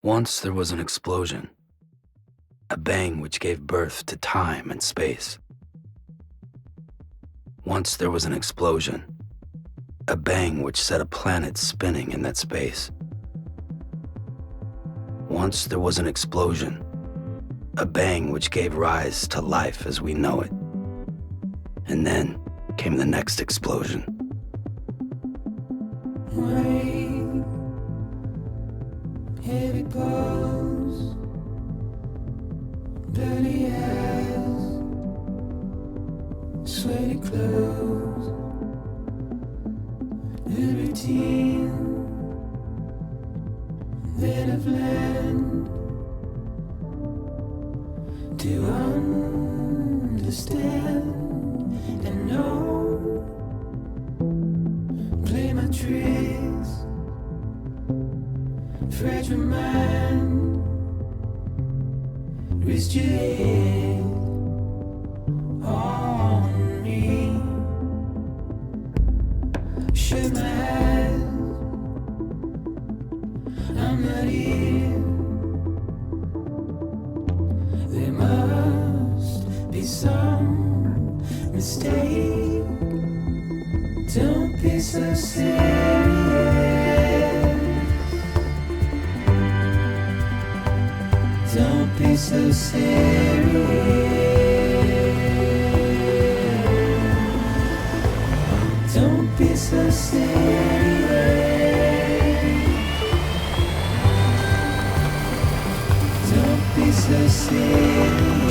Once there was an explosion, a bang which gave birth to time and space. Once there was an explosion, a bang which set a planet spinning in that space. Once there was an explosion, a bang which gave rise to life as we know it. And then came the next explosion. Rain, heavy clothes, dirty eyes, sweaty clothes, the routine that I've learned to understand and know. Play my tricks, fragile mind, risk your head on me. Shut my eyes, I'm not here. There must be some mistake. Don't be so serious. Don't be so serious. Don't be so serious. Don't be so serious.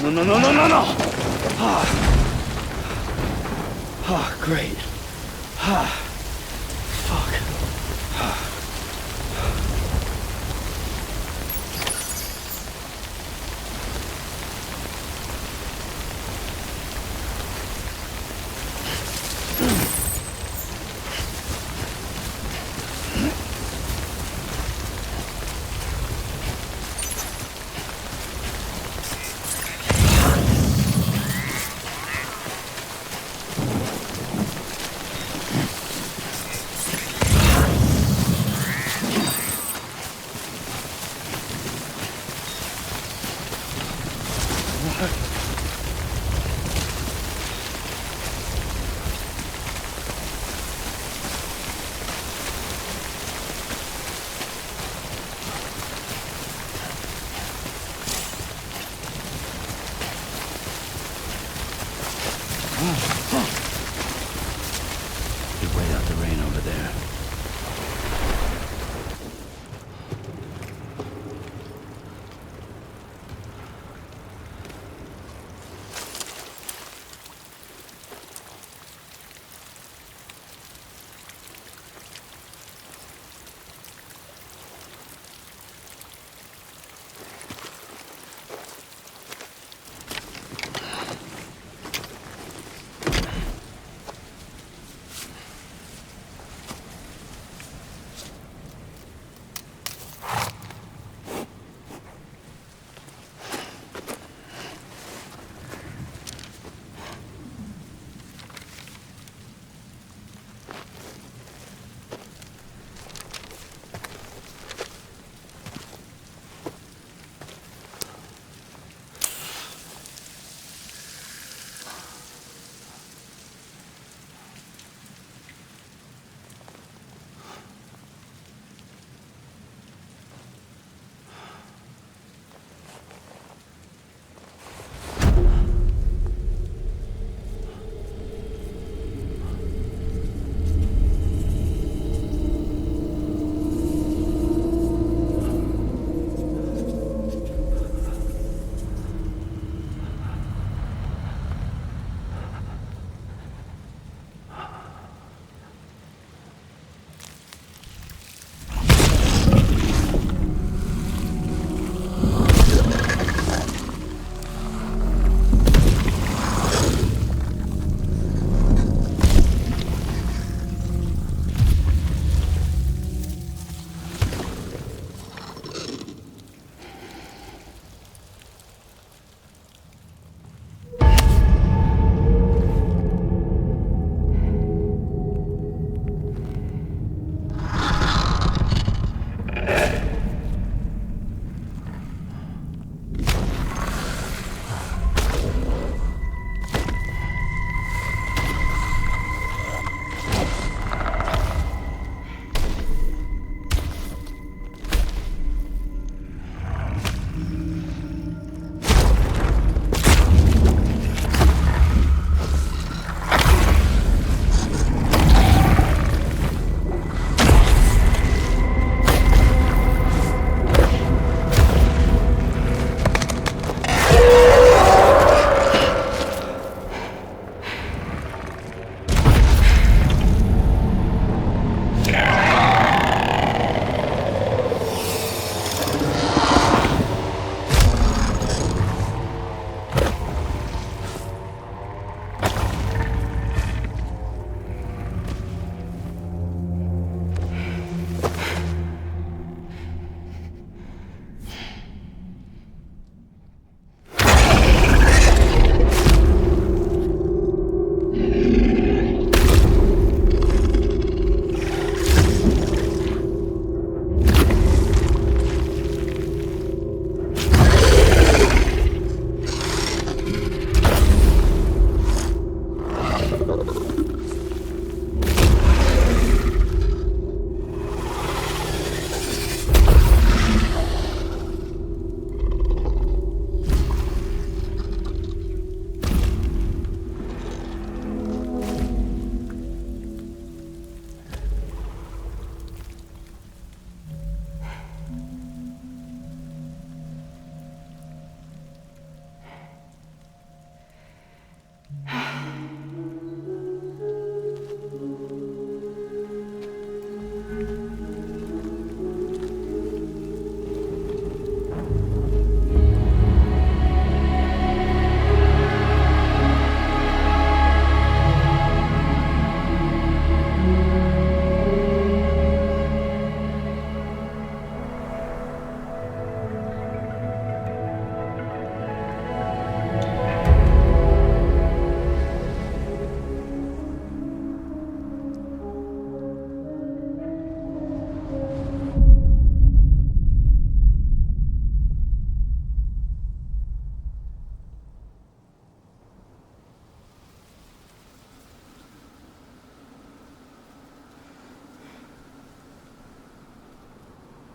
No. Great. Fuck.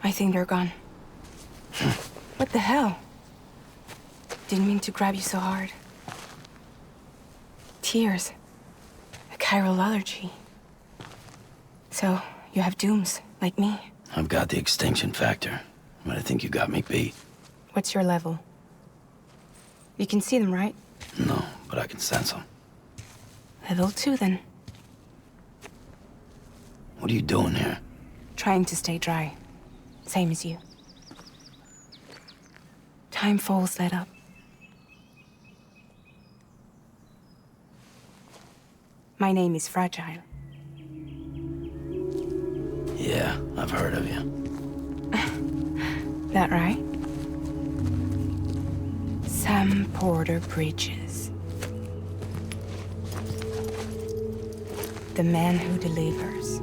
I think they're gone. What the hell? Didn't mean to grab you so hard. Tears. A chiral allergy. So, you have dooms, like me. I've got the extinction factor, but I think you got me beat. What's your level? You can see them, right? No, but I can sense them. Level 2, then. What are you doing here? Trying to stay dry. Same as you. Time falls let up. My name is Fragile. Yeah, I've heard of you. That right? Sam Porter Bridges. The man who delivers.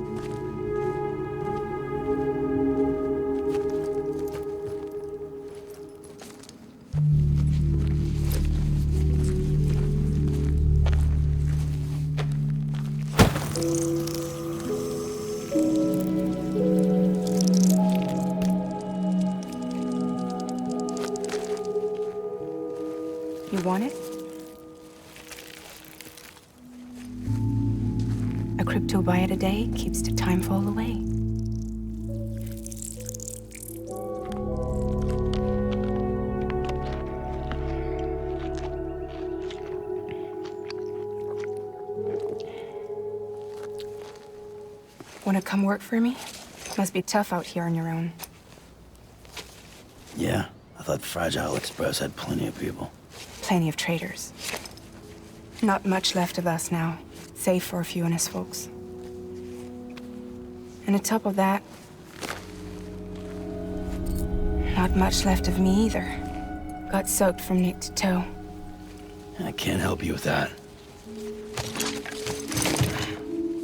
You want it? A crypto byte a day keeps the time fall away. Wanna come work for me? Must be tough out here on your own. Yeah, I thought Fragile Express had plenty of people. Plenty of traitors. Not much left of us now, save for a few honest folks. And on top of that, not much left of me either. Got soaked from neck to toe. I can't help you with that.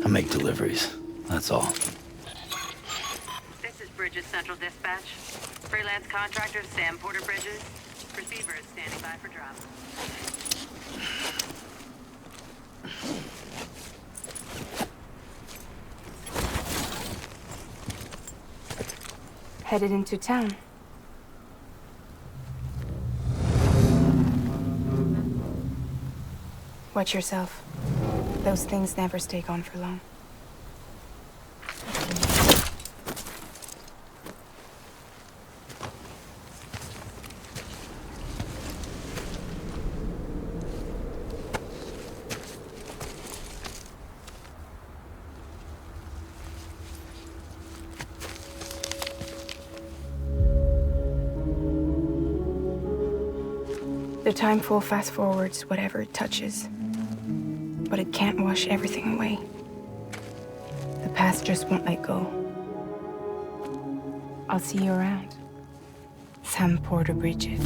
I make deliveries, that's all. This is Bridges Central Dispatch. Freelance contractor Sam Porter Bridges. Receiver is standing by for drop. Headed into town. Watch yourself. Those things never stay gone for long. The timeful fast forwards whatever it touches, but it can't wash everything away. The past just won't let go. I'll see you around. Sam Porter Bridges.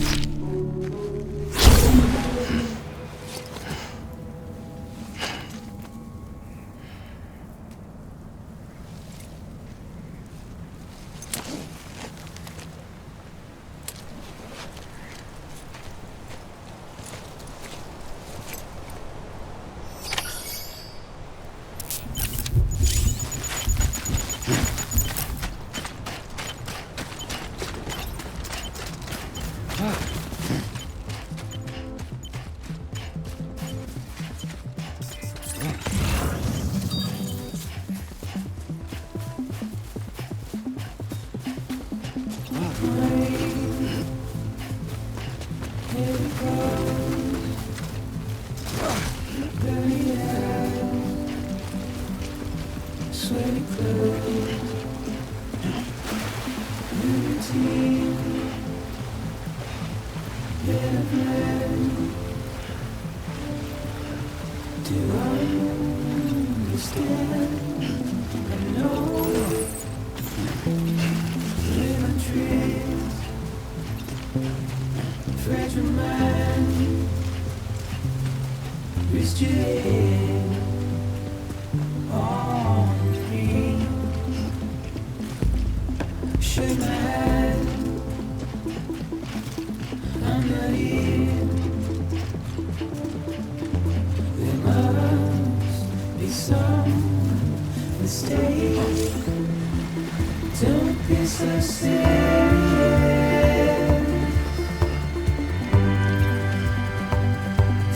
Don't be so serious.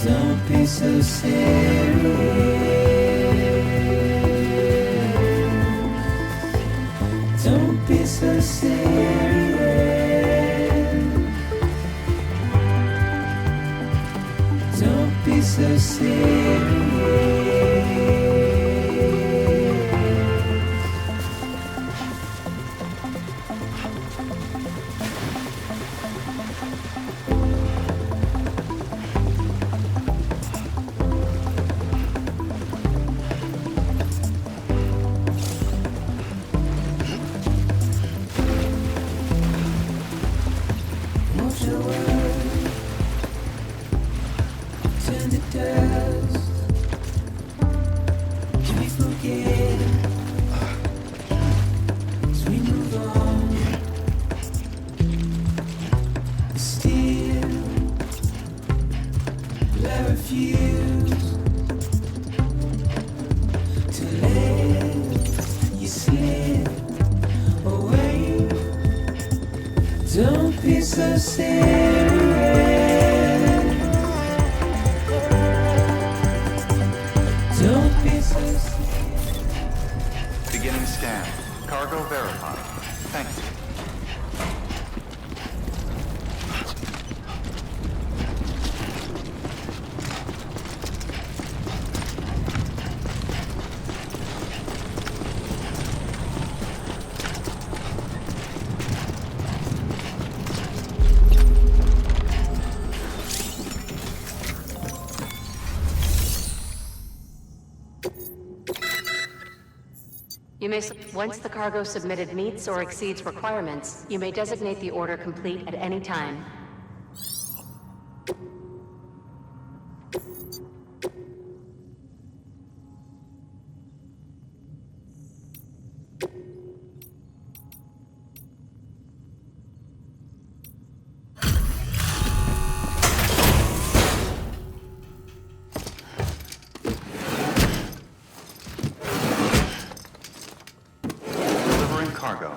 Don't be so serious. Don't be so serious. Don't be so serious. Don't be so serious. Don't be so serious. Beginning scan. Cargo verified. Thank you. Once the cargo submitted meets or exceeds requirements, you may designate the order complete at any time. Cargo.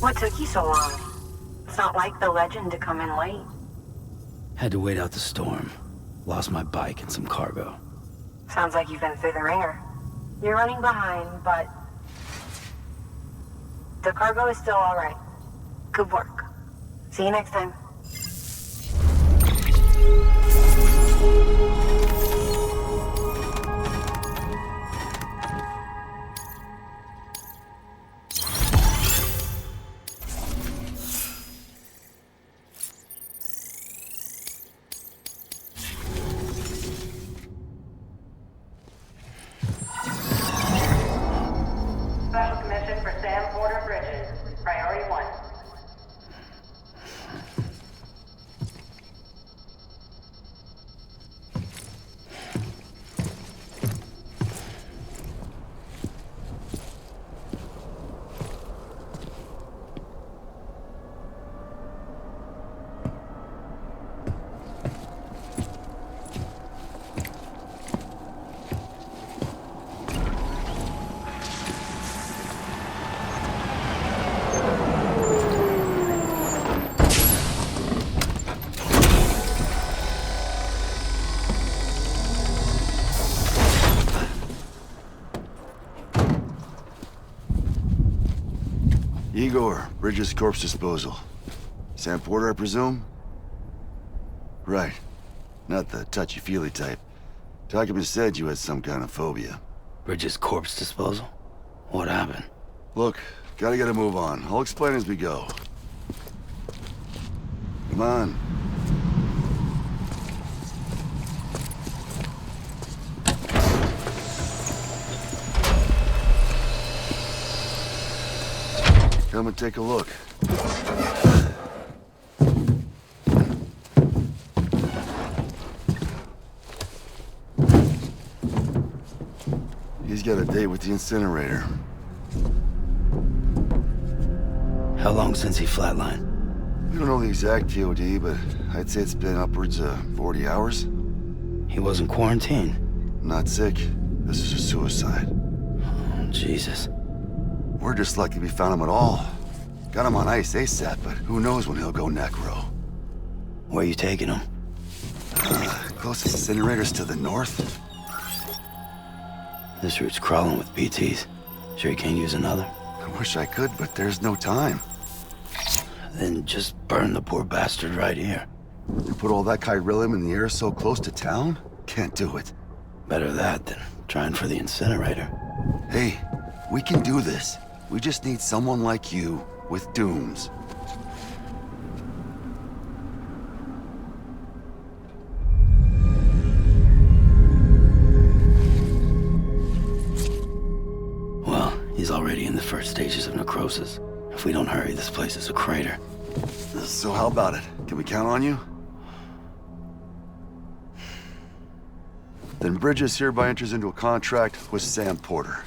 What took you so long? It's not like the legend to come in late. Had to wait out the storm. Lost my bike and some cargo. Sounds like you've been through the ringer. You're running behind, but the cargo is still all right. Good work. See you next time. Special commission for Sam Porter Bridges. Priority 1. Igor, Bridges corpse disposal. Sam Porter, I presume? Right. Not the touchy-feely type. Document said you had some kind of phobia. Bridges corpse disposal? What happened? Look, gotta get a move on. I'll explain as we go. Come on. Come and take a look. He's got a date with the incinerator. How long since he flatlined? We don't know the exact TOD, but I'd say it's been upwards of 40 hours. He wasn't quarantined. Not sick. This is a suicide. Oh, Jesus. We're just lucky we found him at all. Got him on ice ASAP, but who knows when he'll go necro. Where you taking him? Closest incinerator's to the north. This route's crawling with BTs. Sure you can't use another? I wish I could, but there's no time. Then just burn the poor bastard right here. You put all that chiralium in the air so close to town? Can't do it. Better that than trying for the incinerator. Hey, we can do this. We just need someone like you with dooms. Well, he's already in the first stages of necrosis. If we don't hurry, this place is a crater. So how about it? Can we count on you? Then Bridges hereby enters into a contract with Sam Porter.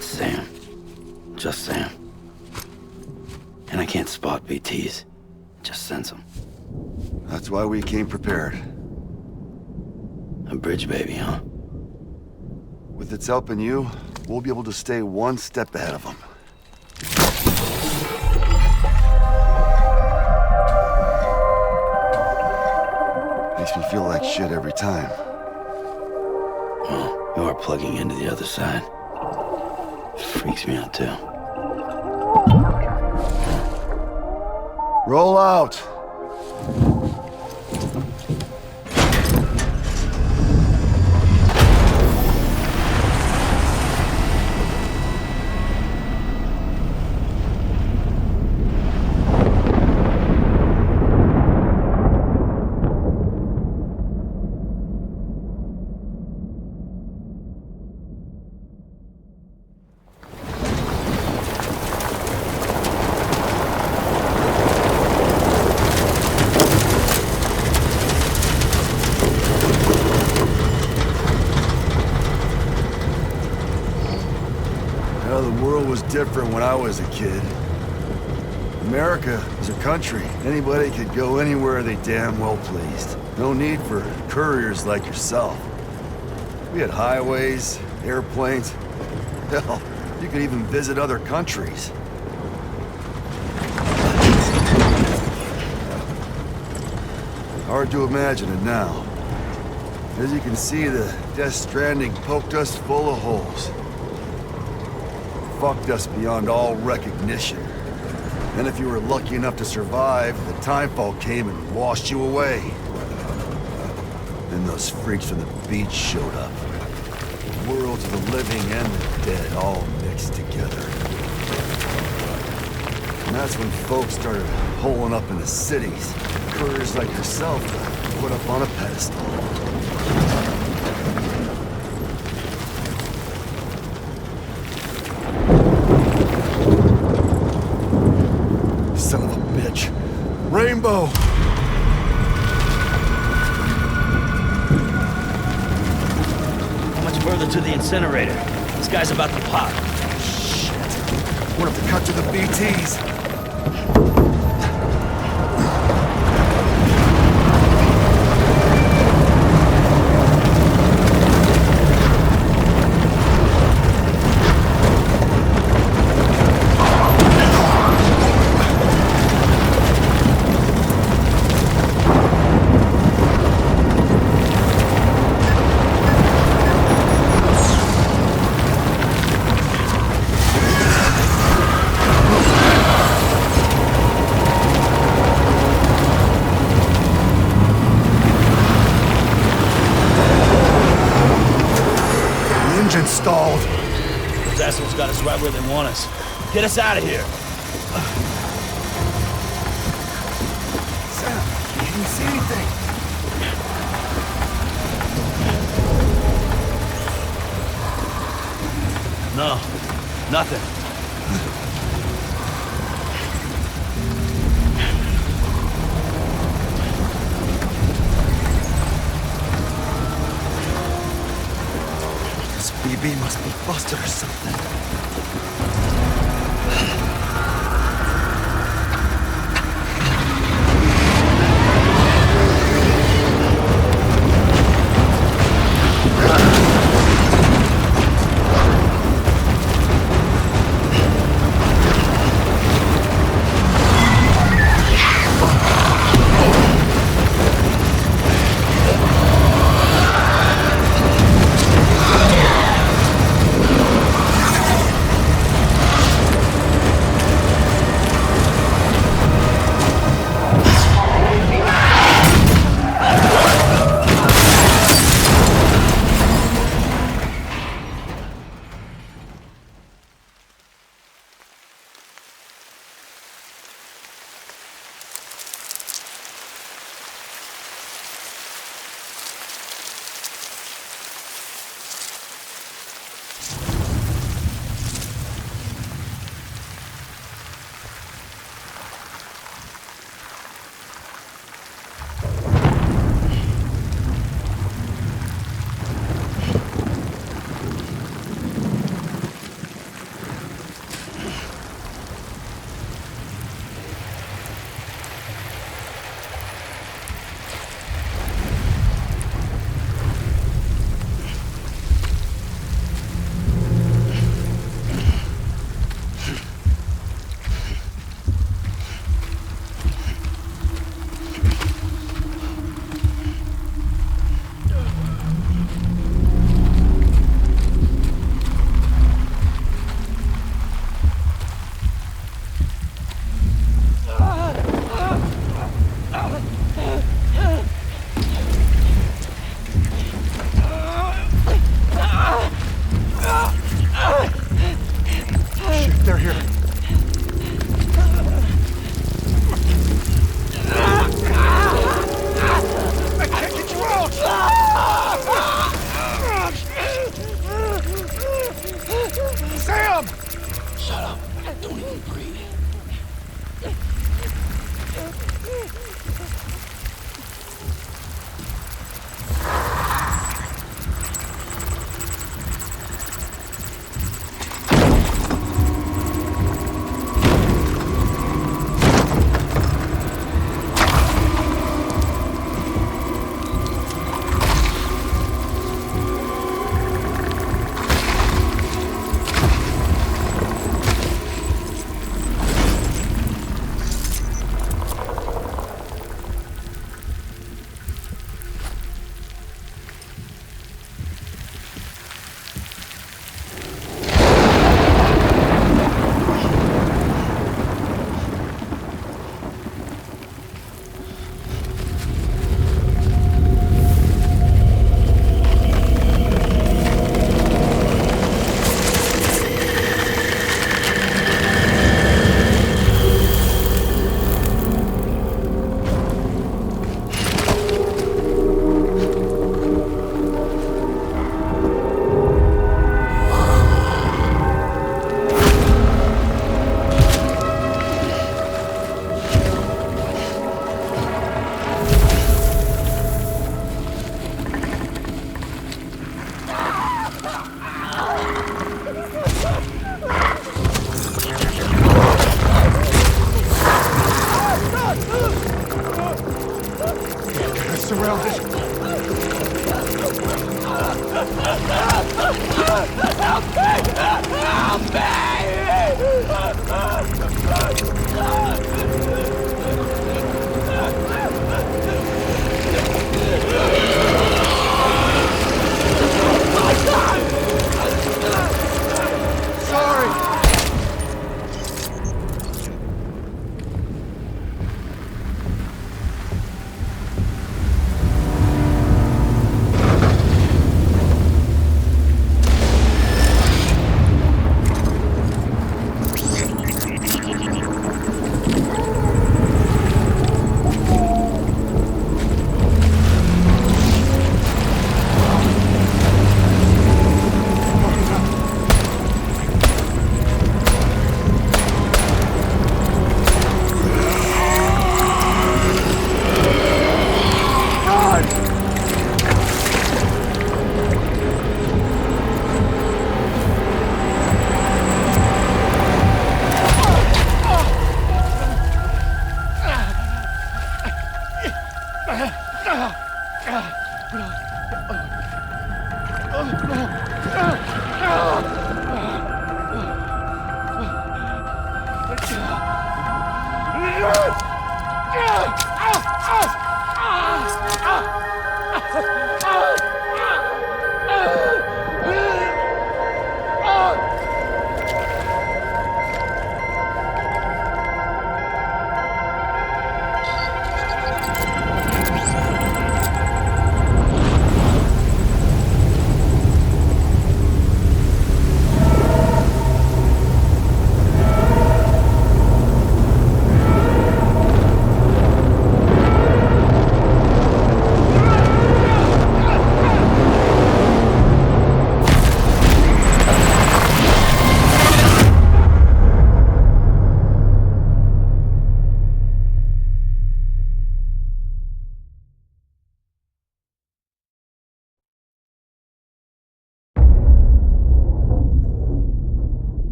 Sam. Just Sam. And I can't spot BTs. Just sense them. That's why we came prepared. A bridge baby, huh? With its help and you, we'll be able to stay one step ahead of them. Makes me feel like shit every time. Well, you are plugging into the other side. Freaks me out, too. Roll out! Different when I was a kid. America is a country. Anybody could go anywhere they damn well pleased. No need for couriers like yourself. We had highways, airplanes. Hell, you could even visit other countries. Hard to imagine it now. As you can see, the Death Stranding poked us full of holes. Fucked us beyond all recognition. And if you were lucky enough to survive, the timefall came and washed you away. Then those freaks from the beach showed up. Worlds of the living and the dead all mixed together. And that's when folks started holing up in the cities. Couriers like yourself put up on a pedestal. Son of a bitch. Rainbow! How much further to the incinerator? This guy's about to pop. Shit. What if they cut to the BTs? where they want us. Get us out of here. Sam, can you see anything? No, nothing. This BB must be busted or something.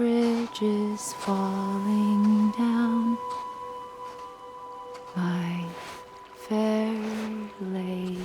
bridges falling down, my fair lady.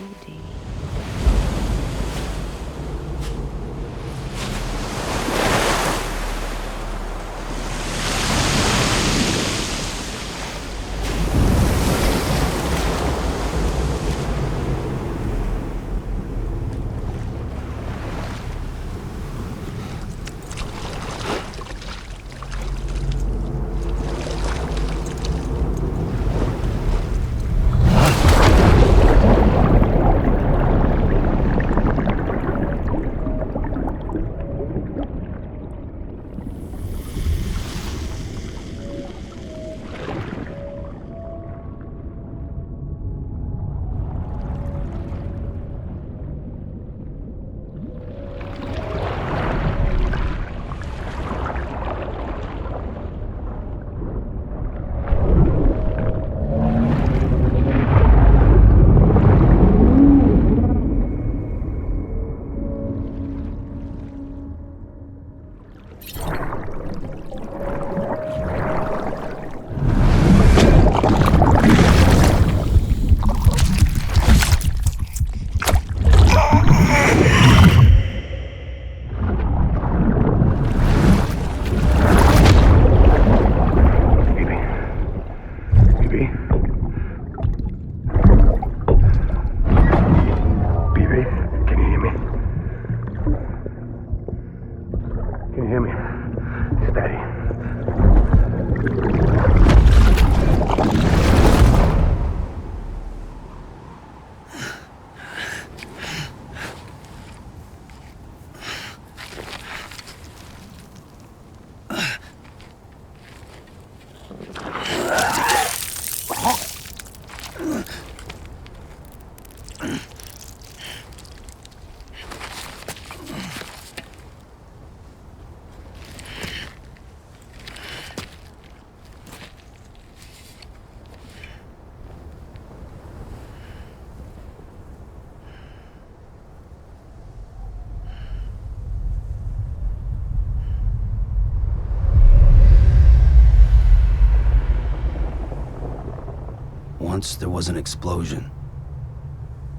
Once there was an explosion,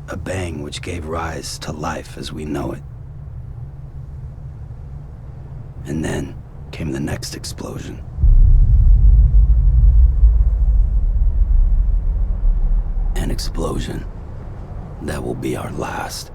a bang which gave rise to life as we know it. And then came the next explosion. An explosion that will be our last.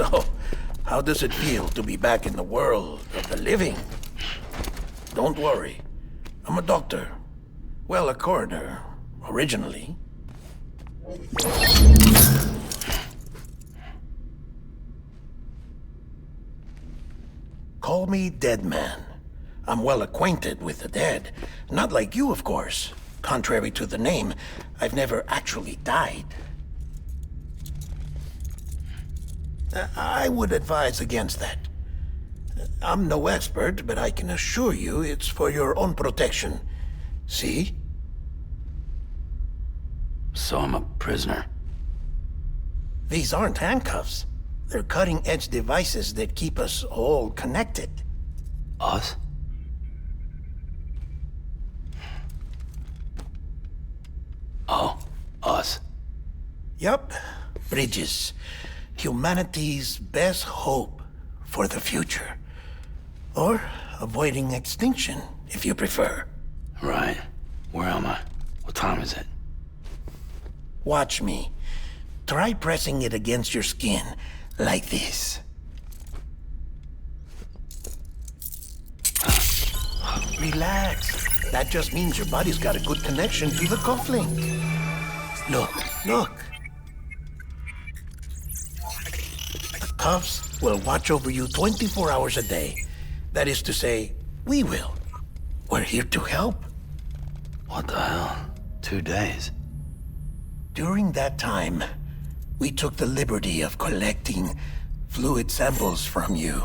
So, how does it feel to be back in the world of the living? Don't worry. I'm a doctor. Well, a coroner, originally. Call me Dead Man. I'm well acquainted with the dead. Not like you, of course. Contrary to the name, I've never actually died. I would advise against that. I'm no expert, but I can assure you it's for your own protection. See? So I'm a prisoner. These aren't handcuffs. They're cutting-edge devices that keep us all connected. Us? Oh, us. Yup. Bridges. Humanity's best hope for the future. Or avoiding extinction, if you prefer. Right. Where am I? What time is it? Watch me. Try pressing it against your skin, like this. Relax. That just means your body's got a good connection to the cufflink. Look. The cuffs will watch over you 24 hours a day. That is to say, we will. We're here to help. What the hell? 2 days? During that time, we took the liberty of collecting fluid samples from you.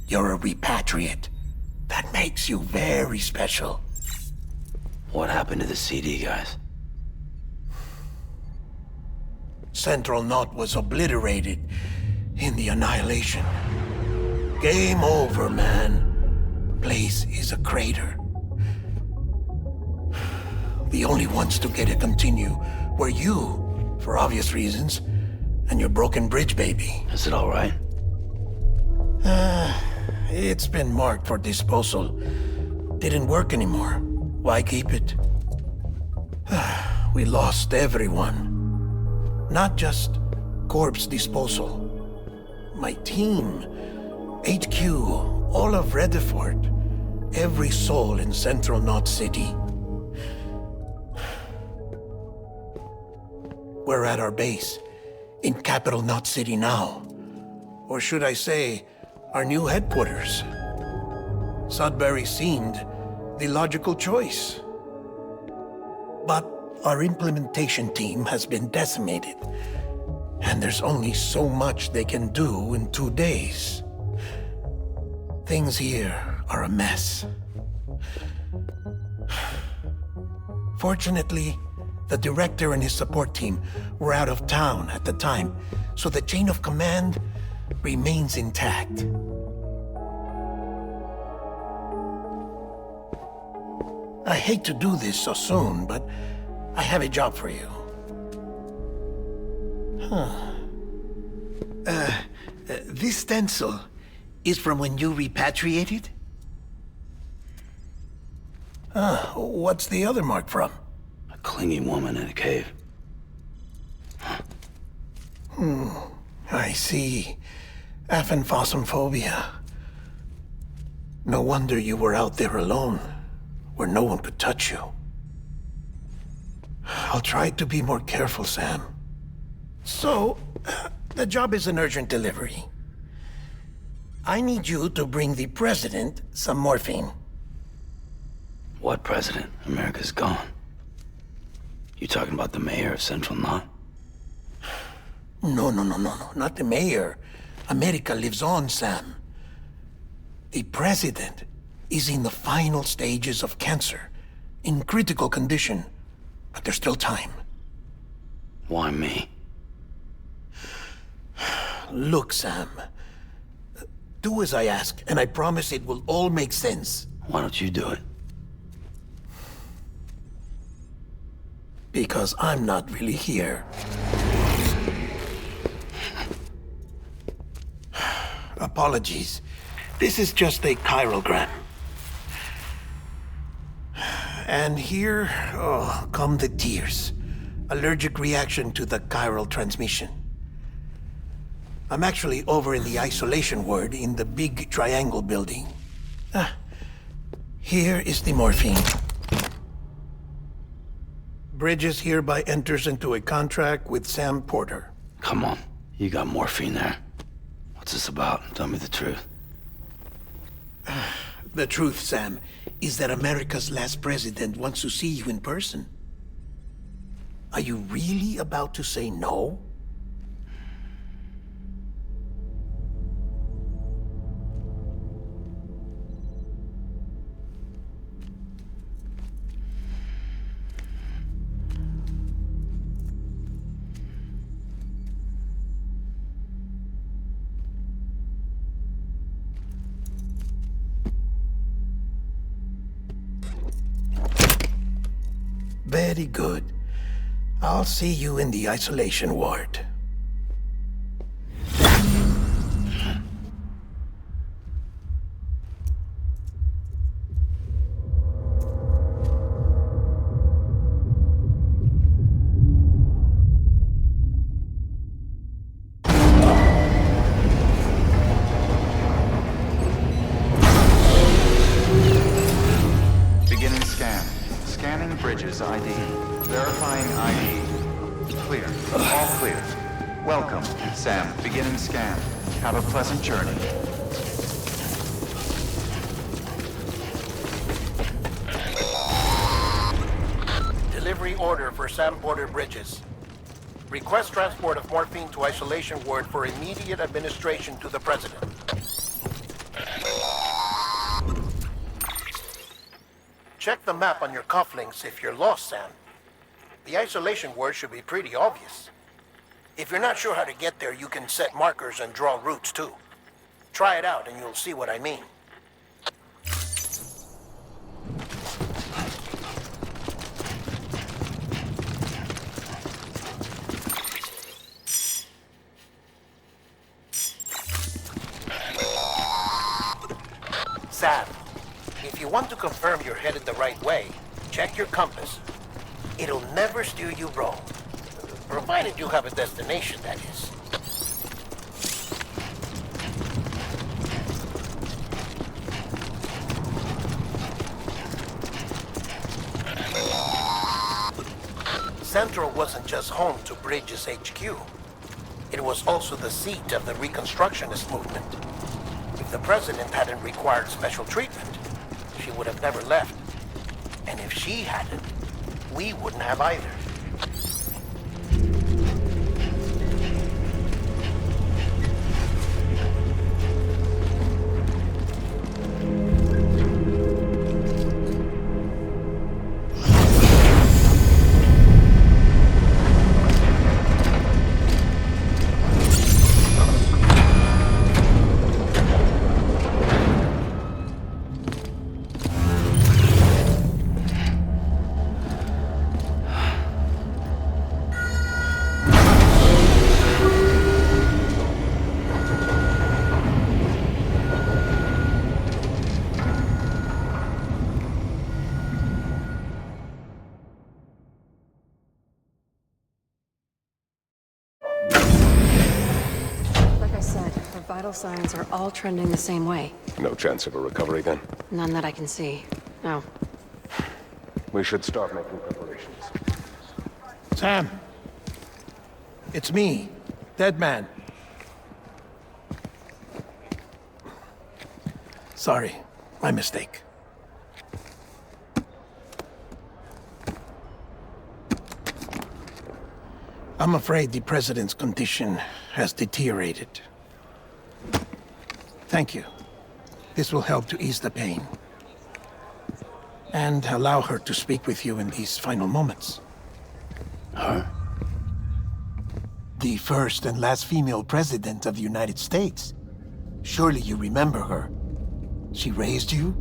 You're a repatriate. That makes you very special. What happened to the CD guys? Central Knot was obliterated in the annihilation. Game over, man. Place is a crater. The only ones to get to continue were you, for obvious reasons, and your broken bridge baby. Is it all right? It's been marked for disposal. Didn't work anymore. Why keep it? We lost everyone. Not just corpse disposal. My team, HQ, all of Redford, every soul in Central Knot City. We're at our base, in Capital Knot City now. Or should I say, our new headquarters. Sudbury seemed the logical choice. But our implementation team has been decimated, and there's only so much they can do in 2 days. Things here are a mess. Fortunately, the director and his support team were out of town at the time, so the chain of command remains intact. I hate to do this so soon, but I have a job for you. This stencil is from when you repatriated? What's the other mark from? A clingy woman in a cave. I see. Aphenphosmphobia. No wonder you were out there alone, where no one could touch you. I'll try to be more careful, Sam. So, the job is an urgent delivery. I need you to bring the president some morphine. What president? America's gone. You talking about the mayor of Central Knot? No, not the mayor. America lives on, Sam. The president is in the final stages of cancer, in critical condition, but there's still time. Why me? Look, Sam. Do as I ask, and I promise it will all make sense. Why don't you do it? Because I'm not really here. Apologies. This is just a chiralgram. And here, come the tears. Allergic reaction to the chiral transmission. I'm actually over in the isolation ward in the big triangle building. Here is the morphine. Bridges hereby enters into a contract with Sam Porter. Come on, you got morphine there. What's this about? Tell me the truth. The truth, Sam, is that America's last president wants to see you in person. Are you really about to say no? Very good. I'll see you in the isolation ward. Beginning scan. Scanning bridges ID. Verifying ID. Clear. All clear. Welcome, Sam. Beginning scan. Have a pleasant journey. Delivery order for Sam Porter Bridges. Request transport of morphine to isolation ward for immediate administration to the President. Check the map on your cufflinks if you're lost, Sam. The isolation word should be pretty obvious. If you're not sure how to get there, you can set markers and draw routes too. Try it out and you'll see what I mean. Sam, if you want to confirm you're headed the right way, check your compass. It'll never steer you wrong. Provided you have a destination, that is. Central wasn't just home to Bridges HQ. It was also the seat of the Reconstructionist movement. If the president hadn't required special treatment, she would have never left. And if she hadn't, we wouldn't have either. Vital signs are all trending the same way. No chance of a recovery then? None that I can see. No. We should start making preparations. Sam! It's me, Dead Man. Sorry, my mistake. I'm afraid the President's condition has deteriorated. Thank you. This will help to ease the pain. And allow her to speak with you in these final moments. Her? The first and last female president of the United States. Surely you remember her. She raised you?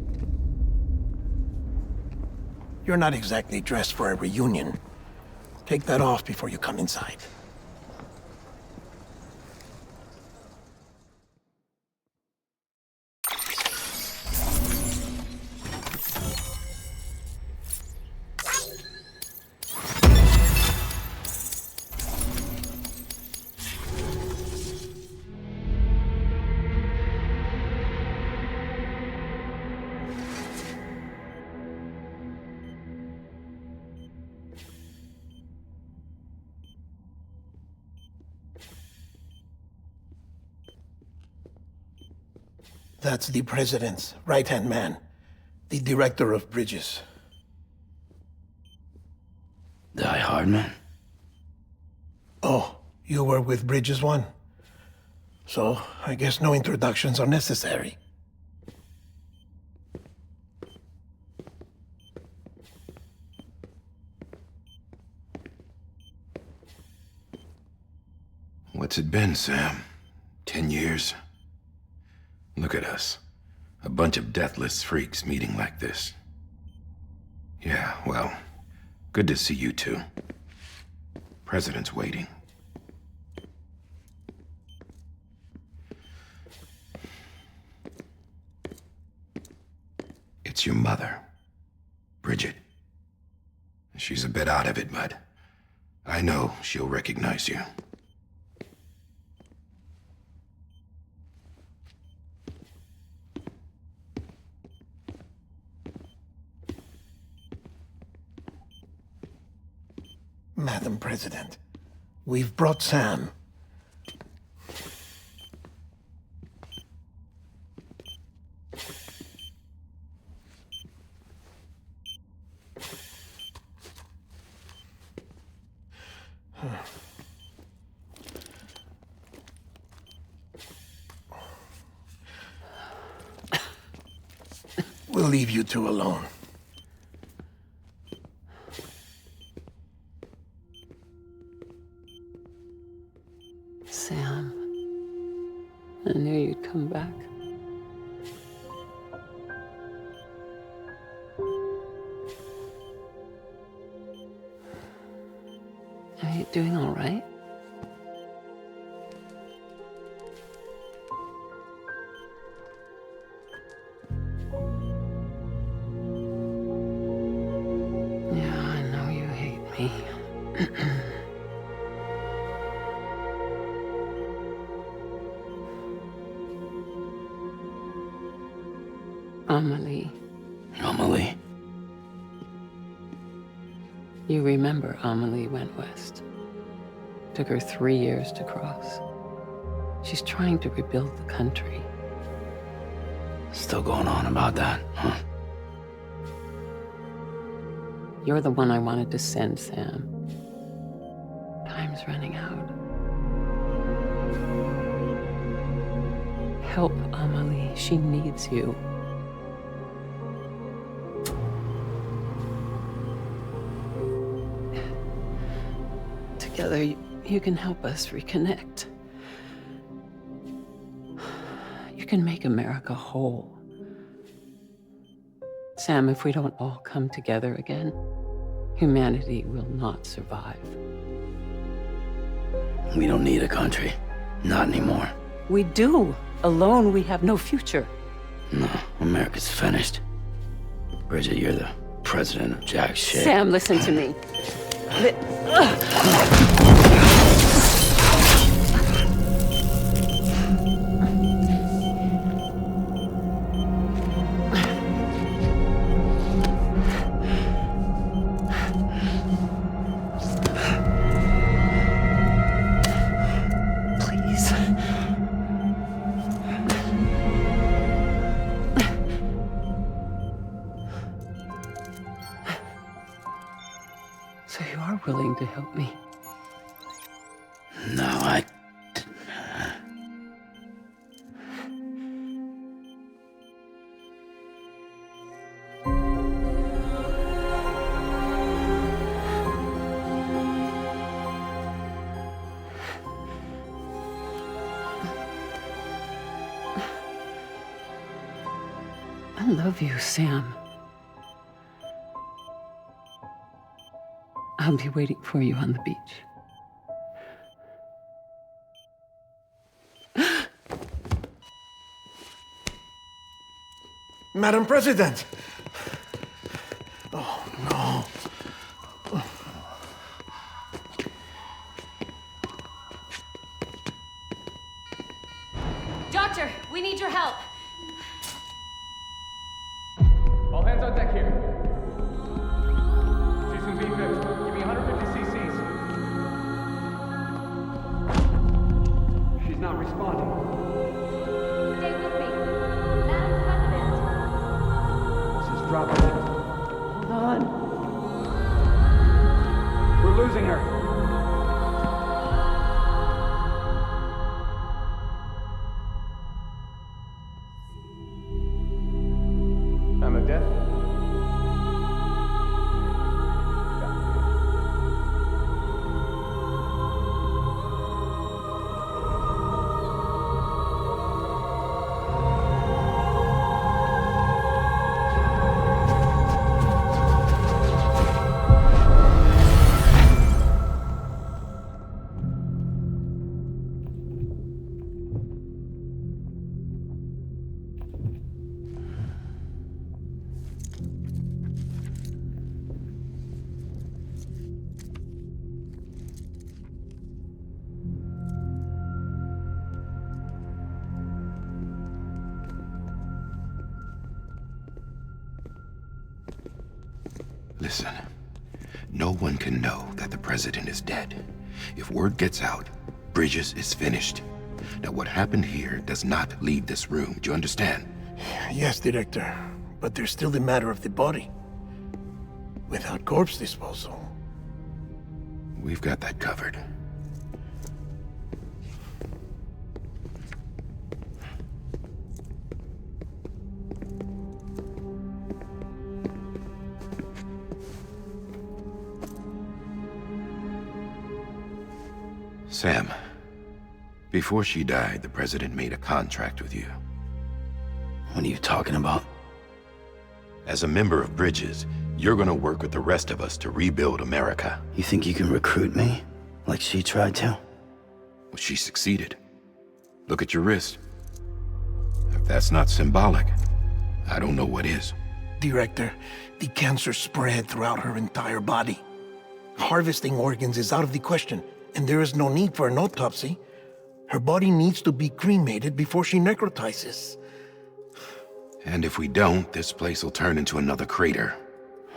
You're not exactly dressed for a reunion. Take that off before you come inside. That's the president's right-hand man, the director of bridges. Die Hard man? Oh, you were with Bridges 1? So, I guess no introductions are necessary. What's it been, Sam? 10 years? Look at us. A bunch of deathless freaks meeting like this. Yeah, well, good to see you two. President's waiting. It's your mother, Bridget. She's a bit out of it, but I know she'll recognize you. Madam President, we've brought Sam. We'll leave you two alone. Sam, I knew you'd come back. Are you doing all right? Yeah, I know you hate me. Amelie. Amelie? You remember Amelie went west. Took her 3 years to cross. She's trying to rebuild the country. Still going on about that, huh? You're the one I wanted to send, Sam. Time's running out. Help Amelie. She needs you. Together, you can help us reconnect. You can make America whole. Sam, if we don't all come together again, humanity will not survive. We don't need a country. Not anymore. We do. Alone, we have no future. No, America's finished. Bridget, you're the president of jack shit. Sam, listen to me. So you are willing to help me? No, I love you, Sam. I'll be waiting for you on the beach. Madam President! Oh, no. Doctor, we need your help. All hands on deck here. Season B fixed. Give me 150 cc's. She's not responding. Stay with me. dropping. Hold on. We're losing her. I'm a death. Listen, no one can know that the president is dead. If word gets out, Bridges is finished. Now, what happened here does not leave this room. Do you understand? Yes, Director. But there's still the matter of the body. Without corpse disposal. We've got that covered. Sam, before she died, the president made a contract with you. What are you talking about? As a member of Bridges, you're gonna work with the rest of us to rebuild America. You think you can recruit me? Like she tried to? Well, she succeeded. Look at your wrist. If that's not symbolic, I don't know what is. Director, the cancer spread throughout her entire body. Harvesting organs is out of the question, and there is no need for an autopsy. Her body needs to be cremated before she necrotizes. And if we don't, this place will turn into another crater.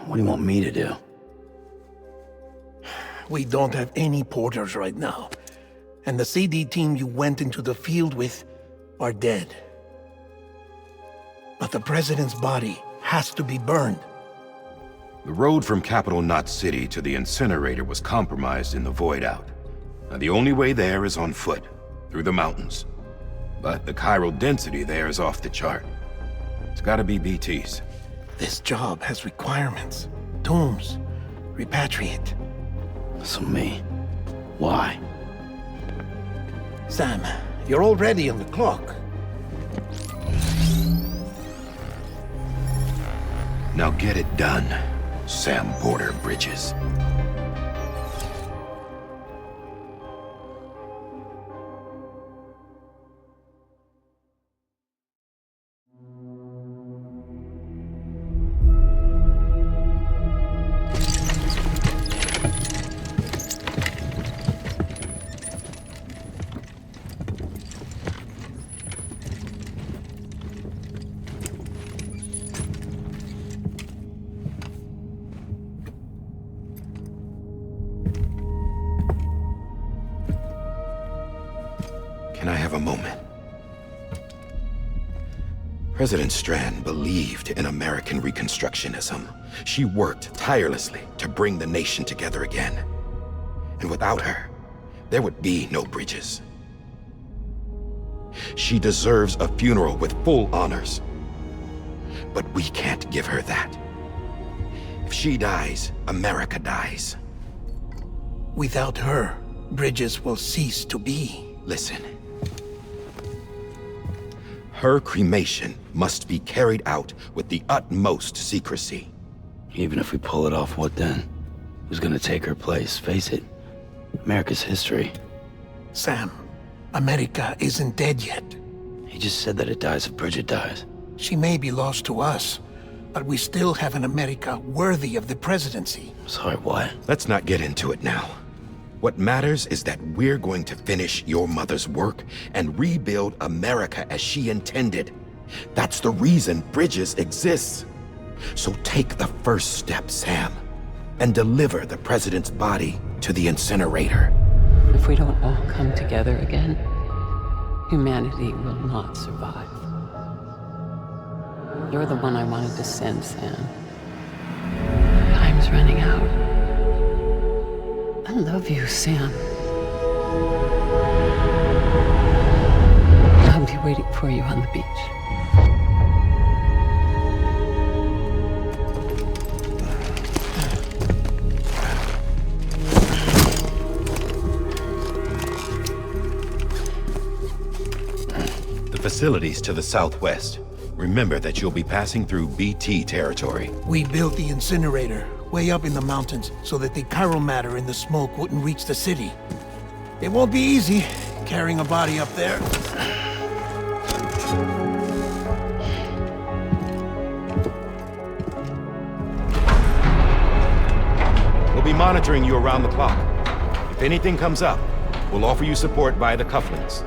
What do you want me to do? We don't have any porters right now. And the CD team you went into the field with are dead. But the president's body has to be burned. The road from Capital Knot City to the incinerator was compromised in the void out. Now, the only way there is on foot, through the mountains. But the chiral density there is off the chart. It's gotta be BTs. This job has requirements. Tombs. Repatriate. So me? Why? Sam, you're already on the clock. Now get it done, Sam Porter Bridges. Can I have a moment? President Strand believed in American Reconstructionism. She worked tirelessly to bring the nation together again. And without her, there would be no Bridges. She deserves a funeral with full honors. But we can't give her that. If she dies, America dies. Without her, Bridges will cease to be. Listen. Her cremation must be carried out with the utmost secrecy. Even if we pull it off, what then? Who's gonna take her place? Face it, America's history. Sam, America isn't dead yet. He just said that it dies if Bridget dies. She may be lost to us, but we still have an America worthy of the presidency. Sorry, what? Let's not get into it now. What matters is that we're going to finish your mother's work and rebuild America as she intended. That's the reason Bridges exists. So take the first step, Sam, and deliver the president's body to the incinerator. If we don't all come together again, humanity will not survive. You're the one I wanted to send, Sam. Time's running out. I love you, Sam. I'll be waiting for you on the beach. The facilities to the southwest. Remember that you'll be passing through BT territory. We built the incinerator way up in the mountains so that the chiral matter in the smoke wouldn't reach the city. It won't be easy carrying a body up there. We'll be monitoring you around the clock. If anything comes up, we'll offer you support via the cufflinks.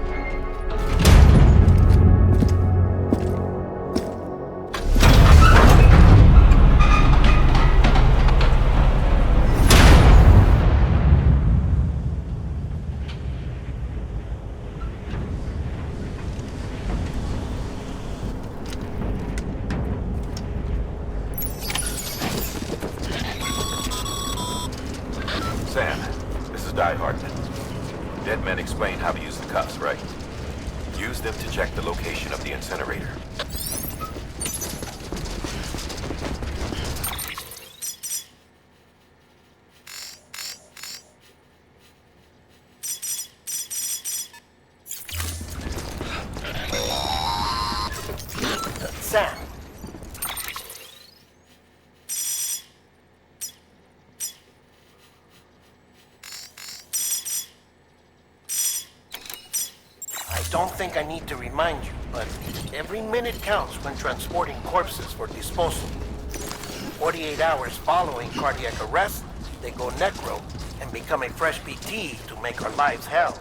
Sam, this is Di Hartman. Dead men explained how to use the cuffs, right? Use them to check the location of the incinerator. Sam. I don't think I need to remind you, but every minute counts when transporting corpses for disposal. 48 hours following cardiac arrest, they go necro and become a fresh BT to make our lives hell.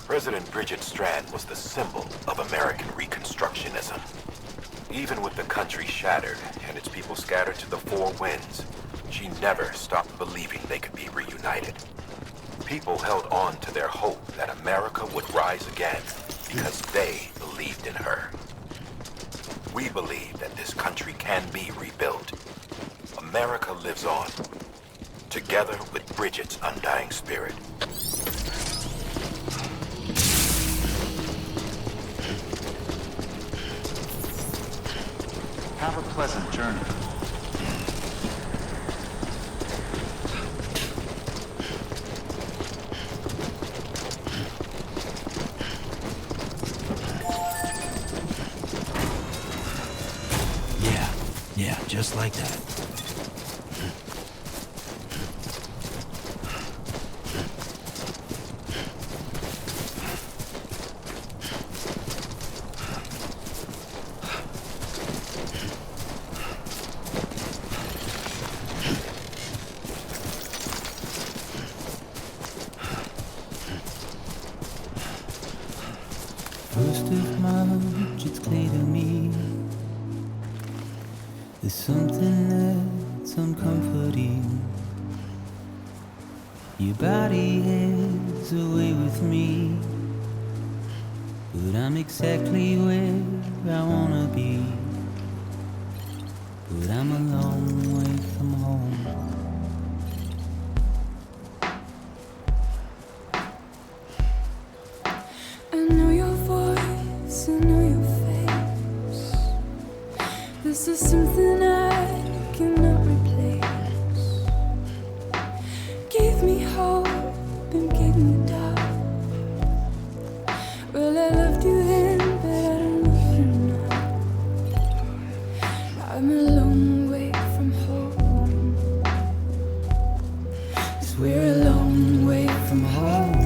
President Bridget Strand was the symbol of American Reconstructionism. Even with the country shattered and its people scattered to the four winds, she never stopped believing they could be reunited. People held on to their hope that America would rise again because they believed in her. We believe that this country can be rebuilt. America lives on, together with Bridget's undying spirit. Have a pleasant journey. Yeah, just like that. First of March, it's clear to me there's something that's uncomforting. Your body is away with me, but I'm exactly where I wanna be. But I'm a long way from home. I know your voice, I know your face. This is something I cannot replace. Gave me hope and gave me doubt. Well, I loved you then, but I don't love you now. I'm a long way from home. 'Cause we're a long way from home.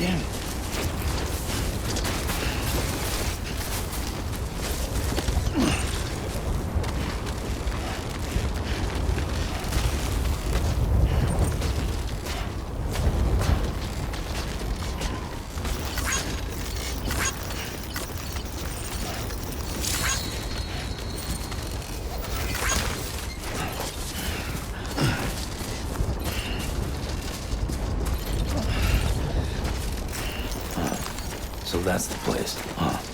damn it. So that's the place, huh?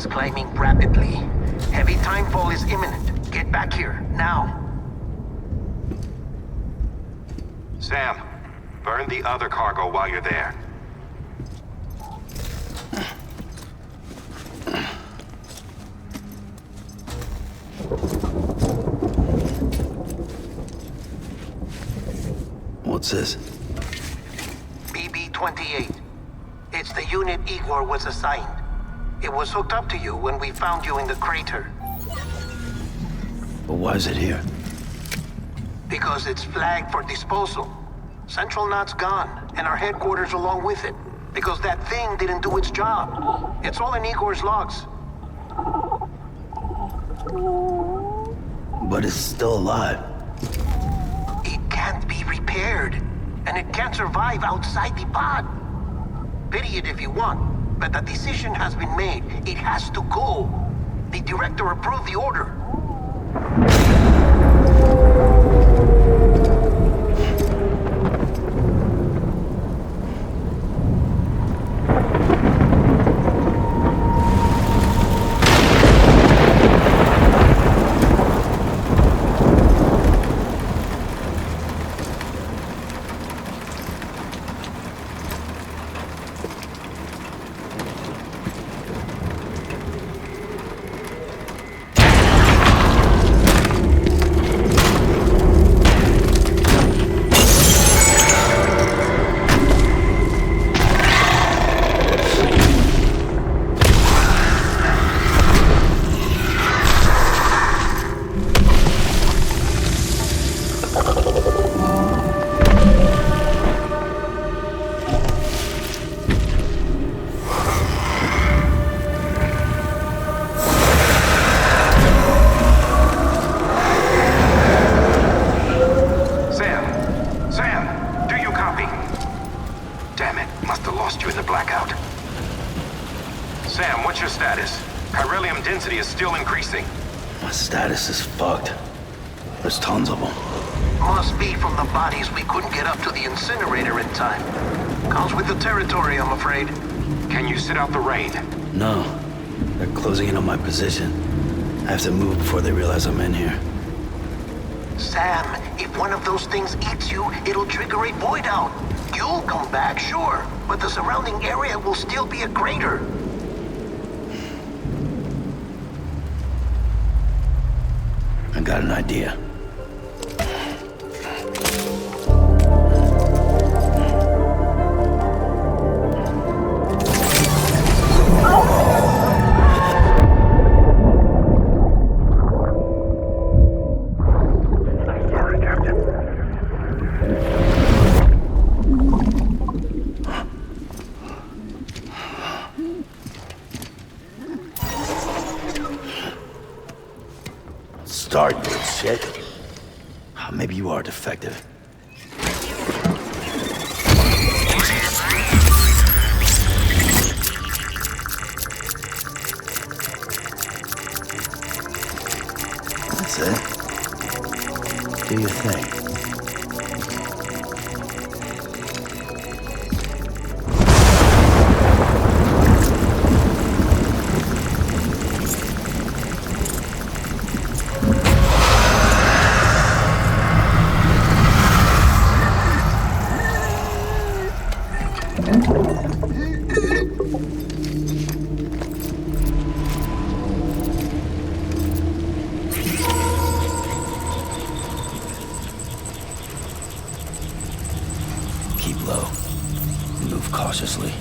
is climbing rapidly. Heavy timefall is imminent. Get back here, now. Sam, burn the other cargo while you're there. What's this? BB-28. It's the unit Igor was assigned. It was hooked up to you when we found you in the crater. But why is it here? Because it's flagged for disposal. Central Knot's gone, and our headquarters along with it. Because that thing didn't do its job. It's all in Igor's logs. But it's still alive. It can't be repaired, and it can't survive outside the pod. Pity it if you want, but the decision has been made. It has to go. The director approved the order. Sam, what's your status? Chiralium density is still increasing. My status is fucked. There's tons of them. Must be from the bodies we couldn't get up to the incinerator in time. Comes with the territory, I'm afraid. Can you sit out the rain? No. They're closing in on my position. I have to move before they realize I'm in here. Sam, if one of those things eats you, it'll trigger a void out. You'll come back, sure, but the surrounding area will still be a crater. I got an idea. Start, you shit. Maybe you are defective. That's it. Do your thing. Keep low. Move cautiously.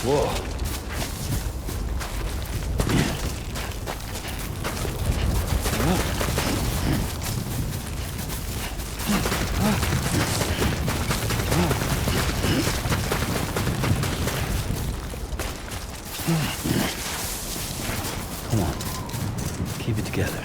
Whoa. Come on. Keep it together.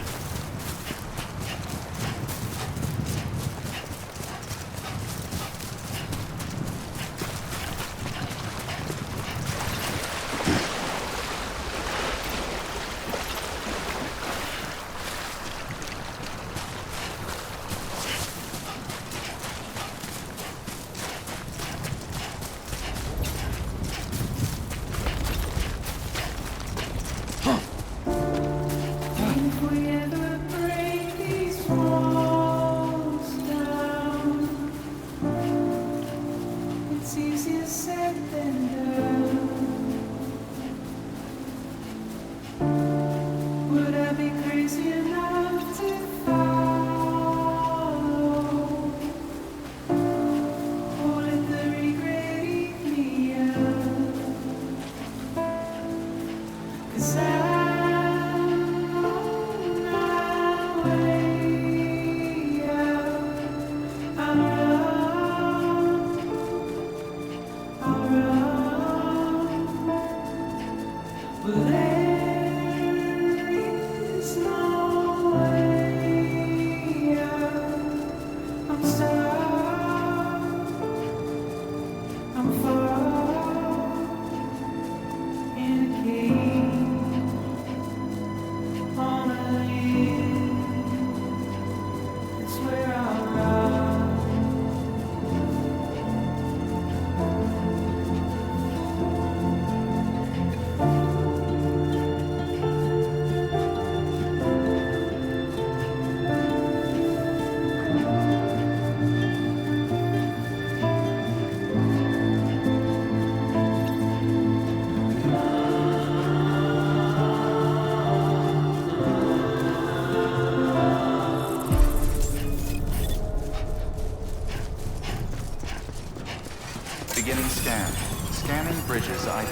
Beginning scan. Scanning bridges ID.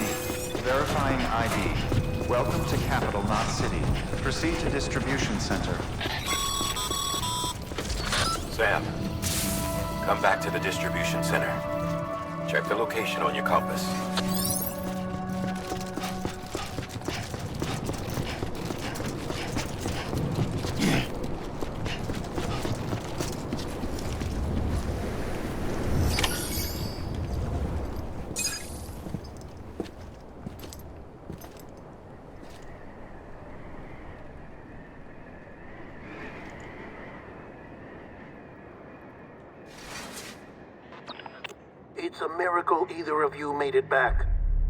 Verifying ID. Welcome to capital, not city. Proceed to distribution center. Sam, come back to the distribution center. Check the location on your compass. It's a miracle either of you made it back.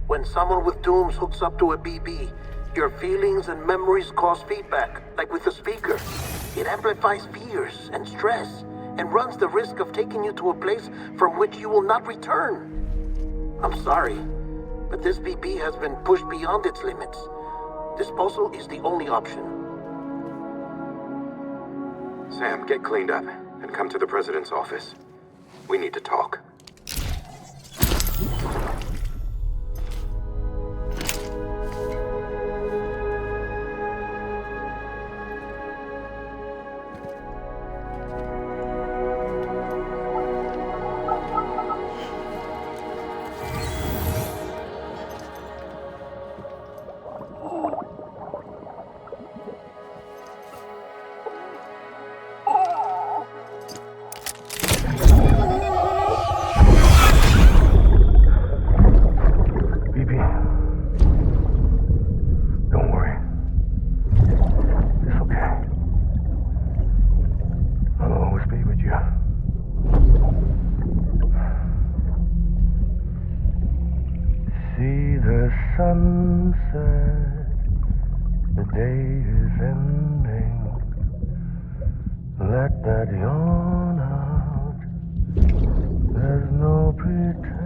When someone with dooms hooks up to a BB, your feelings and memories cause feedback, like with a speaker. It amplifies fears and stress, and runs the risk of taking you to a place from which you will not return. I'm sorry, but this BB has been pushed beyond its limits. Disposal is the only option. Sam, get cleaned up and come to the president's office. We need to talk. Sunset, the day is ending. Let that yawn out. There's no pretending.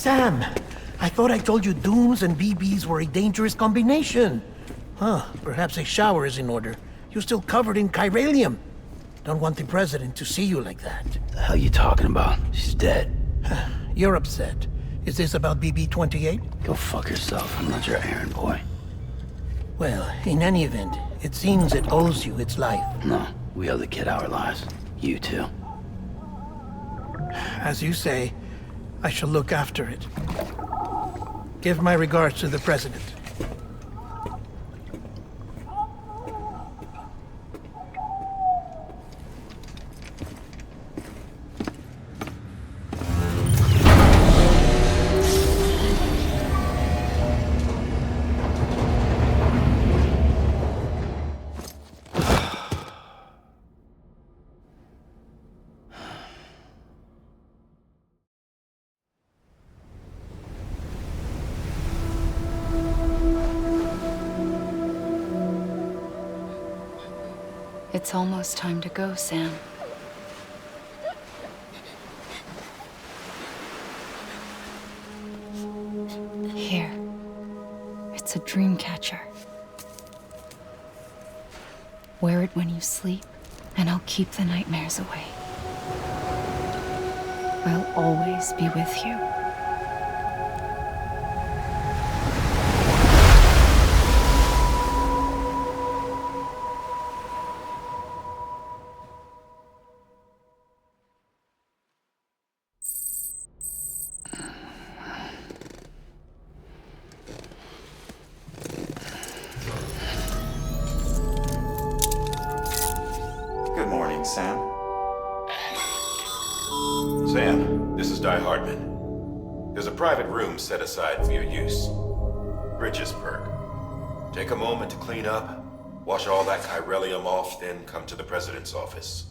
Sam, I thought I told you dooms and BBs were a dangerous combination. Huh, perhaps a shower is in order. You're still covered in chiralium. Don't want the president to see you like that. The hell you talking about? She's dead. You're upset. Is this about BB-28? Go fuck yourself. I'm not your errand boy. Well, in any event, it seems it owes you its life. No, we owe the kid our lives. You too. As you say, I shall look after it. Give my regards to the president. It's almost time to go, Sam. Here. It's a dream catcher. Wear it when you sleep, and I'll keep the nightmares away. I'll always be with you. Good morning, Sam. Sam, this is Di Hardman. There's a private room set aside for your use. Bridges perk. Take a moment to clean up, wash all that chiralium off, then come to the president's office.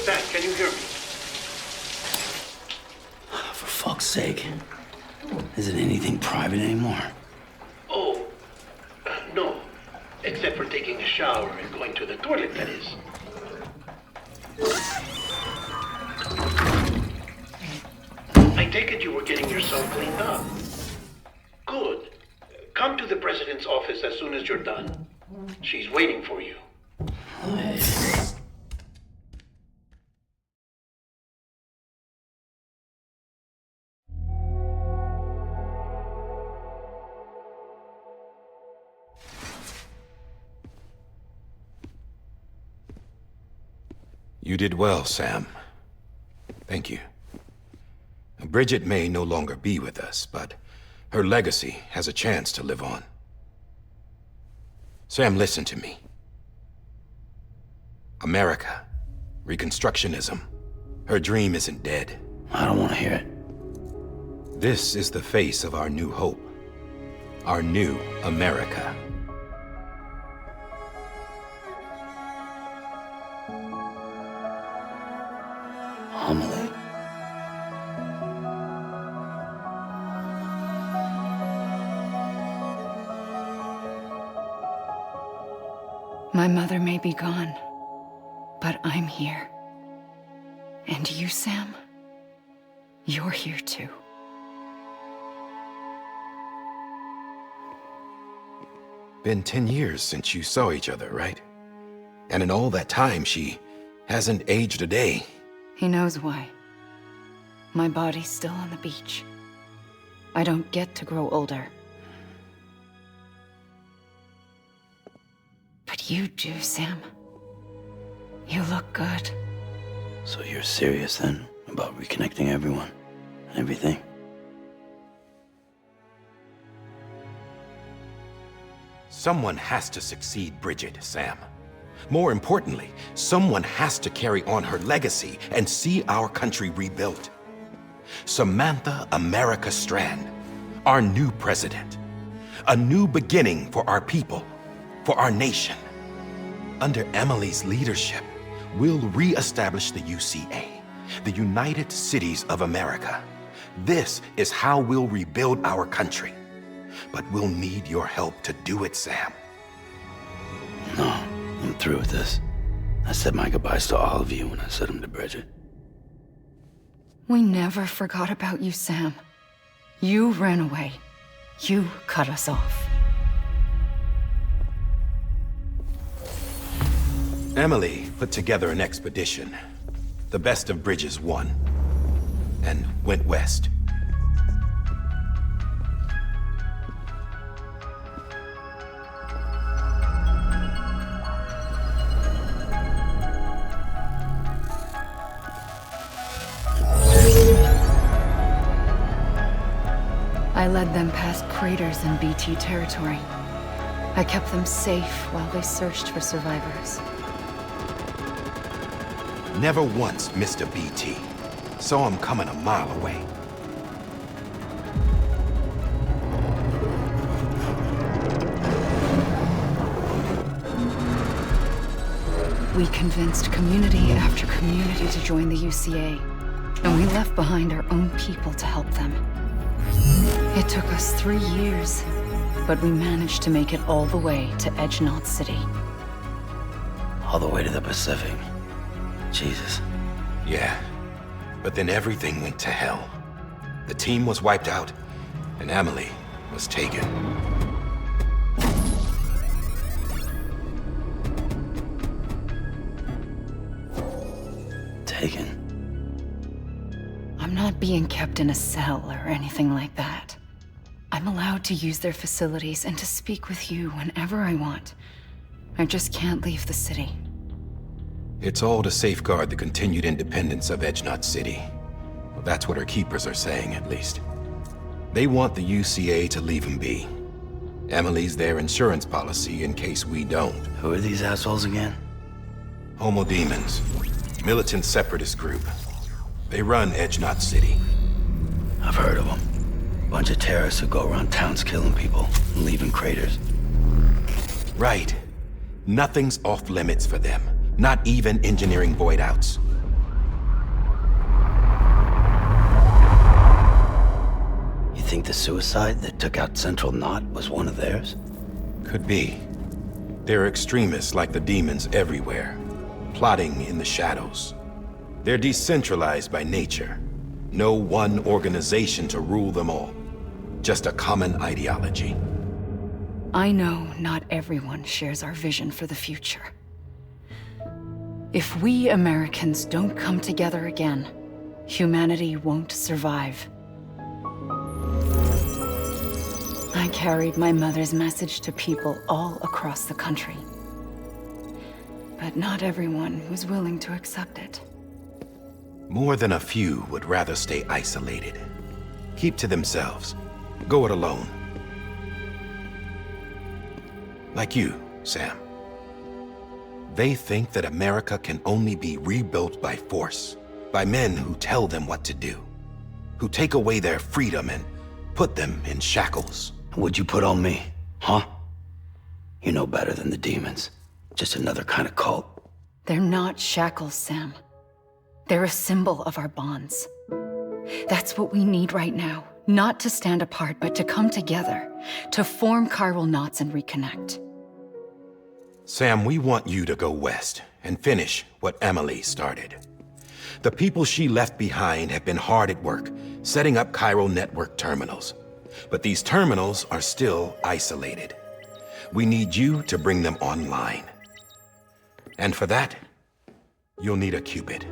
Sam, can you hear me? For fuck's sake. Is it anything private anymore? Oh, no. Except for taking a shower and going to the toilet, that is. I take it you were getting yourself cleaned up. Good. Come to the president's office as soon as you're done. She's waiting for you. You did well, Sam. Thank you. Bridget may no longer be with us, but her legacy has a chance to live on. Sam, listen to me. America, Reconstructionism, her dream isn't dead. I don't want to hear it. This is the face of our new hope. Our new America. Homily. My mother may be gone, but I'm here. And you, Sam, you're here too. Been 10 years since you saw each other, right? And in all that time, she hasn't aged a day. He knows why. My body's still on the beach. I don't get to grow older. But you do, Sam. You look good. So you're serious then about reconnecting everyone and everything? Someone has to succeed Bridget, Sam. More importantly, someone has to carry on her legacy and see our country rebuilt. Samantha America Strand, our new president. A new beginning for our people. for our nation. Under Emily's leadership, we'll re-establish the UCA, the United Cities of America. This is how we'll rebuild our country. But we'll need your help to do it, Sam. No, I'm through with this. I said my goodbyes to all of you when I said them to Bridget. We never forgot about you, Sam. You ran away. You cut us off. Emily put together an expedition. The best of Bridges won, and went west. I led them past craters in BT territory. I kept them safe while they searched for survivors. Never once missed a BT. Saw him coming a mile away. We convinced community after community to join the UCA, and we left behind our own people to help them. It took us 3 years, but we managed to make it all the way to Edgenot City. All the way to the Pacific. Jesus. Yeah, but then everything went to hell. The team was wiped out, and Emily was taken. Taken? I'm not being kept in a cell or anything like that. I'm allowed to use their facilities and to speak with you whenever I want. I just can't leave the city. It's all to safeguard the continued independence of Edgenot City. Well, that's what our keepers are saying, at least. They want the UCA to leave him be. Emily's their insurance policy in case we don't. Who are these assholes again? Homo Demons. Militant separatist group. They run Edgenot City. I've heard of them. Bunch of terrorists who go around towns killing people and leaving craters. Right. Nothing's off limits for them. Not even engineering void outs. You think the suicide that took out Central Knot was one of theirs? Could be. There are extremists like the demons everywhere, plotting in the shadows. They're decentralized by nature. No one organization to rule them all. Just a common ideology. I know not everyone shares our vision for the future. If we Americans don't come together again, humanity won't survive. I carried my mother's message to people all across the country. But not everyone was willing to accept it. More than a few would rather stay isolated. Keep to themselves. Go it alone. Like you, Sam. They think that America can only be rebuilt by force, by men who tell them what to do, who take away their freedom and put them in shackles. What'd you put on me, huh? You know better than the demons. Just another kind of cult. They're not shackles, Sam. They're a symbol of our bonds. That's what we need right now. Not to stand apart, but to come together, to form chiral knots and reconnect. Sam, we want you to go west and finish what Emily started. The people she left behind have been hard at work, setting up chiral network terminals. But these terminals are still isolated. We need you to bring them online. And for that, you'll need a qubit.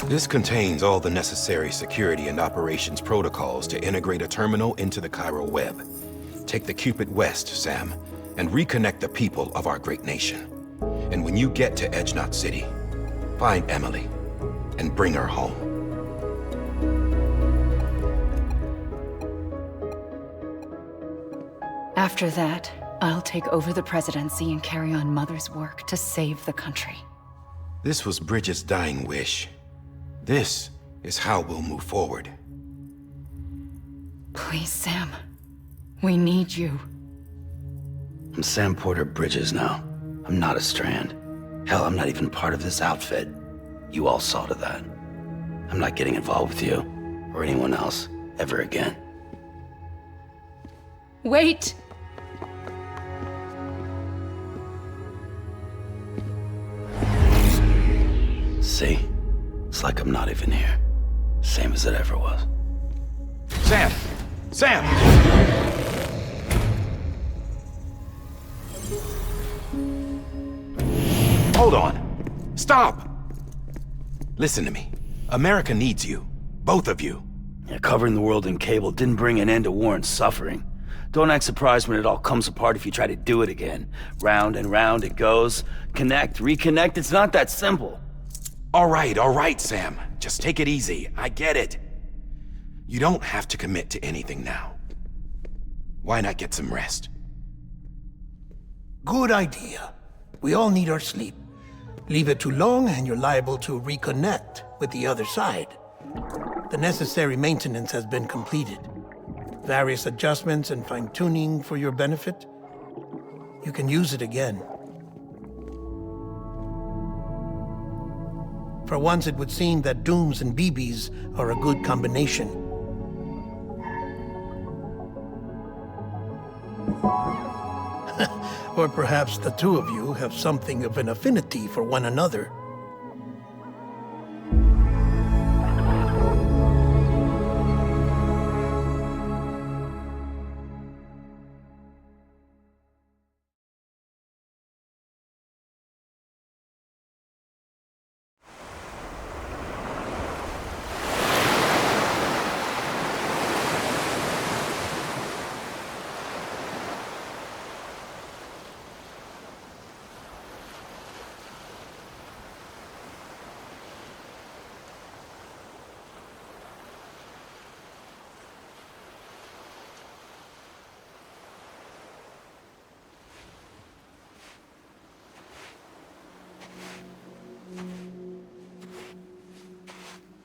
This contains all the necessary security and operations protocols to integrate a terminal into the chiral web. Take the qubit west, Sam, and reconnect the people of our great nation. And when you get to Edgenot City, find Emily and bring her home. After that, I'll take over the presidency and carry on Mother's work to save the country. This was Bridget's dying wish. This is how we'll move Please, Sam. We need you. I'm Sam Porter Bridges now. I'm not a Strand. Hell, I'm not even part of this outfit. You all saw to that. I'm not getting involved with you, or anyone else, ever again. Wait! See? It's like I'm not even here. Same as it ever was. Sam! Sam! Hold on. Stop! Listen to me. America needs you. Both of you. Yeah, covering the world in cable didn't bring an end to war and suffering. Don't act surprised when it all comes apart if you try to do it again. Round and round it goes. Connect, reconnect, it's not that simple. All right, Sam. Just take it easy. I get it. You don't have to commit to anything now. Why not get some rest? Good idea. We all need our sleep. Leave it too long and you're liable to reconnect with the other side. The necessary maintenance has been completed. Various adjustments and fine-tuning for your benefit. You can use it again. For once, it would seem that dooms and BBs are a good combination. Or perhaps the two of you have something of an affinity for one another.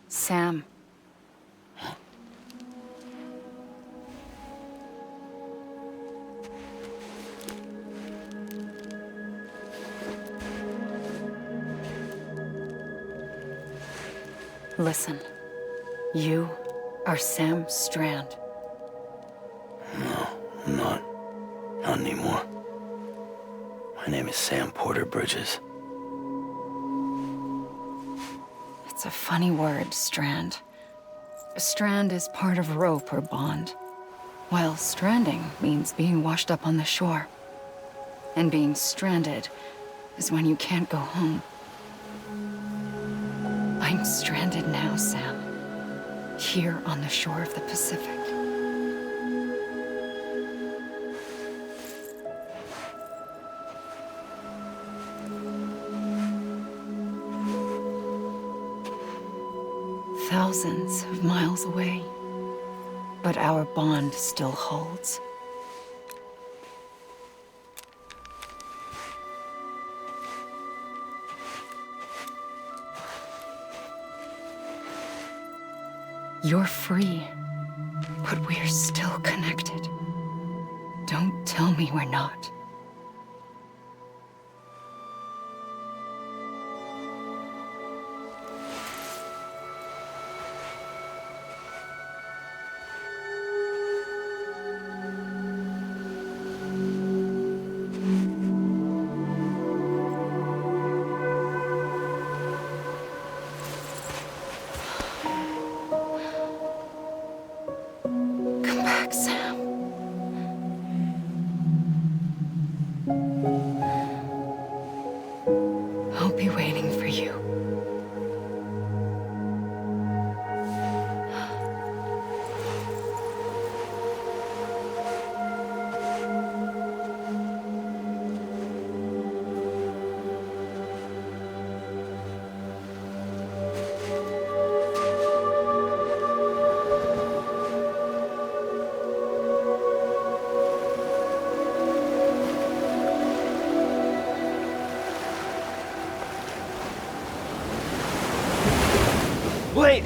Sam. Listen, you are Sam Strand. No, I'm not. Not anymore. My name is Sam Porter Bridges. It's a funny word, strand. A strand is part of rope or bond, while stranding means being washed up on the shore. And being stranded is when you can't go home. I'm stranded now, Sam. Here on the shore of the Pacific. Thousands of miles away, but our bond still holds. You're free, but we're still connected. Don't tell me we're not. Wait!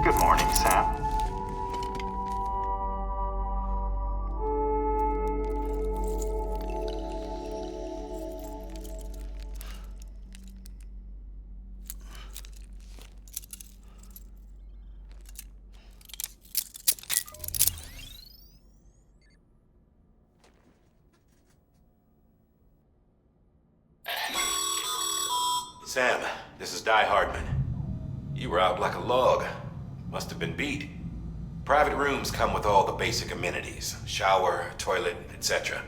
Good morning, Sam. Sam, this is Di Hardman. You were out like a log. Must have been beat. Private rooms come with all the basic amenities. Shower, toilet, etc.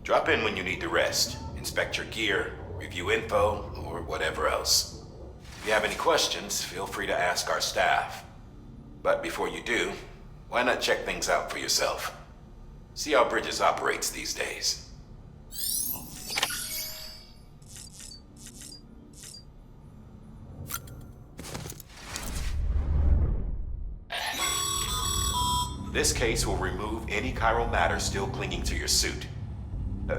Drop in when you need to rest. Inspect your gear, review info, or whatever else. If you have any questions, feel free to ask our staff. But before you do, why not check things out for yourself? See how Bridges operates these days. This case will remove any chiral matter still clinging to your suit.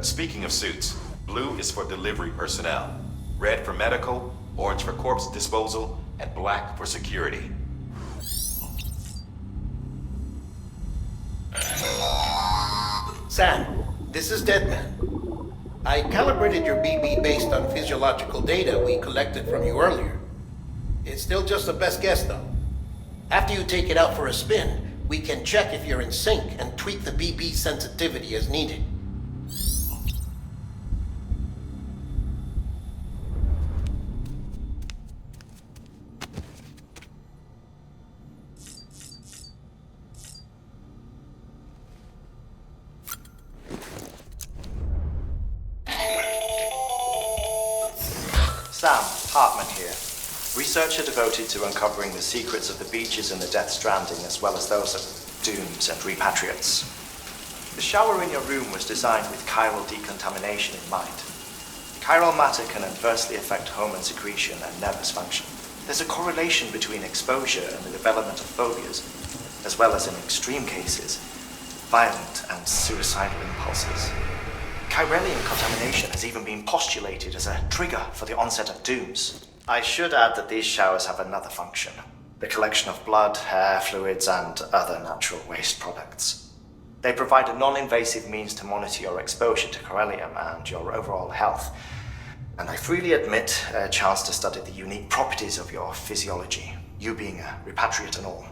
Speaking of suits, blue is for delivery personnel, red for medical, orange for corpse disposal, and black for security. Sam, this is Deadman. I calibrated your BB based on physiological data we collected from you earlier. It's still just a best guess, though. After you take it out for a spin, we can check if you're in sync and tweak the BB sensitivity as needed. Sam, Hartman here. Researcher devoted to uncovering the secrets of the beaches and the Death Stranding, as well as those of dooms and repatriates. The shower in your room was designed with chiral decontamination in mind. Chiral matter can adversely affect hormone secretion and nervous function. There's a correlation between exposure and the development of phobias, as well as in extreme cases, violent and suicidal impulses. Chiralium contamination has even been postulated as a trigger for the onset of dooms. I should add that these showers have another function: the collection of blood, hair, fluids, and other natural waste products. They provide a non-invasive means to monitor your exposure to chiralium and your overall health, and I freely admit a chance to study the unique properties of your physiology, you being a repatriate and all.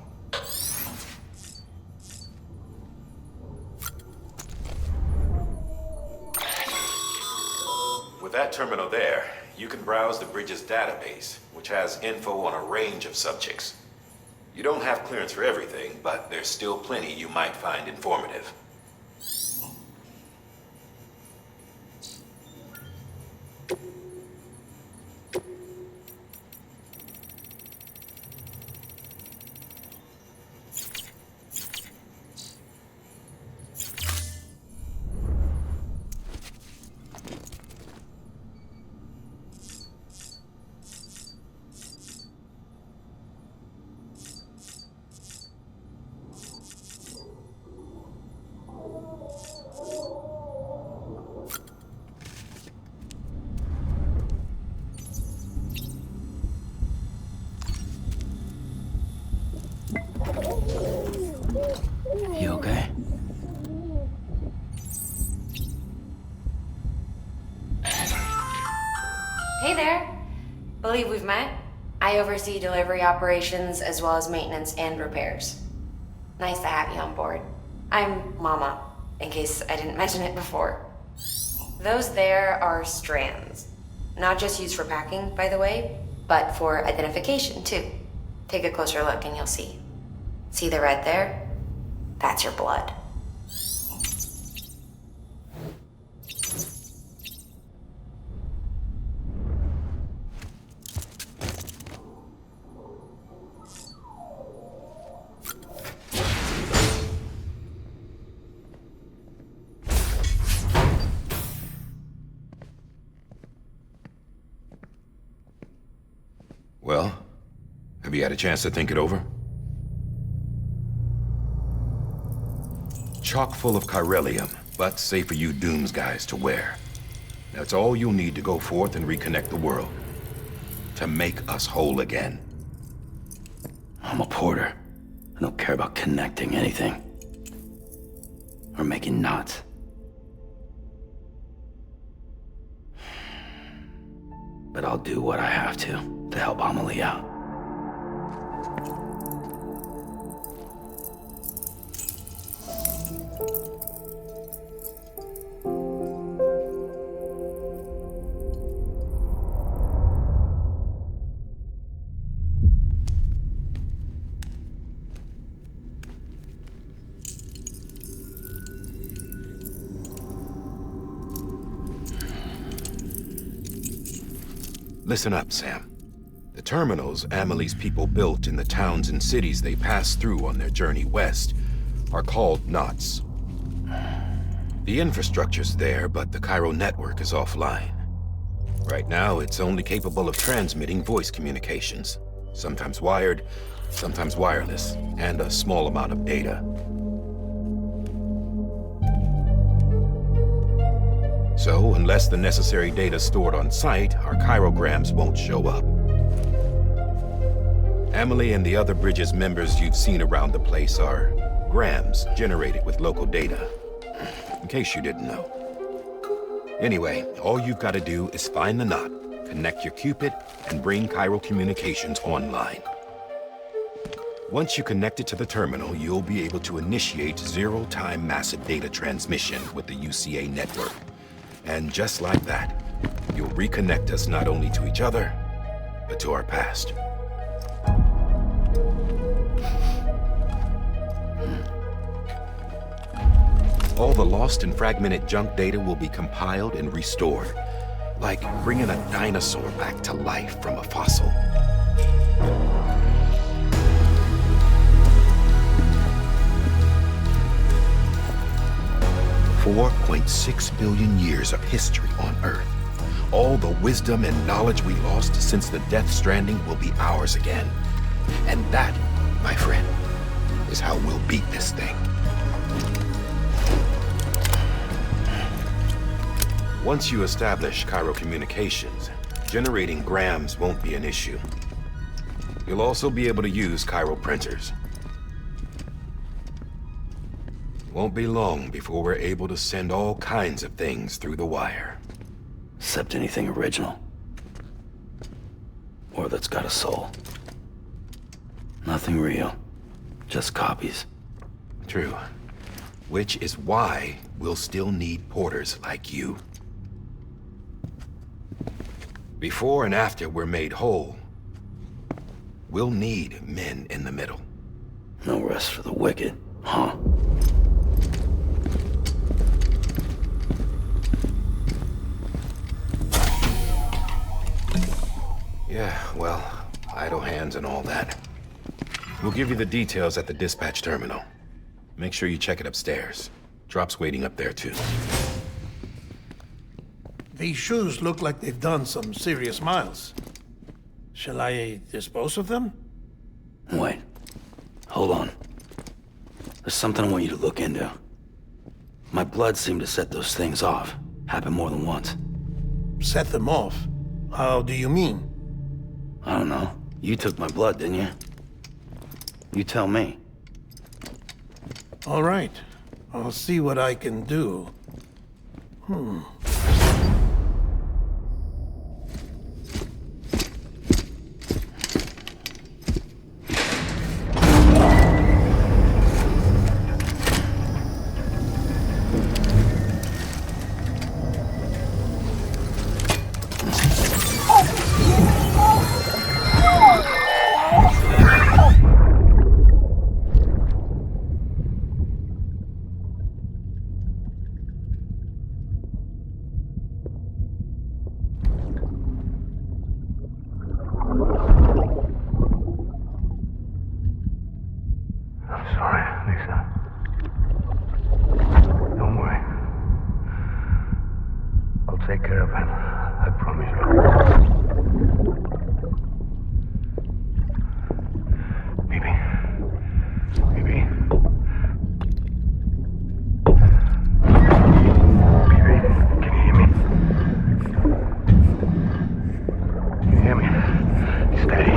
With that terminal there, you can browse the Bridges database, which has info on a range of subjects. You don't have clearance for everything, but there's still plenty you might find informative. You okay? Hey there. Believe we've met. I oversee delivery operations as well as maintenance and repairs. Nice to have you on board. I'm Mama, in case I didn't mention it before. Those there are strands. Not just used for packing, by the way, but for identification too. Take a closer look and you'll see. See the red there? That's your blood. Well, have you had a chance to think it over? Chock full of chiralium, but safe for you Dooms guys to wear. That's all you'll need to go forth and reconnect the world. To make us whole again. I'm a porter. I don't care about connecting anything. Or making knots. But I'll do what I have to help Amelie out. Listen up, Sam. The terminals Amelie's people built in the towns and cities they passed through on their journey west are called knots. The infrastructure's there, but the Cairo network is offline. Right now, it's only capable of transmitting voice communications, sometimes wired, sometimes wireless, and a small amount of data. So, unless the necessary data is stored on site, our chirograms won't show up. Amelie and the other Bridges members you've seen around the place are grams generated with local data, in case you didn't know. Anyway, all you've got to do is find the knot, connect your Cupid, and bring Cairo communications online. Once you connect it to the terminal, you'll be able to initiate zero-time massive data transmission with the UCA network. And just like that, you'll reconnect us not only to each other, but to our past. All the lost and fragmented junk data will be compiled and restored, like bringing a dinosaur back to life from a fossil. $4.6 billion years of history on Earth. All the wisdom and knowledge we lost since the Death Stranding will be ours again. And that, my friend, is how we'll beat this thing. Once you establish Cairo communications, generating grams won't be an issue. You'll also be able to use Cairo printers. Won't be long before we're able to send all kinds of things through the wire. Except anything original. Or that's got a soul. Nothing real. Just copies. True. Which is why we'll still need porters like you. Before and after we're made whole, we'll need men in the middle. No rest for the wicked, huh? Yeah, well, idle hands and all that. We'll give you the details at the dispatch terminal. Make sure you check it upstairs. Drop's waiting up there, too. These shoes look like they've done some serious miles. Shall I dispose of them? Wait. Hold on. There's something I want you to look into. My blood seemed to set those things off. Happened more than once. Set them off? How do you mean? I don't know. You took my blood, didn't you? You tell me. All right. I'll see what I can do. Take care of him. I promise you. Baby. Baby. Baby, can you hear me? Can you hear me? Steady.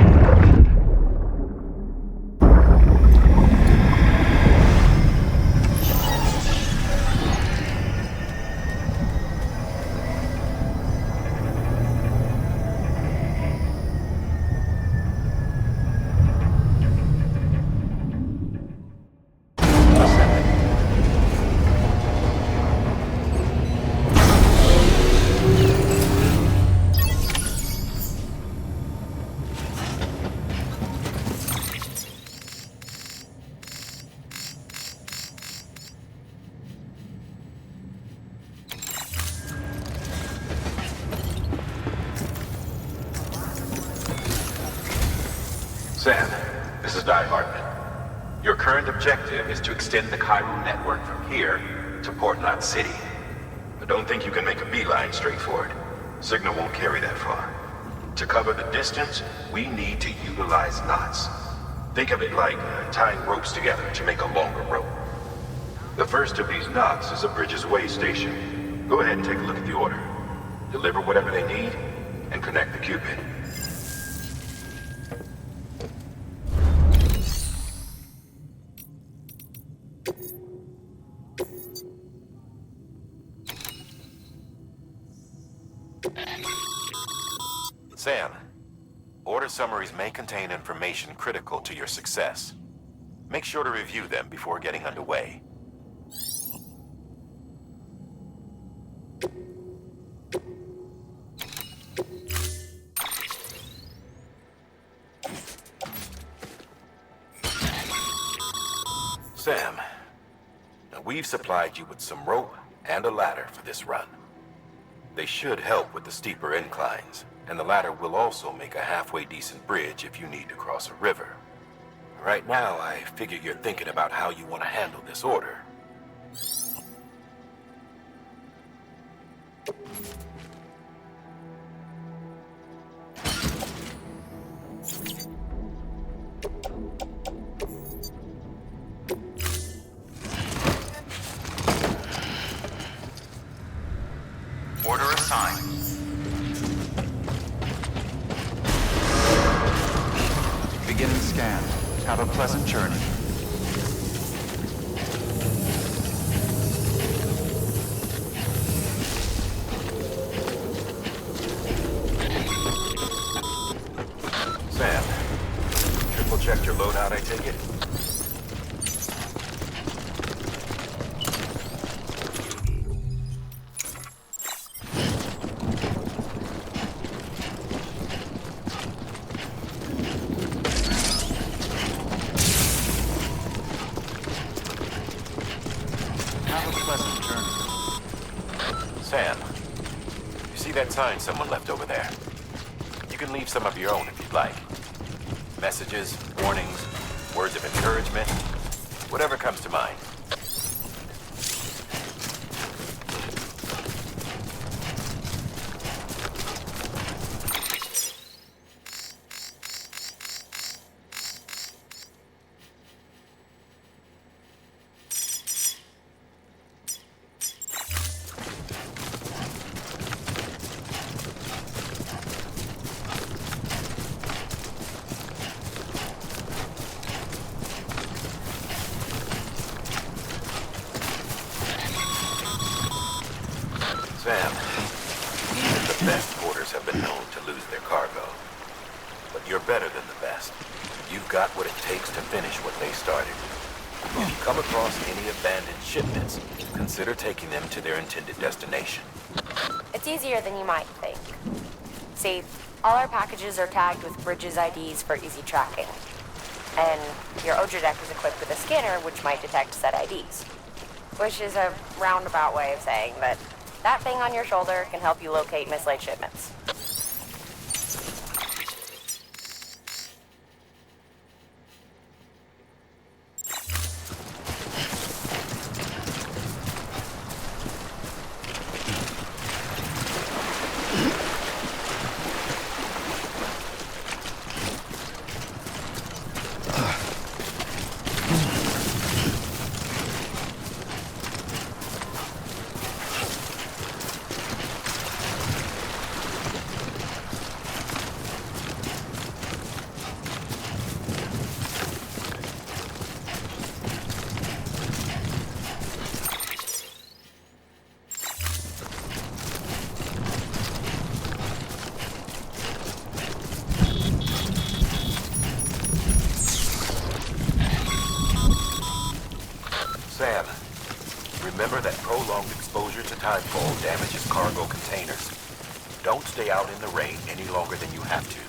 Sam, this is Di Hartman. Your current objective is to extend the Cairo network from here to Port Knot City. But don't think you can make a beeline straight for it. Signal won't carry that far. To cover the distance, we need to utilize knots. Think of it like tying ropes together to make a longer rope. The first of these knots is a Bridges Way station. Go ahead and take a look at the order. Deliver whatever they need, and connect the Cupid. Sam, order summaries may contain information critical to your success. Make sure to review them before getting underway. Sam, now we've supplied you with some rope and a ladder for this run. They should help with the steeper inclines, and the ladder will also make a halfway decent bridge if you need to cross a river. Right now, I figure you're thinking about how you want to handle this order. Order assigned. Beginning scan. Have a pleasant journey. Sam, triple checked your loadout, I take it? Sam, you see that sign someone left over there? You can leave some of your own if you'd like. Messages, warnings, words of encouragement, whatever comes to mind. Sam, even the best porters have been known to lose their cargo. But you're better than the best. You've got what it takes to finish what they started. If you come across any abandoned shipments, consider taking them to their intended destination. It's easier than you might think. See, all our packages are tagged with Bridges IDs for easy tracking. And your Odra deck is equipped with a scanner which might detect said IDs. Which is a roundabout way of saying that that thing on your shoulder can help you locate mislaid shipments. Sam, remember that prolonged exposure to timefall damages cargo containers. Don't stay out in the rain any longer than you have to.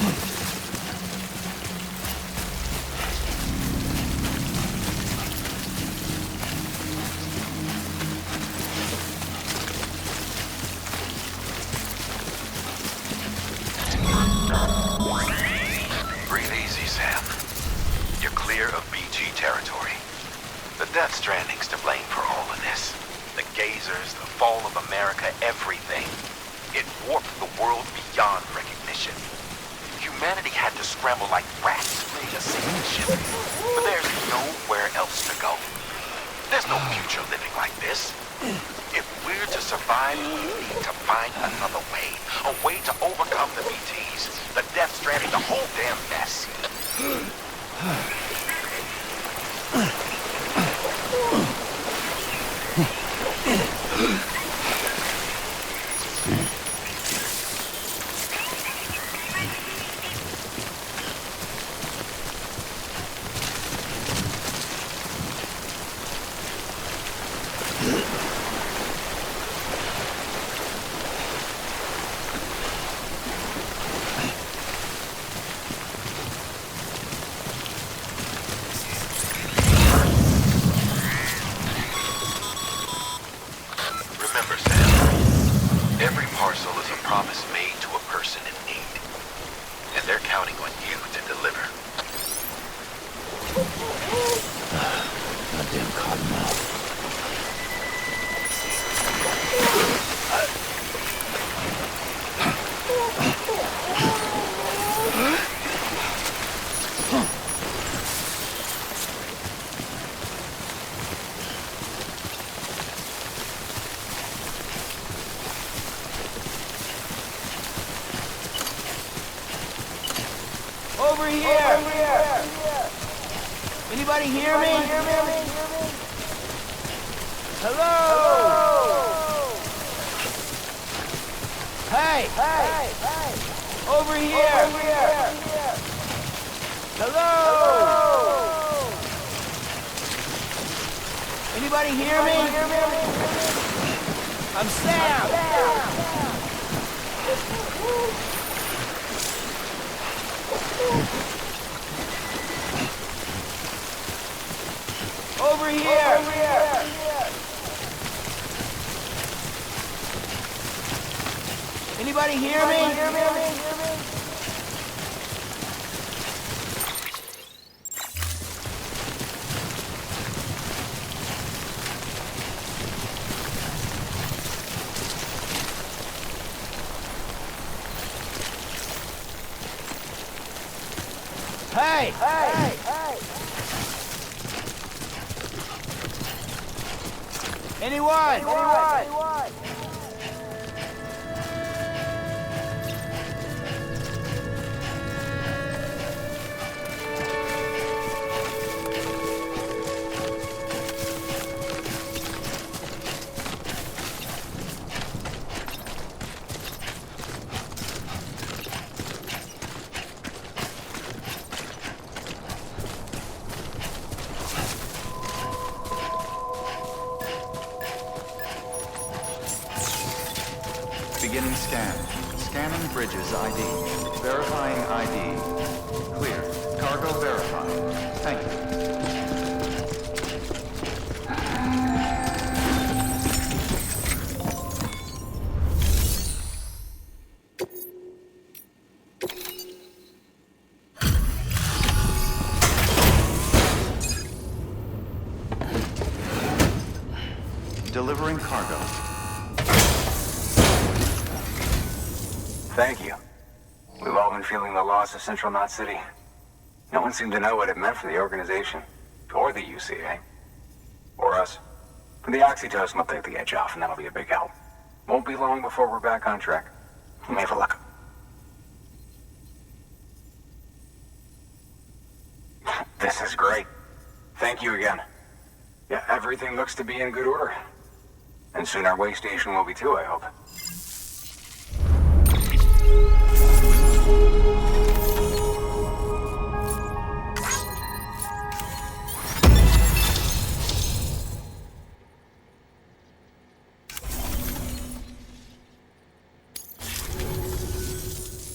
Breathe easy, Sam. You're clear of BG territory. The Death Stranding's to blame for all of this. The gazers, the fall of America, everything. It warped the world beyond recognition. Humanity had to scramble like rats to sink the ship. But there's nowhere else to go. There's no future living like this. If we're to survive, we need to find another way. A way to overcome the BTs, the Death Stranding, the whole damn mess. Remember, Sam, every parcel is a promise made to a person in need. And they're counting on you to deliver. Goddamn cottonmouth. Over here! Anybody hear me? Hello? Hey! Over here! Hello? Anybody hear me? I'm Sam! Over here! Anybody hear me? Hey! Anyone? Beginning scan. Scanning bridges ID. Verifying ID. Clear. Cargo verified. Thank you. Delivering cargo. Thank you. We've all been feeling the loss of Central Knot City. No one seemed to know what it meant for the organization, or the UCA, or us. The oxytocin will take the edge off, and that'll be a big help. Won't be long before we're back on track. You may have a luck. This is great. Thank you again. Yeah, everything looks to be in good order. And soon our way station will be too, I hope.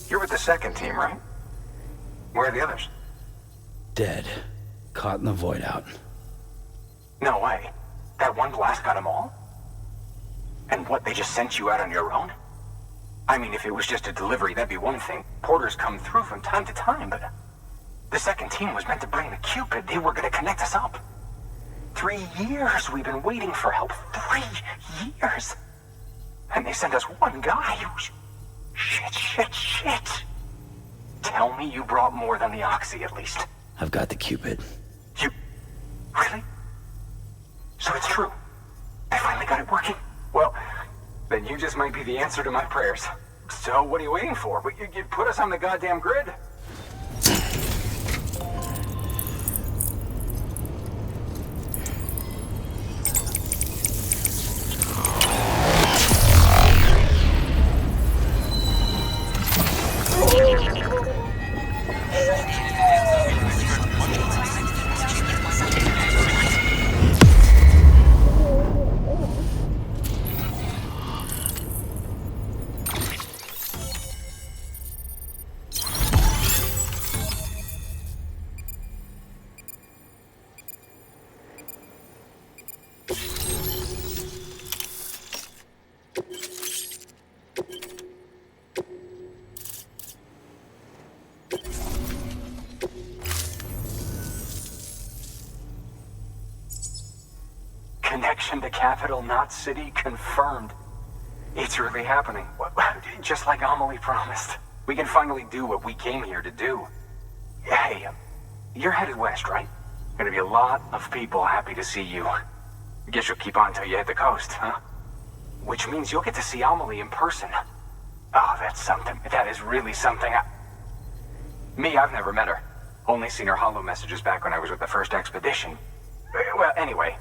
You're with the second team, right? Where are the others? Dead. Caught in the void out. No way. That one blast got them all? And what, they just sent you out on your own? I mean, if it was just a delivery, that'd be one thing. Porters come through from time to time, but... The second team was meant to bring the Cupid. They were gonna connect us up. 3 years we've been waiting for help. 3 years! And they sent us one guy who's... Shit. Tell me you brought more than the Oxy, at least. I've got the Cupid. You... Really? So it's true. I finally got it working. Well, then you just might be the answer to my prayers. So what are you waiting for? You put us on the goddamn grid. Connection to capital, not city, confirmed. It's really happening. Just like Amelie promised. We can finally do what we came here to do. Hey, you're headed west, right? Gonna be a lot of people happy to see you. Guess you'll keep on till you hit the coast, huh? Which means you'll get to see Amelie in person. Oh, that's something. That is really something. Me, I've never met her. Only seen her holo messages back when I was with the first expedition. Well, anyway,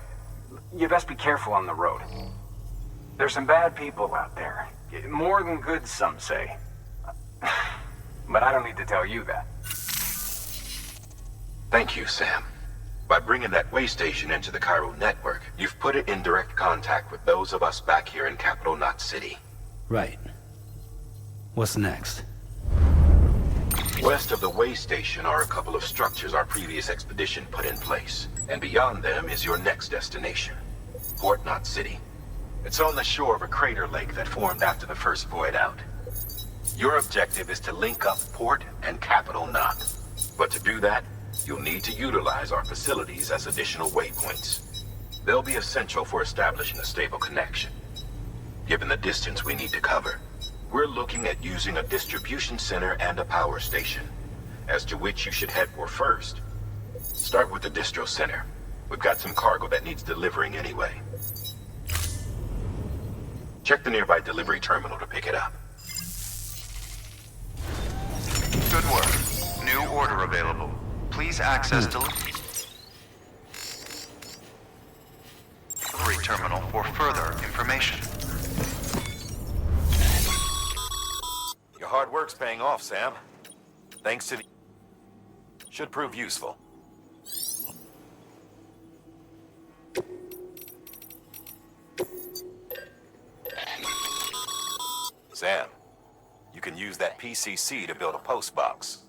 you best be careful on the road. There's some bad people out there. More than good, some say. But I don't need to tell you that. Thank you, Sam. By bringing that way station into the Cairo network, you've put it in direct contact with those of us back here in Capital Knot City. Right. What's next? West of the way station are a couple of structures our previous expedition put in place. And beyond them is your next destination, Port Knot City. It's on the shore of a crater lake that formed after the first void out. Your objective is to link up Port and Capital Knot. But to do that, you'll need to utilize our facilities as additional waypoints. They'll be essential for establishing a stable connection. Given the distance we need to cover, we're looking at using a distribution center and a power station, as to which you should head for first. Start with the distro center. We've got some cargo that needs delivering anyway. Check the nearby delivery terminal to pick it up. Good work. New order available. Please access delivery terminal for further information. Your hard work's paying off, Sam. Thanks to the... Should prove useful. Sam, you can use that PCC to build a post box.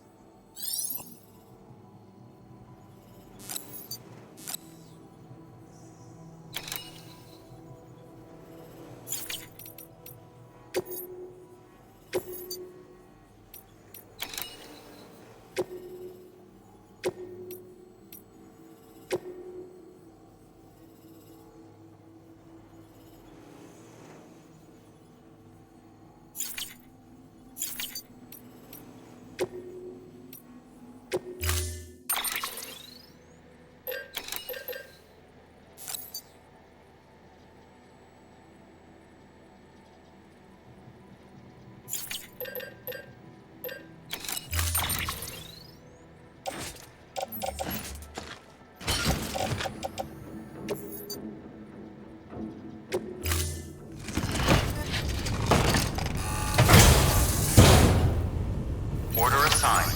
Order assigned.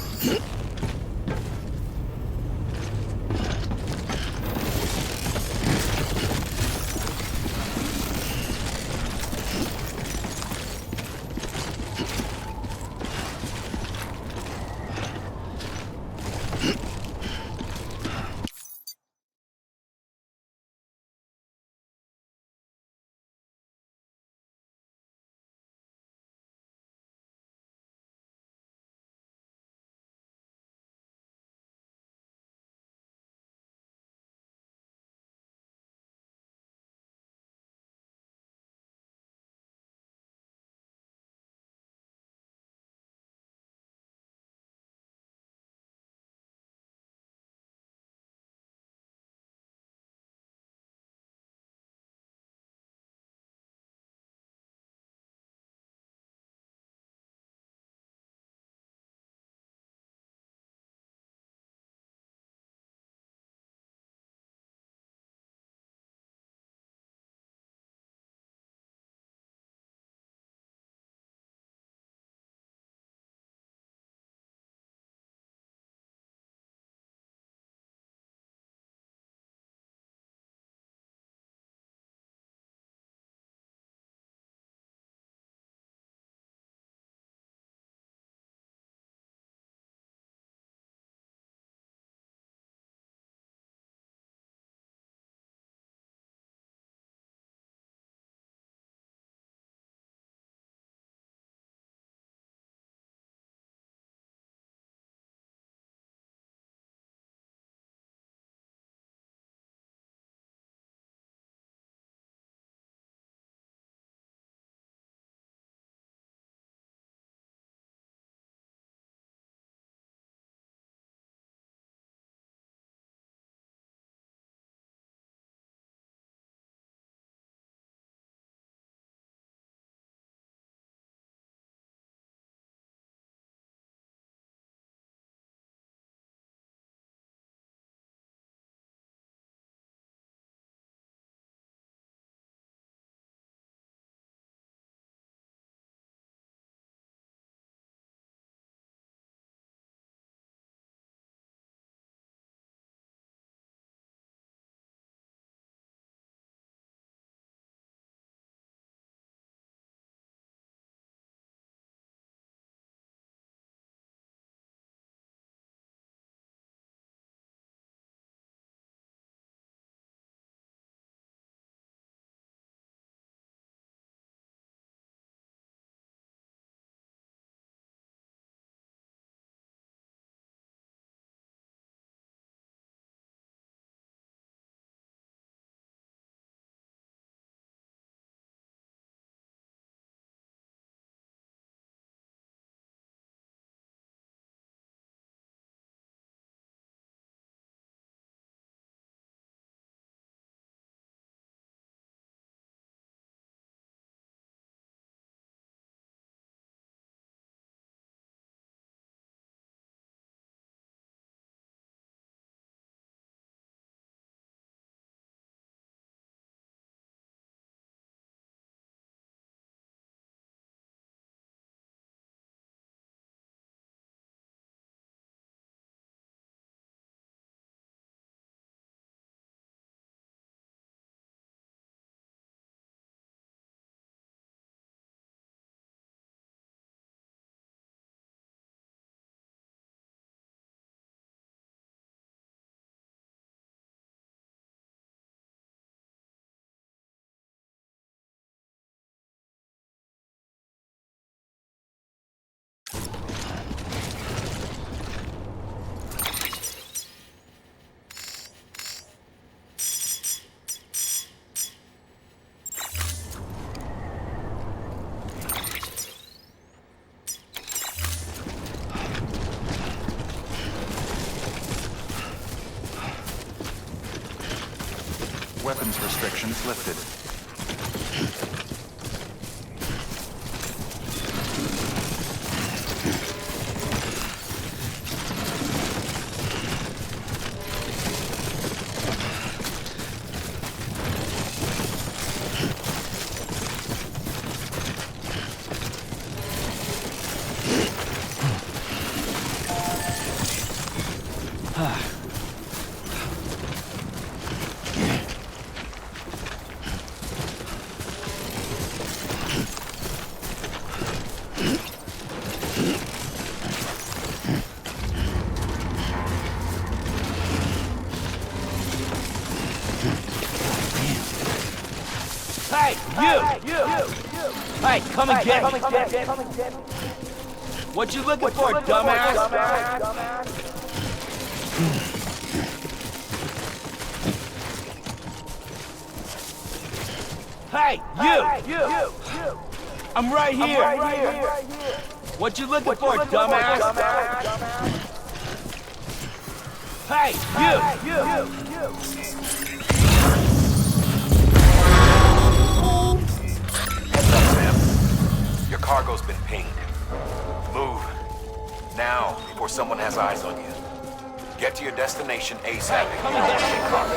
weapons restrictions lifted. Hey, you! Hey, come and get me! What you looking for, dumbass? Hey, you! I'm right here! What you looking for, dumbass? Hey, you! Heads up, Sam. Your cargo's been pinged. Move. Now, before someone has eyes on you. Get to your destination ASAP and get on your cargo.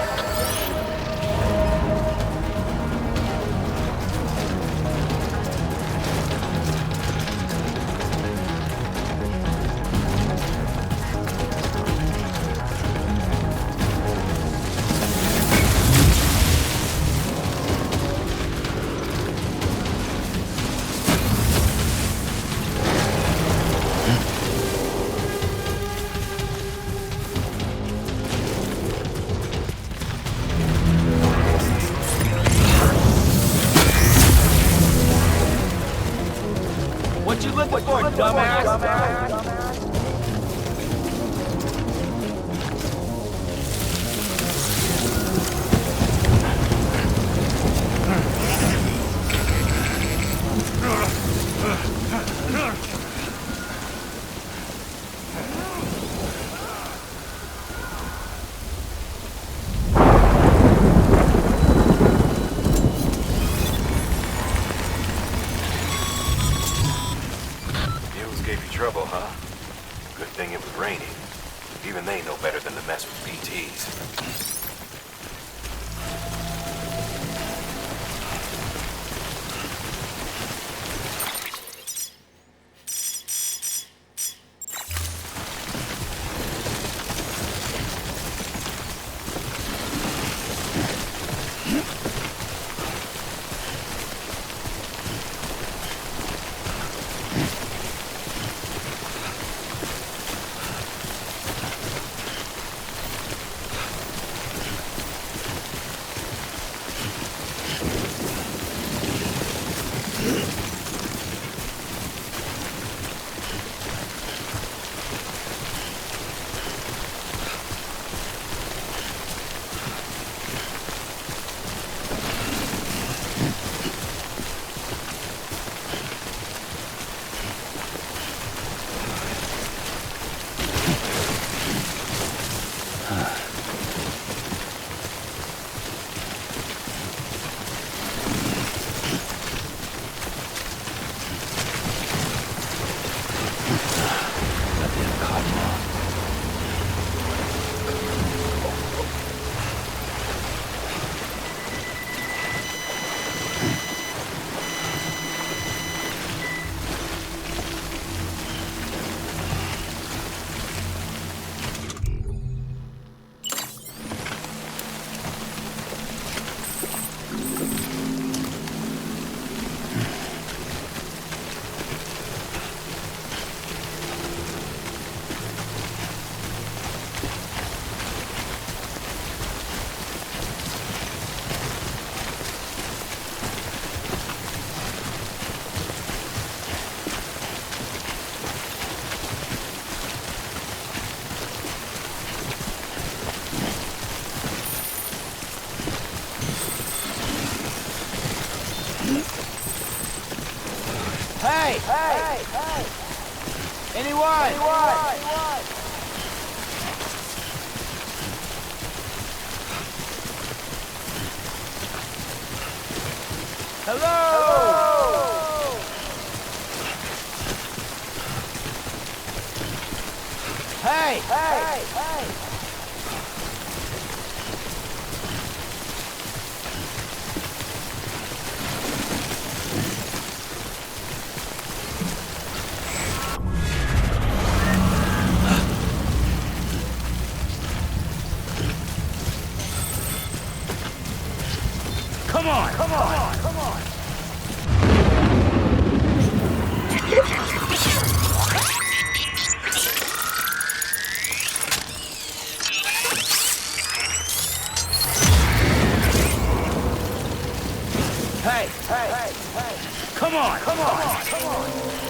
What you looking for, dumbass? Trouble, huh? Good thing it was raining. Even they know better than to mess with PTs. Hey! Anyone? Hello! Hey! Hey! Hey! Come on! Come on! Come on! Hey! Hey! Hey! Hey! Come on! Come on! Come on!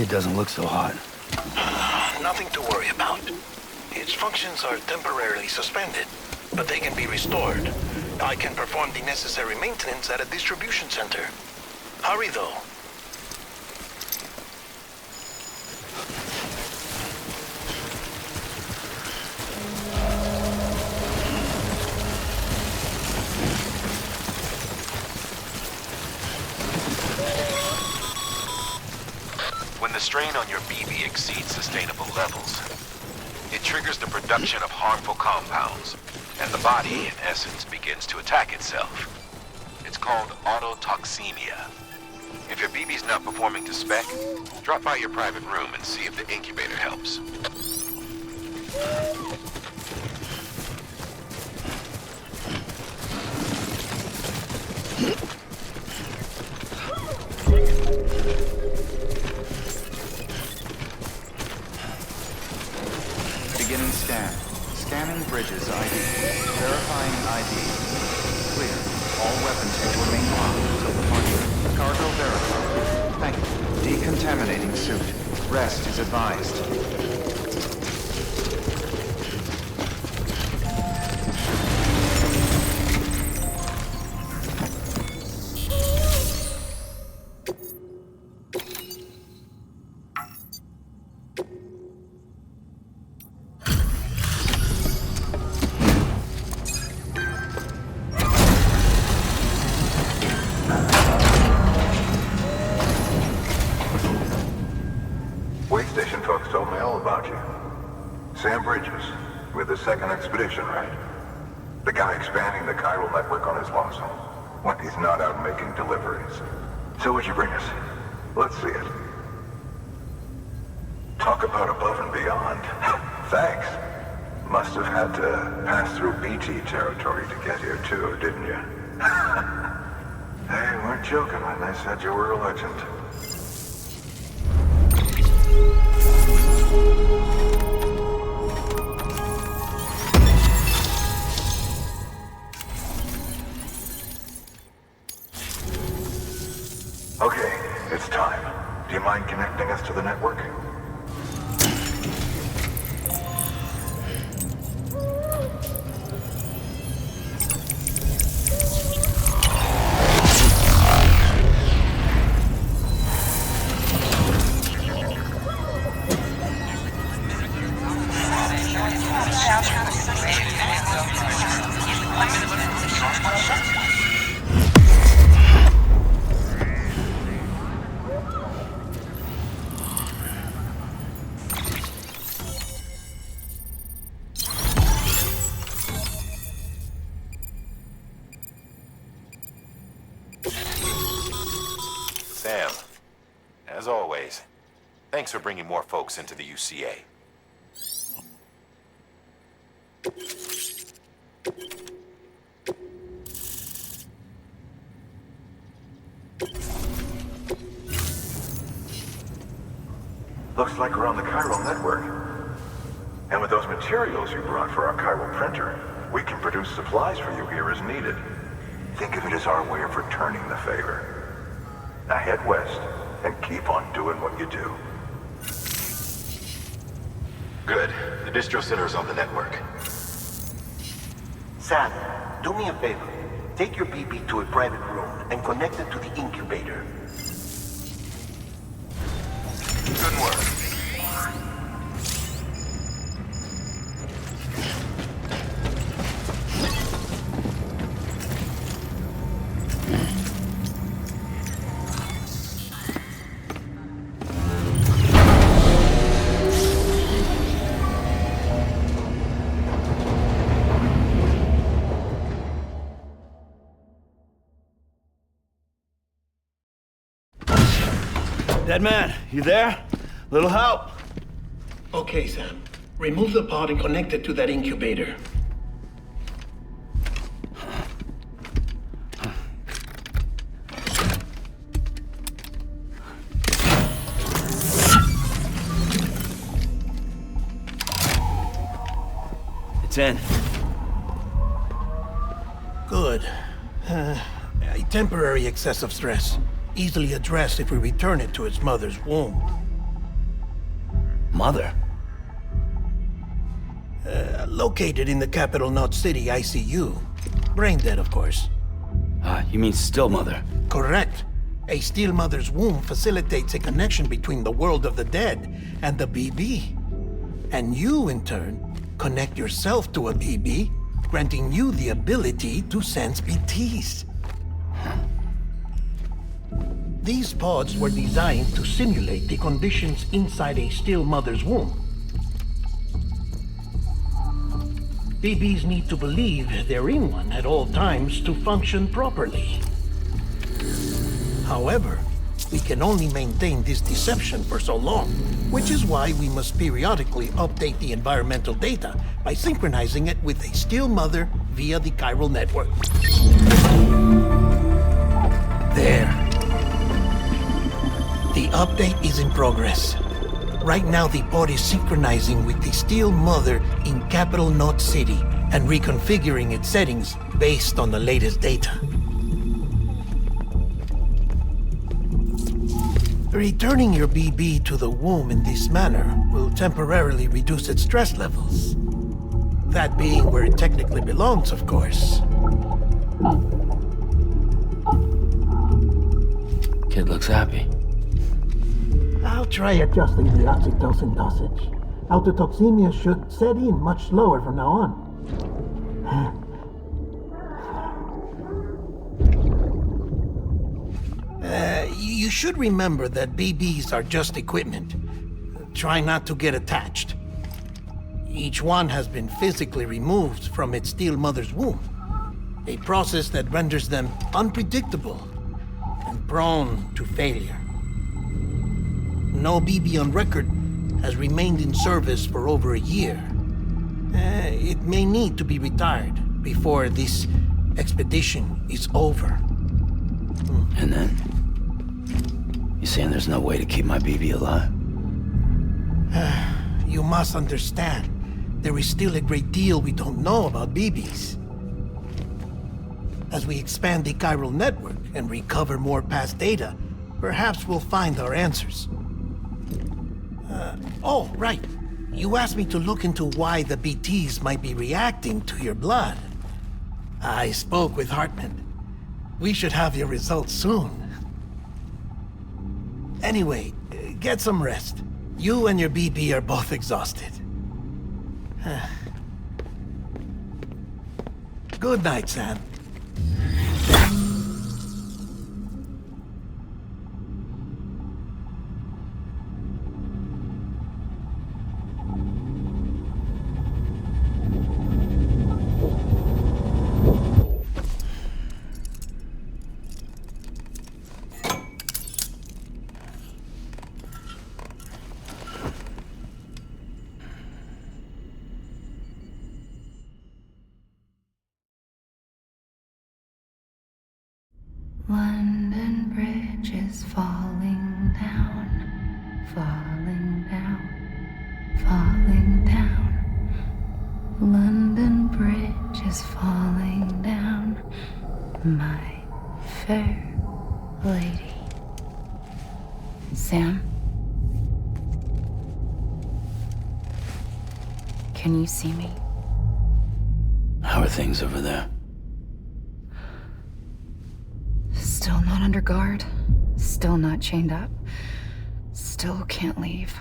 Kid doesn't look so hot. Nothing to worry about. Its functions are temporarily suspended, but they can be restored. I can perform the necessary maintenance at a distribution center. Hurry, though. When the strain on your BB exceeds sustainable levels, it triggers the production of harmful compounds, and the body, in essence, begins to attack itself. It's called autotoxemia. If your BB's not performing to spec, drop by your private room and see if the incubator helps. Beginning scan. Scanning bridges ID. Verifying ID. Clear. All weapons will remain locked until departure. Cargo verified. Thank you. Decontaminating suit. Rest is advised. Second expedition, right? The guy expanding the chiral network on his lonesome. When he's not out making deliveries. So what'd you bring us? Let's see it. Talk about above and beyond. Thanks. Must have had to pass through BT territory to get here too, didn't you? They weren't joking when they said you were a legend. Okay, it's time. Do you mind connecting us to the network? Sam, as always, thanks for bringing more folks into the UCA. Looks like we're on the chiral network. And with those materials you brought for our chiral printer, we can produce supplies for you here as needed. Think of it as our way of returning the favor. Now head west and keep on doing what you do. Good. The distro center is on the network. Sam, do me a favor. Take your BB to a private room and connect it to the incubator. Good work. Dead man, you there? Little help? Okay, Sam. Remove the pod and connect it to that incubator. It's in. Good. A temporary excess of stress. Easily addressed if we return it to its mother's womb. mother? Located in the capital Knot City ICU. Brain dead, of course. You mean still mother? Correct. A steel mother's womb facilitates a connection between the world of the dead and the BB. And you, in turn, connect yourself to a BB, granting you the ability to sense BTs. These pods were designed to simulate the conditions inside a still mother's womb. BBs need to believe they're in one at all times to function properly. However, we can only maintain this deception for so long, which is why we must periodically update the environmental data by synchronizing it with a still mother via the chiral network. There. The update is in progress. Right now, the pod is synchronizing with the steel mother in capital Knot City and reconfiguring its settings based on the latest data. Returning your BB to the womb in this manner will temporarily reduce its stress levels. That being where it technically belongs, of course. Kid looks happy. I'll try adjusting the oxytocin dosage. Autotoxemia should set in much slower from now on. You should remember that BBs are just equipment. Try not to get attached. Each one has been physically removed from its steel mother's womb. A process that renders them unpredictable and prone to failure. No BB on record has remained in service for over a year. It may need to be retired before this expedition is over. And then? You saying there's no way to keep my BB alive? You must understand, there is still a great deal we don't know about BBs. As we expand the chiral network and recover more past data, perhaps we'll find our answers. Oh, right. You asked me to look into why the BTs might be reacting to your blood. I spoke with Hartman. We should have your results soon. Anyway, get some rest. You and your BB are both exhausted. Good night, Sam. London Bridge is falling down, falling down, falling down. London Bridge is falling down, my fair lady. Sam? Can you see me? How are things over there? Still not under guard, still not chained up, still can't leave.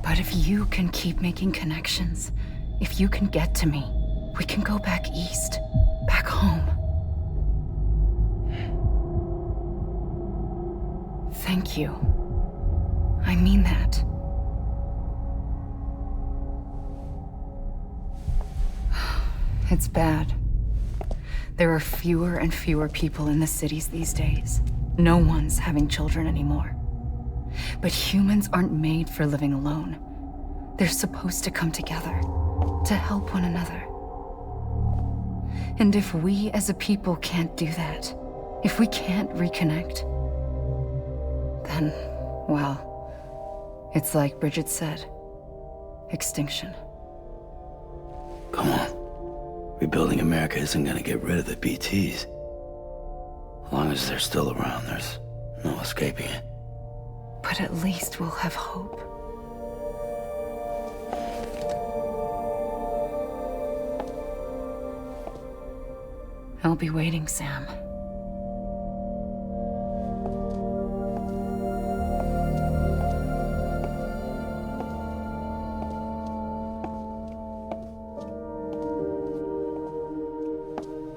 But if you can keep making connections, if you can get to me, we can go back east, back home. Thank you. I mean that. It's bad. There are fewer and fewer people in the cities these days. No one's having children anymore. But humans aren't made for living alone. They're supposed to come together, to help one another. And if we as a people can't do that, if we can't reconnect, then, well, it's like Bridget said, extinction. Come on. Rebuilding America isn't gonna get rid of the BTs. As long as they're still around, there's no escaping it. But at least we'll have hope. I'll be waiting, Sam.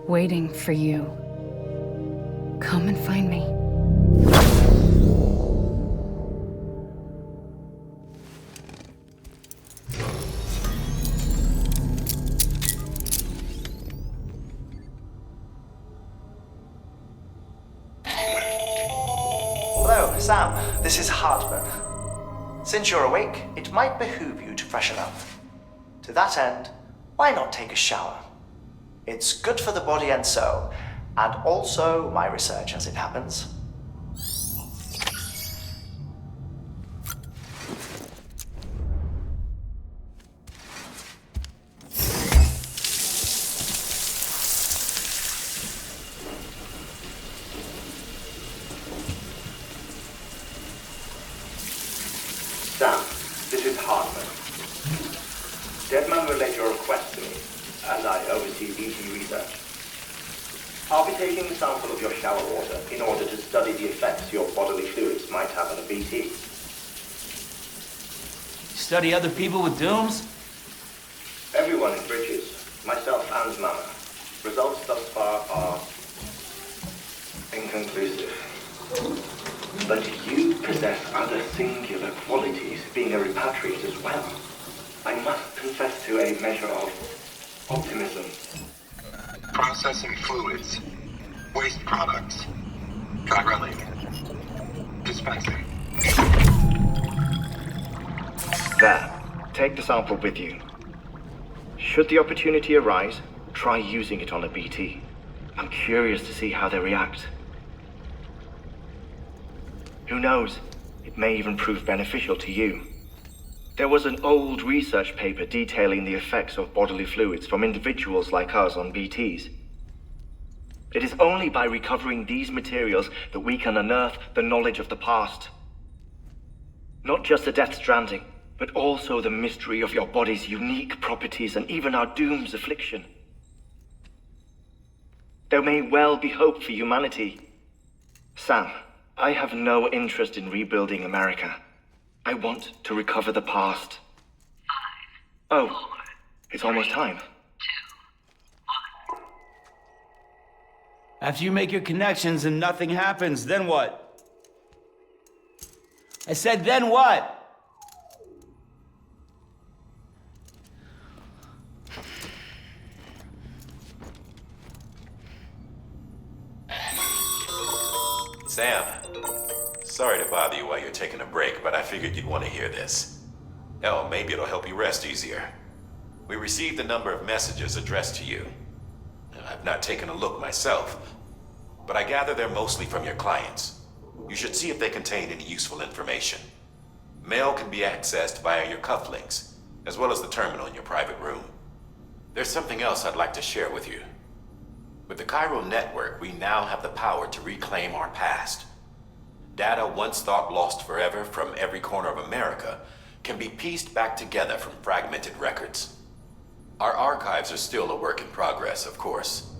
Waiting for you. Come and find me. Hello, Sam. This is Hartman. Since you're awake, it might behoove you to freshen up. To that end, why not take a shower? It's good for the body and soul, and also my research as it happens. Sam, this is Hartman. Deadman relayed your request to me, as I oversee BT research. I'll be taking a sample of your shower water in order to study the effects your bodily fluids might have on a BT. Study other people with dooms? Everyone in Bridges, myself and Mama. Results thus far are inconclusive. But you possess other singular qualities, being a repatriate as well. I must confess to a measure of optimism. Processing fluids, waste products, drilling, dispensing. There, take the sample with you. Should the opportunity arise, try using it on a BT. I'm curious to see how they react. Who knows, it may even prove beneficial to you. There was an old research paper detailing the effects of bodily fluids from individuals like us on BTs. It is only by recovering these materials that we can unearth the knowledge of the past. Not just the Death Stranding, but also the mystery of your body's unique properties and even our doom's affliction. There may well be hope for humanity. Sam, I have no interest in rebuilding America. I want to recover the past. 5, 4, it's almost time. 2, 1. After you make your connections and nothing happens, then what? I said, then what? Sam, sorry to bother you while you're taking a break, but I figured you'd want to hear this. Hell, maybe it'll help you rest easier. We received a number of messages addressed to you. I've not taken a look myself, but I gather they're mostly from your clients. You should see if they contain any useful information. Mail can be accessed via your cufflinks, as well as the terminal in your private room. There's something else I'd like to share with you. With the Chiral network, we now have the power to reclaim our past. Data once thought lost forever from every corner of America can be pieced back together from fragmented records. Our archives are still a work in progress, of course.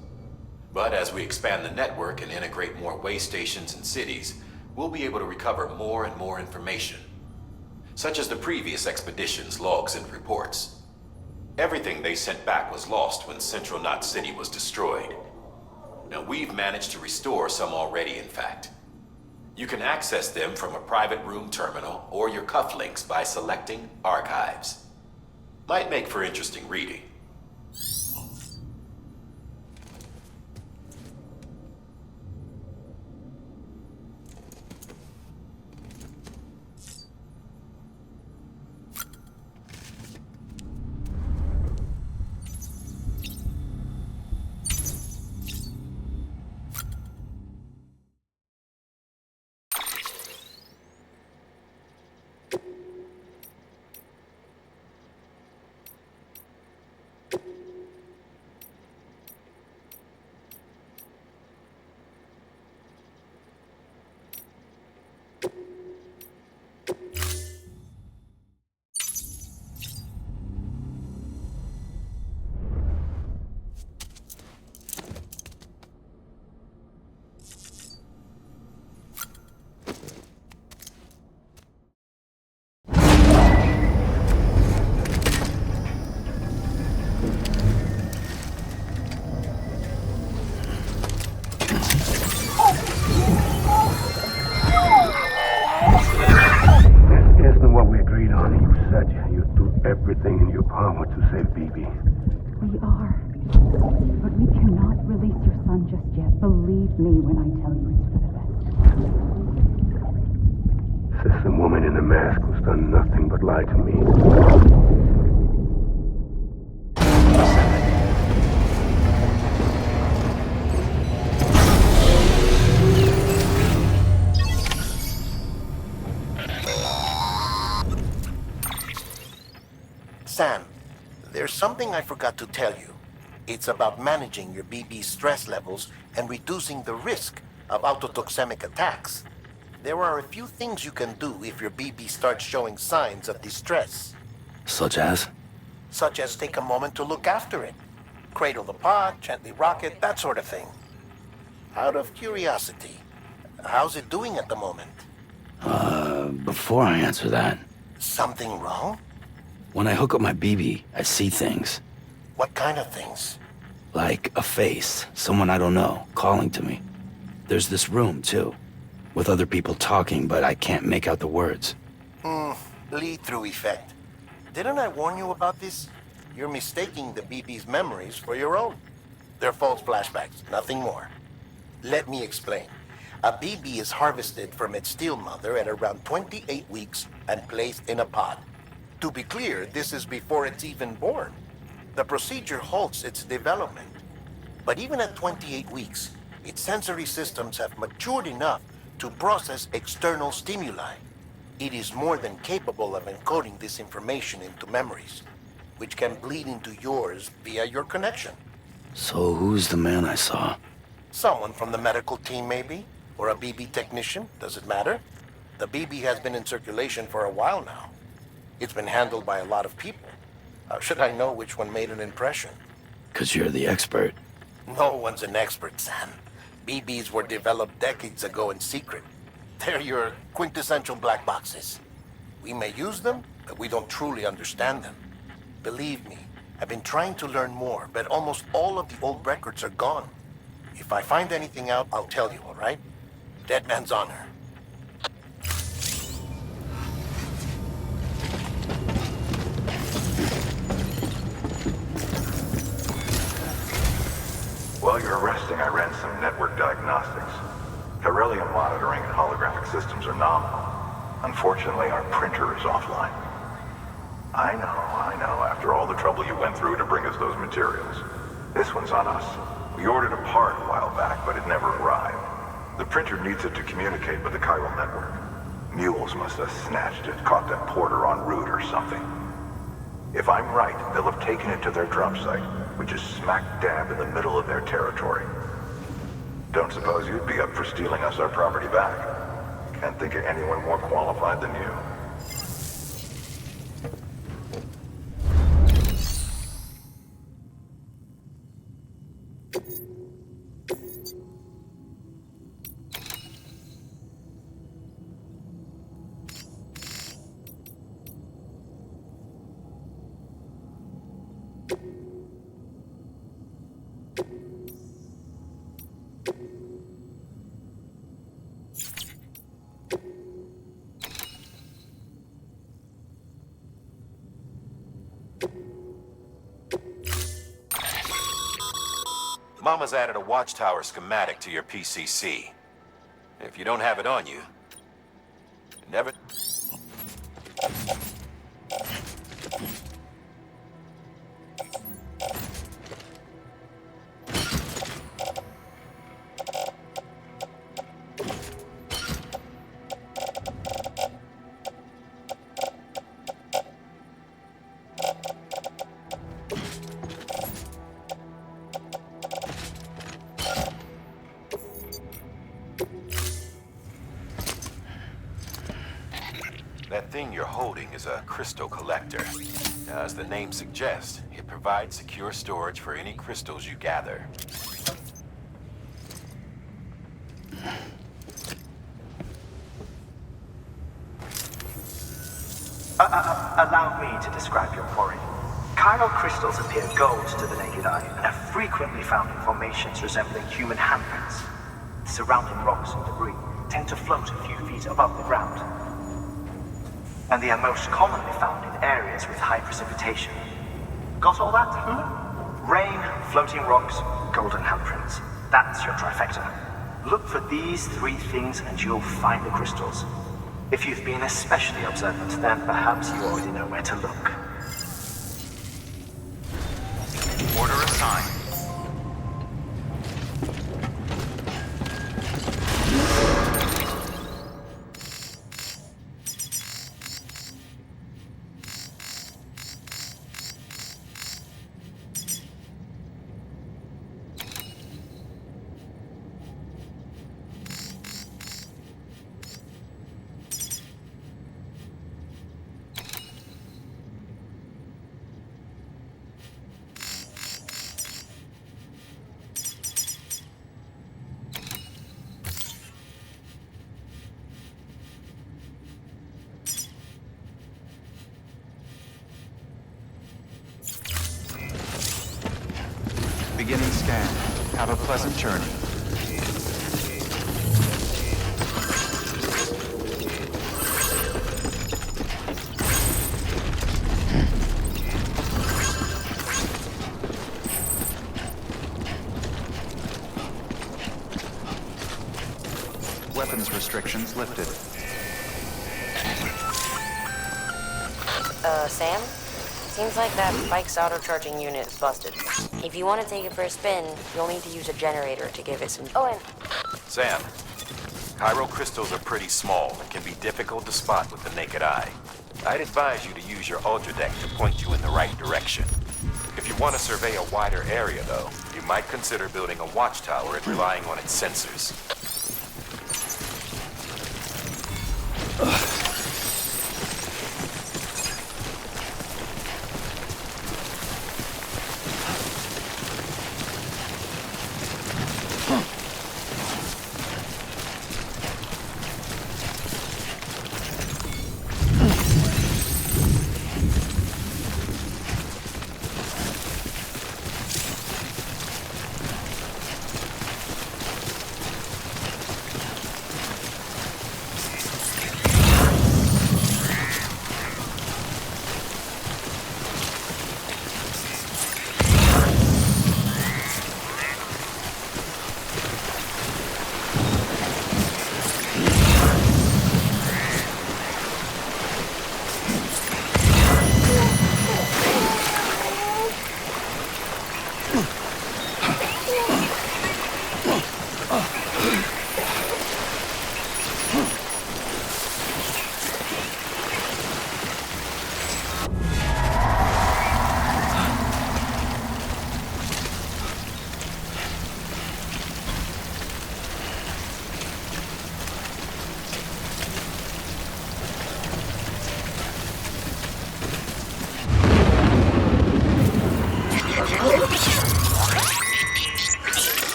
But as we expand the network and integrate more way stations and cities, we'll be able to recover more and more information, such as the previous expedition's logs and reports. Everything they sent back was lost when Central Knot City was destroyed. Now, we've managed to restore some already, in fact. You can access them from a private room terminal or your cufflinks by selecting Archives. Might make for interesting reading. straight on. You said you'd do everything in your power to save BB. We are. But we cannot release your son just yet. Believe me when I tell you it's for the best. System woman in the mask who's done nothing but lie to me. Sam, there's something I forgot to tell you. It's about managing your BB stress levels and reducing the risk of autotoxemic attacks. There are a few things you can do if your BB starts showing signs of distress. Such as? Such as take a moment to look after it. Cradle the pod, gently rock it, that sort of thing. Out of curiosity, how's it doing at the moment? Before I answer that... Something wrong? When I hook up my BB, I see things. What kind of things? Like a face, someone I don't know, calling to me. There's this room, too, with other people talking, but I can't make out the words. Lead-through effect. Didn't I warn you about this? You're mistaking the BB's memories for your own. They're false flashbacks, nothing more. Let me explain. A BB is harvested from its steel mother at around 28 weeks and placed in a pod. To be clear, this is before it's even born. The procedure halts its development. But even at 28 weeks, its sensory systems have matured enough to process external stimuli. It is more than capable of encoding this information into memories, which can bleed into yours via your connection. So who's the man I saw? Someone from the medical team, maybe? Or a BB technician, does it matter? The BB has been in circulation for a while now. It's been handled by a lot of people. How should I know which one made an impression? 'Cause you're the expert. No one's an expert, Sam. BBs were developed decades ago in secret. They're your quintessential black boxes. We may use them, but we don't truly understand them. Believe me, I've been trying to learn more, but almost all of the old records are gone. If I find anything out, I'll tell you, all right? Dead man's honor. While you're resting, I ran some network diagnostics. Beryllium monitoring and holographic systems are nominal. Unfortunately, our printer is offline. I know, after all the trouble you went through to bring us those materials. This one's on us. We ordered a part a while back, but it never arrived. The printer needs it to communicate with the chiral network. Mules must have snatched it, caught that porter en route or something. If I'm right, they'll have taken it to their drop site, which is smack dab in the middle of their territory. Don't suppose you'd be up for stealing us our property back? Can't think of anyone more qualified than you. Mama's added a watchtower schematic to your PCC. If you don't have it on you, never... That thing you're holding is a crystal collector. As the name suggests, it provides secure storage for any crystals you gather. Allow me to describe your quarry. Chiral crystals appear gold to the naked eye and are frequently found in formations resembling human handprints. Surrounding rocks and debris tend to float a few feet above the ground. and they are most commonly found in areas with high precipitation. Got all that? Rain, floating rocks, golden handprints. That's your trifecta. Look for these three things and you'll find the crystals. If you've been especially observant, then perhaps you already know where to look. Order assigned. Beginning scan. Have a pleasant journey. Weapons restrictions lifted. Sam? Seems like that bike's auto-charging unit is busted. If you want to take it for a spin, you'll need to use a generator to give it some... Oh, and... Sam, chiral crystals are pretty small and can be difficult to spot with the naked eye. I'd advise you to use your ultra deck to point you in the right direction. If you want to survey a wider area, though, you might consider building a watchtower and relying on its sensors.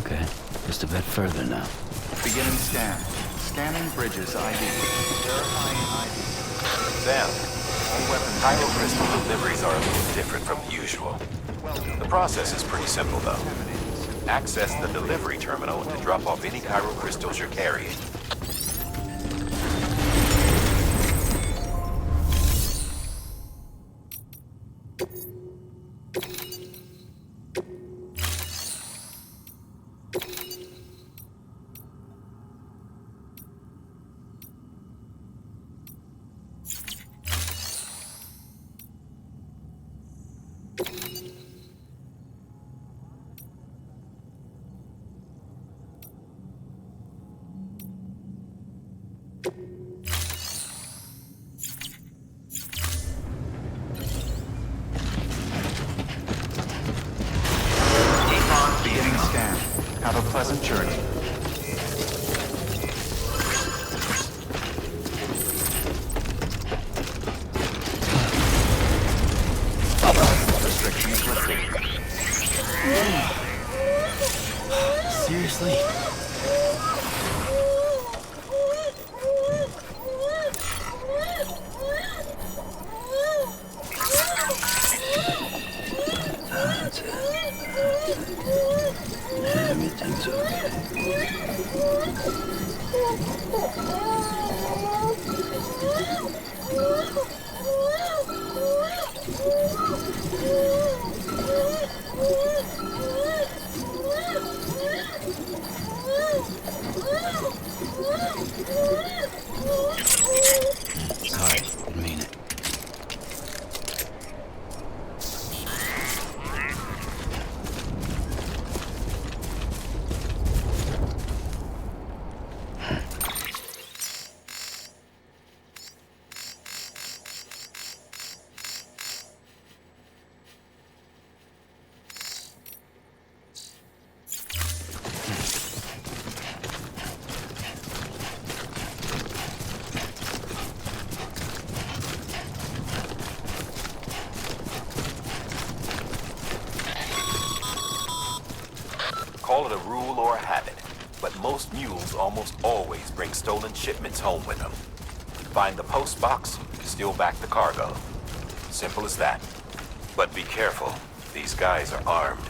Okay, just a bit further now. Beginning scan. Scanning bridges ID. Verifying ID. Sam, Cairo crystal deliveries are a little different from usual. The process is pretty simple, though. Access the delivery terminal to drop off any Cairo crystals you're carrying. Beginning scan. Have a pleasant journey. Restrictions lifted. Seriously? Everything's Sorry, didn't mean it. Call it a rule or a habit, but most mules almost always bring stolen shipments home with them. Find the post box, steal back the cargo. Simple as that. But be careful, these guys are armed.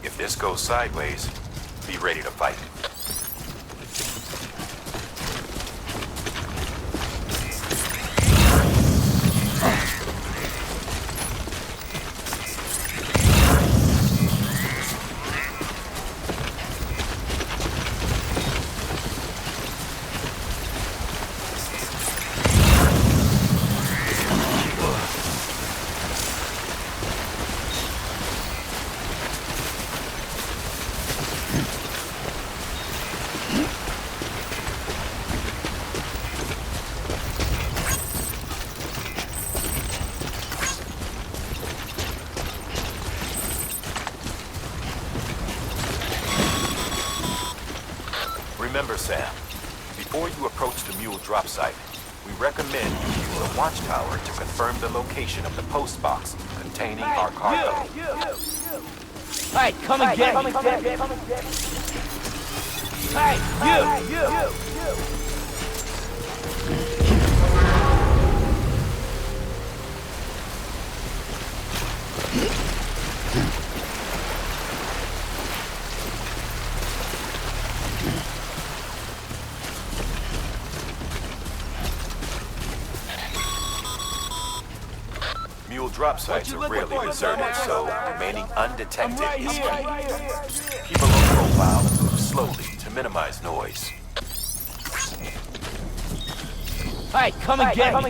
If this goes sideways, be ready to fight. Remember, Sam, before you approach the mule drop site, we recommend you use a watchtower to confirm the location of the post box containing our cargo. Hey, come and get me. Hey, you. Mule drop sites are rarely deserted, so remaining undetected is key. Keep a low profile and move slowly to minimize noise. Hey, come and get me.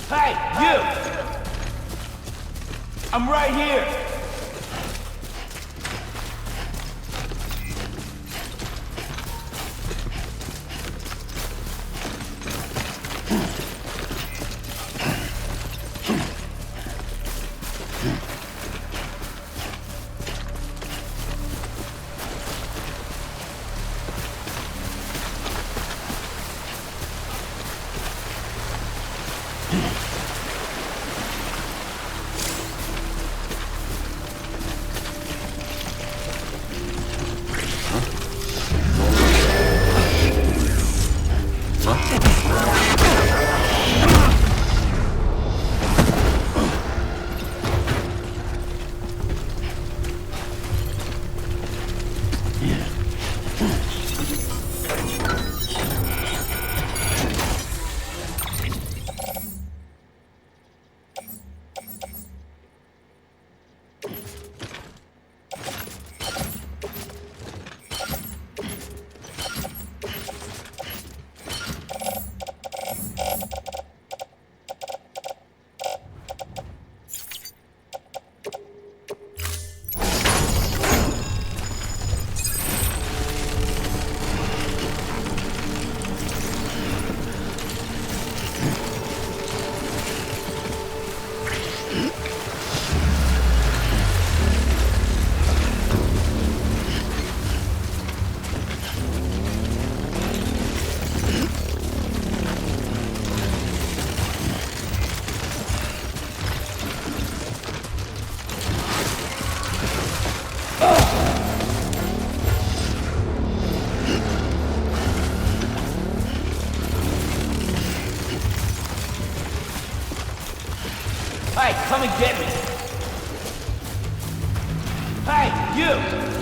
Hey, you! I'm right here! Hey, come and get me! Hey, you!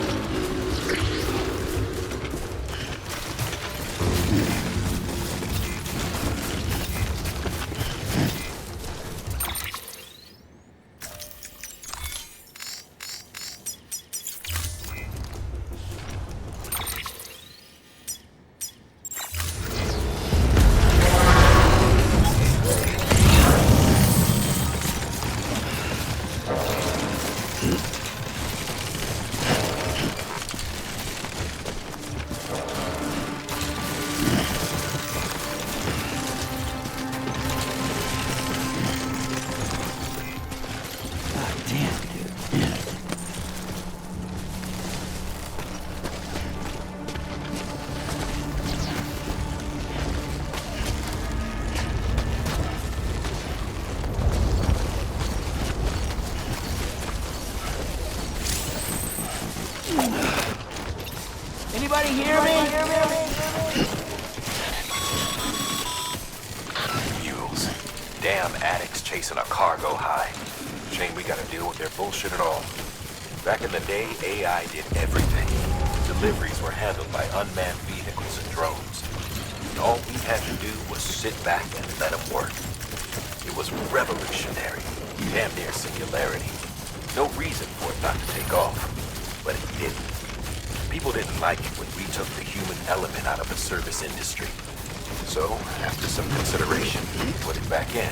Anybody hear me? Mules. Damn addicts chasing a cargo high. Shame we gotta deal with their bullshit at all. Back in the day, AI did everything. Deliveries were handled by unmanned vehicles and drones. And all we had to do was sit back and let them work. It was revolutionary. Damn near singularity. No reason for it not to take off. But it didn't. People didn't like it when we took the human element out of the service industry. So, after some consideration, we put it back in.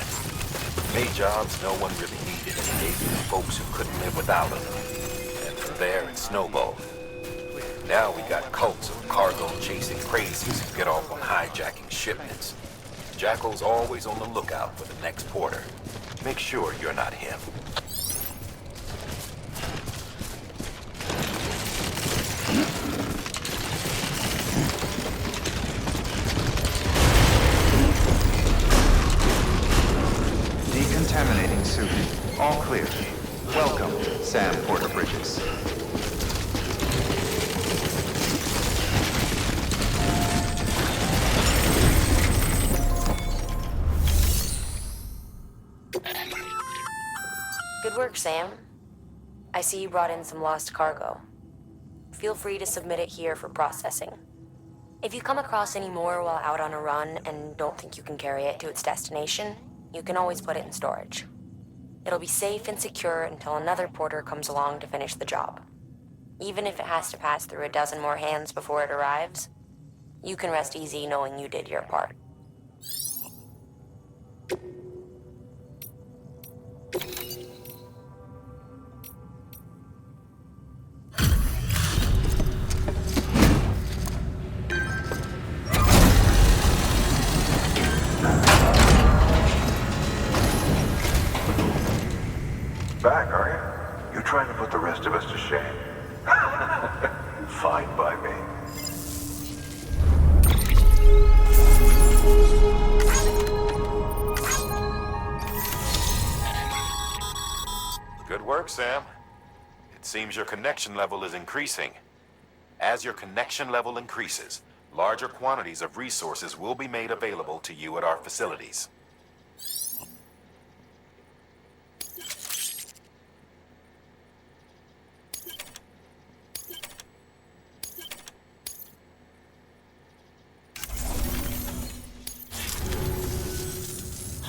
Made jobs no one really needed and gave them to folks who couldn't live without them. And from there, it snowballed. Now we got cults of cargo-chasing crazies who get off on hijacking shipments. Jackal's always on the lookout for the next porter. Make sure you're not him. Decontaminating suit. All clear. Welcome, Sam Porter Bridges. Good work, Sam. I see you brought in some lost cargo. Feel free to submit it here for processing. If you come across any more while out on a run and don't think you can carry it to its destination, you can always put it in storage. It'll be safe and secure until another porter comes along to finish the job. Even if it has to pass through a dozen more hands before it arrives, you can rest easy knowing you did your part. Back, are you? You trying to put the rest of us to shame? Fine by me. Good work, Sam. It seems your connection level is increasing. As your connection level increases, larger quantities of resources will be made available to you at our facilities.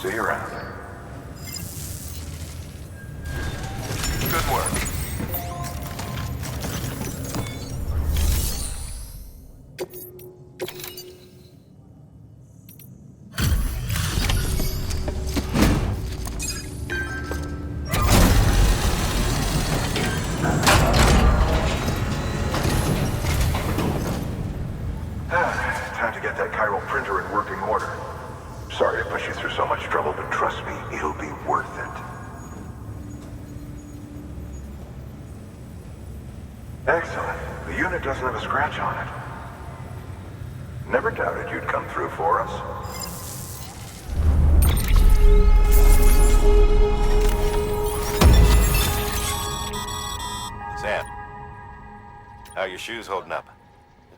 See you around. Good work. Time to get that chiral printer in working order. Sorry to push you through so much trouble, but trust me, it'll be worth it. Excellent. The unit doesn't have a scratch on it. Never doubted you'd come through for us. Sam, how are your shoes holding up?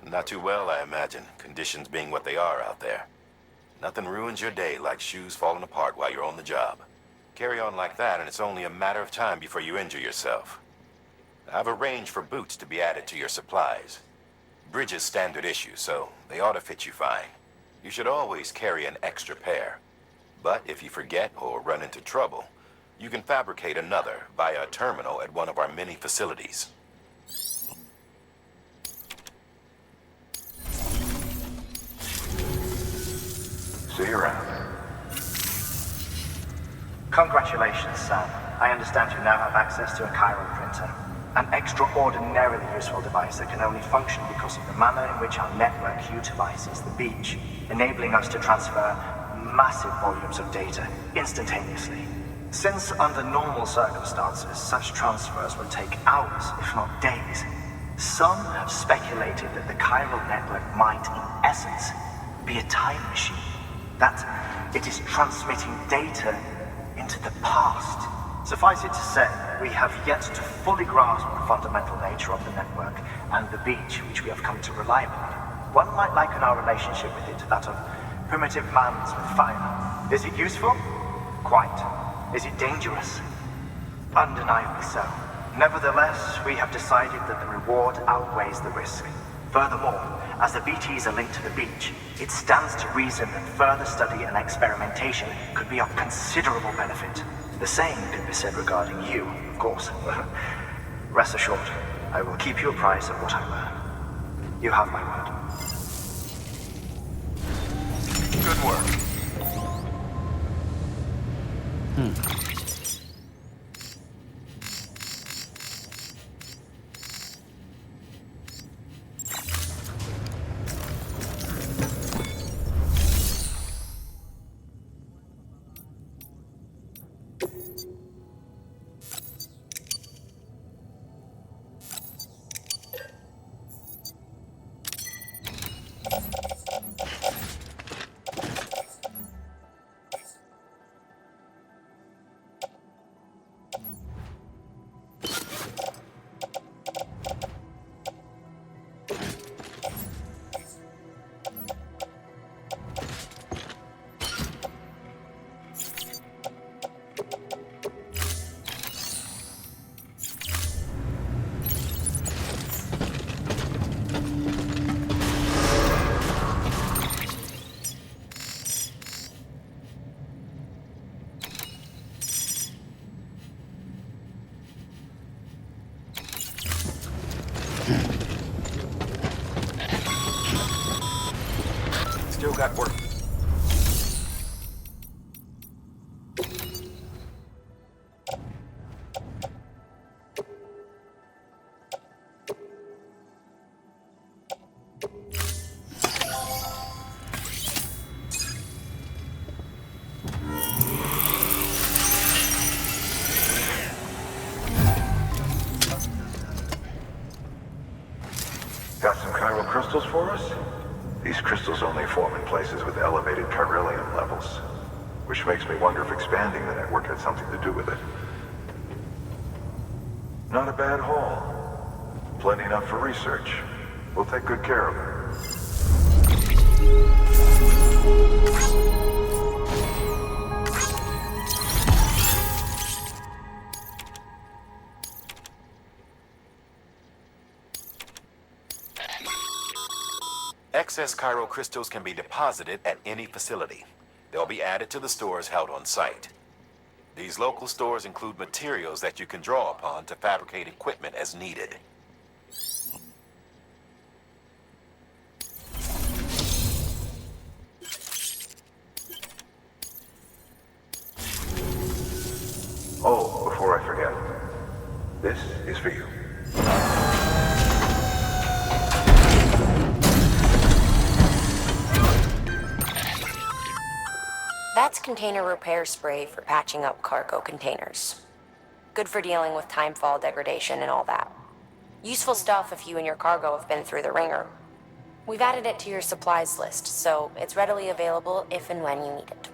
Not too well, I imagine, conditions being what they are out there. Nothing ruins your day like shoes falling apart while you're on the job. Carry on like that, and it's only a matter of time before you injure yourself. I've arranged for boots to be added to your supplies. Bridges standard issue, so they ought to fit you fine. You should always carry an extra pair. But if you forget or run into trouble, you can fabricate another via a terminal at one of our many facilities. See you around. Congratulations, Sam. I understand you now have access to a chiral printer. An extraordinarily useful device that can only function because of the manner in which our network utilizes the beach, enabling us to transfer massive volumes of data instantaneously. Since under normal circumstances, such transfers would take hours, if not days, some have speculated that the chiral network might, in essence, be a time machine. That it is transmitting data into the past. Suffice it to say, we have yet to fully grasp the fundamental nature of the network and the beach which we have come to rely upon. One might liken our relationship with it to that of primitive man's with fire. Is it useful? Quite. Is it dangerous? Undeniably so. Nevertheless, we have decided that the reward outweighs the risk. Furthermore, as the BTs are linked to the beach, it stands to reason that further study and experimentation could be of considerable benefit. The same can be said regarding you, of course. Rest assured, I will keep you apprised of what I learn. You have my word. Good work. Still got work. Got some chiral crystals for us? These crystals only form in places with elevated chiralium levels, which makes me wonder if expanding the network had something to do with it. Not a bad haul. Plenty enough for research. We'll take good care of it. Excess chiral crystals can be deposited at any facility. They'll be added to the stores held on site. These local stores include materials that you can draw upon to fabricate equipment as needed. Oh, before I forget, this is for you. That's container repair spray for patching up cargo containers. Good for dealing with timefall degradation and all that. Useful stuff if you and your cargo have been through the ringer. We've added it to your supplies list, so it's readily available if and when you need it.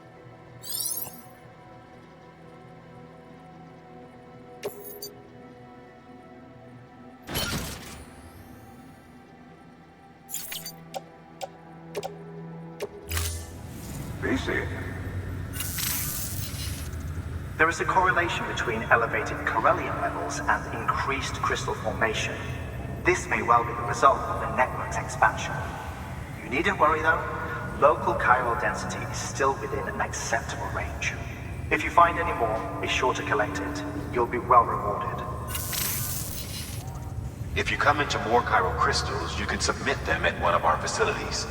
There is a correlation between elevated corellium levels and increased crystal formation. This may well be the result of the network's expansion. You needn't worry though. Local chiral density is still within an acceptable range. If you find any more, be sure to collect it. You'll be well rewarded. If you come into more chiral crystals, you can submit them at one of our facilities.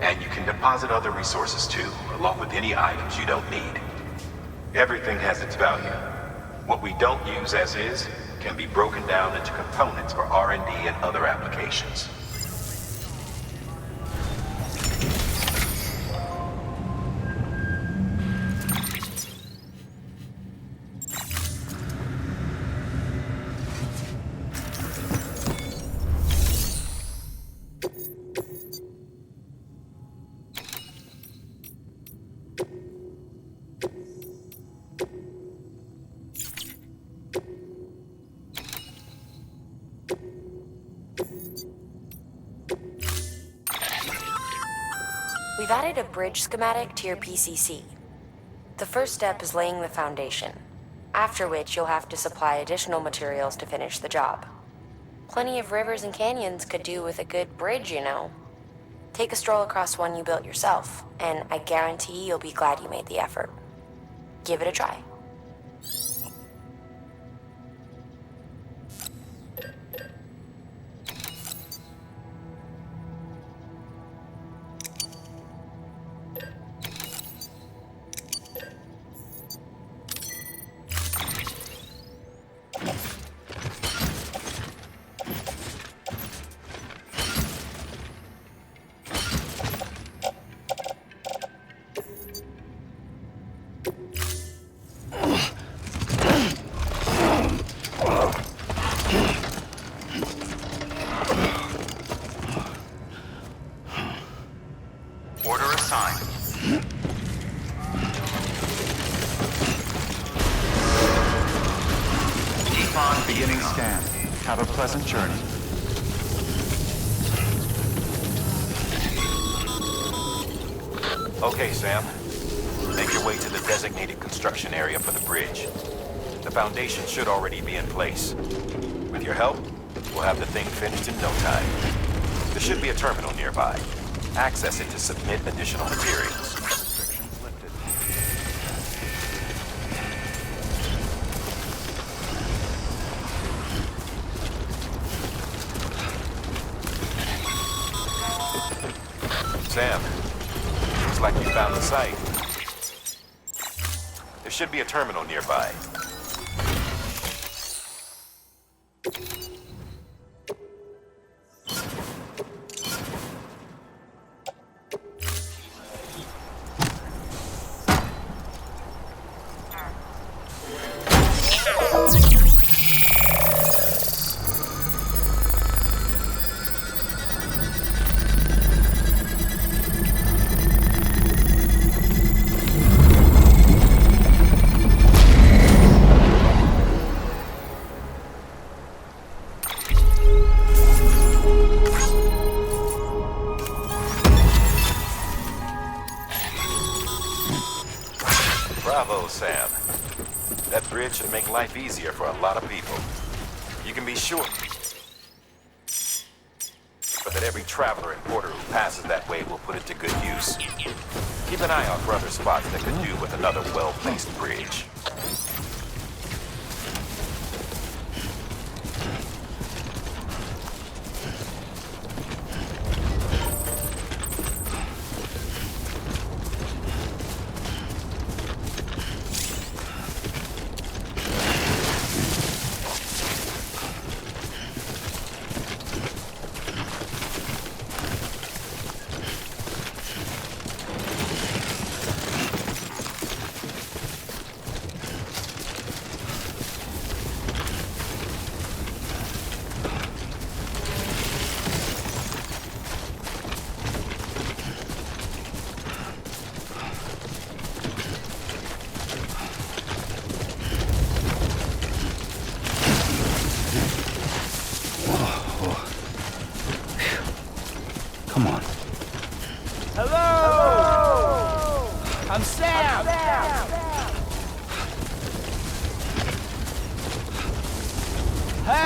And you can deposit other resources too, along with any items you don't need. Everything has its value. What we don't use as is can be broken down into components for R&D and other applications. We've added a bridge schematic to your PCC. The first step is laying the foundation, after which you'll have to supply additional materials to finish the job. Plenty of rivers and canyons could do with a good bridge, you know. Take a stroll across one you built yourself, and I guarantee you'll be glad you made the effort. Give it a try. Beginning scan. Have a pleasant journey. Okay, Sam. Make your way to the designated construction area for the bridge. The foundation should already be in place. With your help, we'll have the thing finished in no time. There should be a terminal nearby. Access it to submit additional materials. Sam, looks like you found the site. There should be a terminal nearby. Bravo, Sam. That bridge should make life easier for a lot of people. You can be sure that every traveler and porter who passes that way will put it to good use. Keep an eye out for other spots that could do with another well-placed bridge.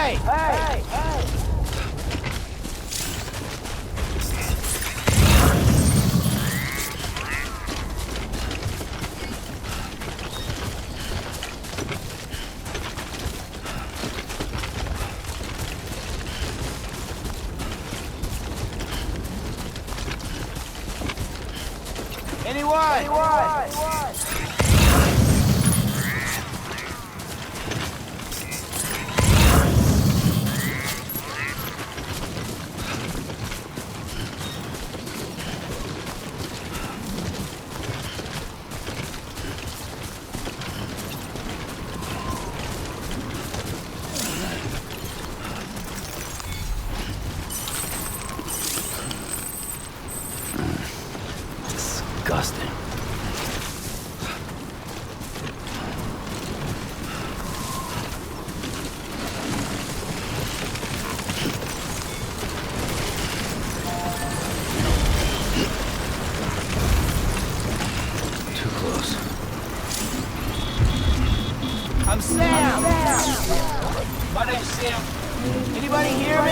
Hey! Hey! Hey! Anyone? Disgusting. Too close. I'm Sam! My name's Sam. Anybody hear me?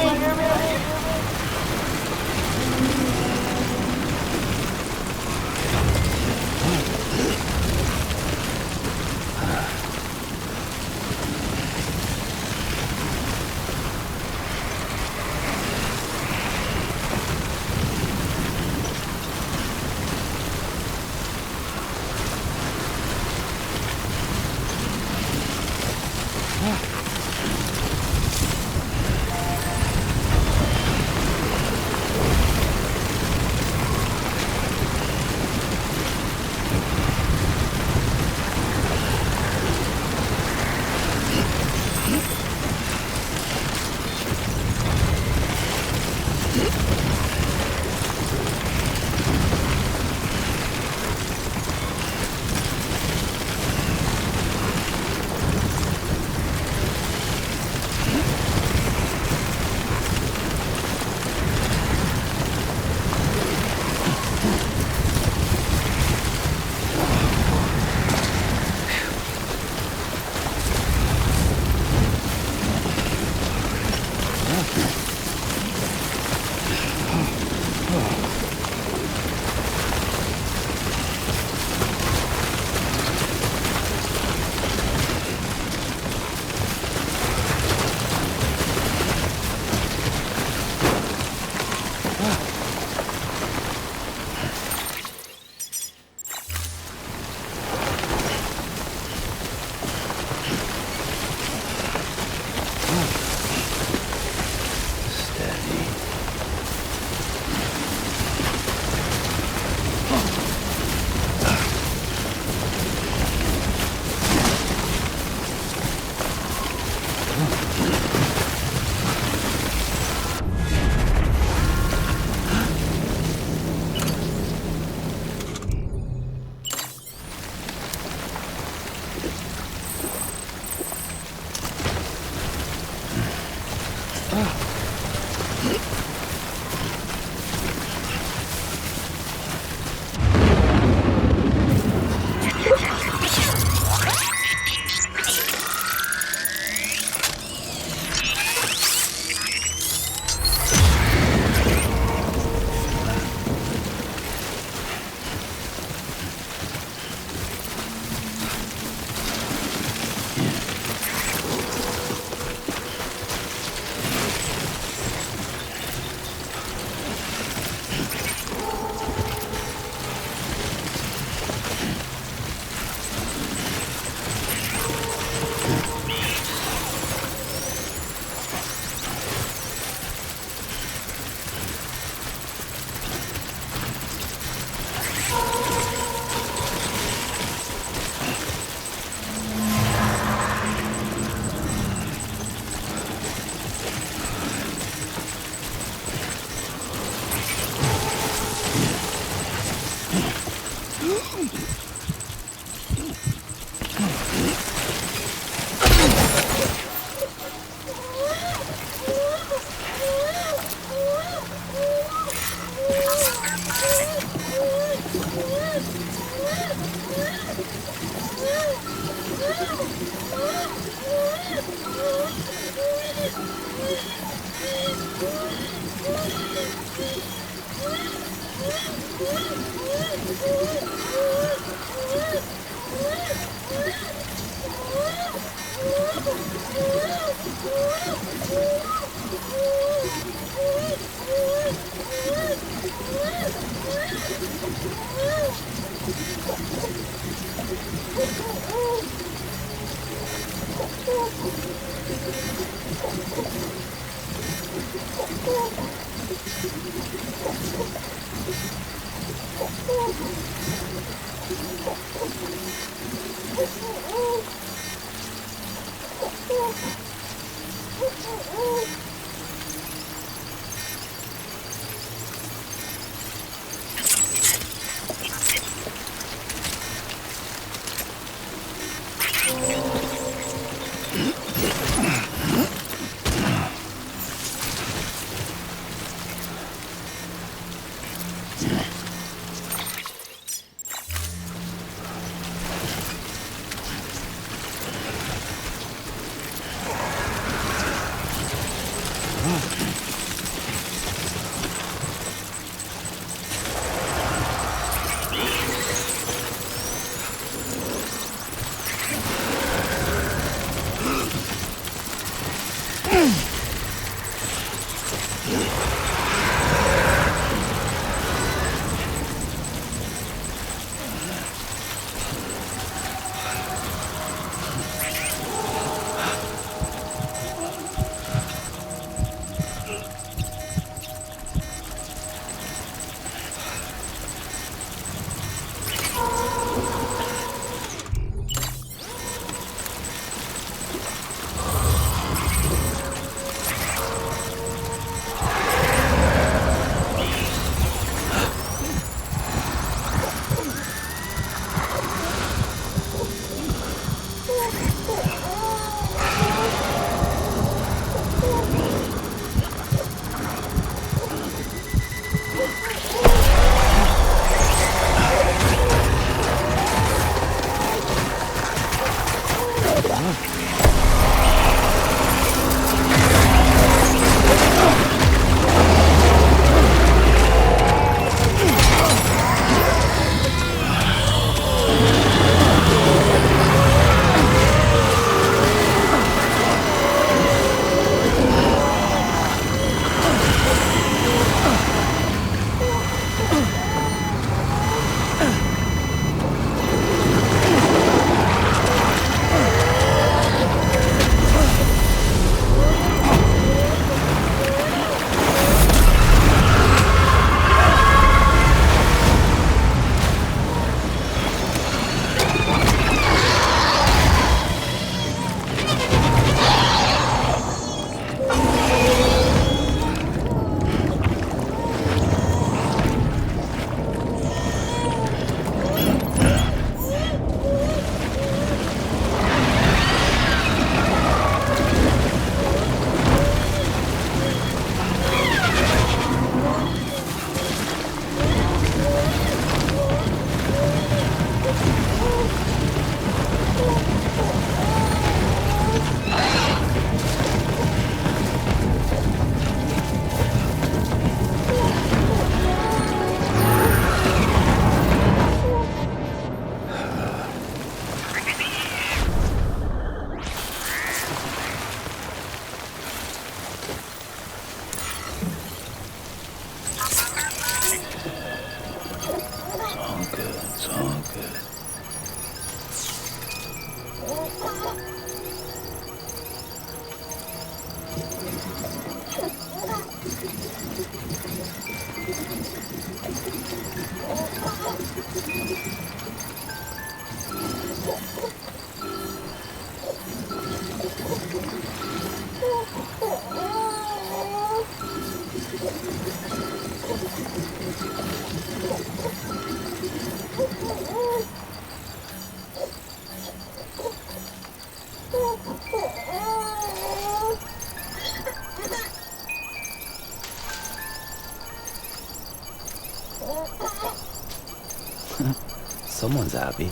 Someone's happy.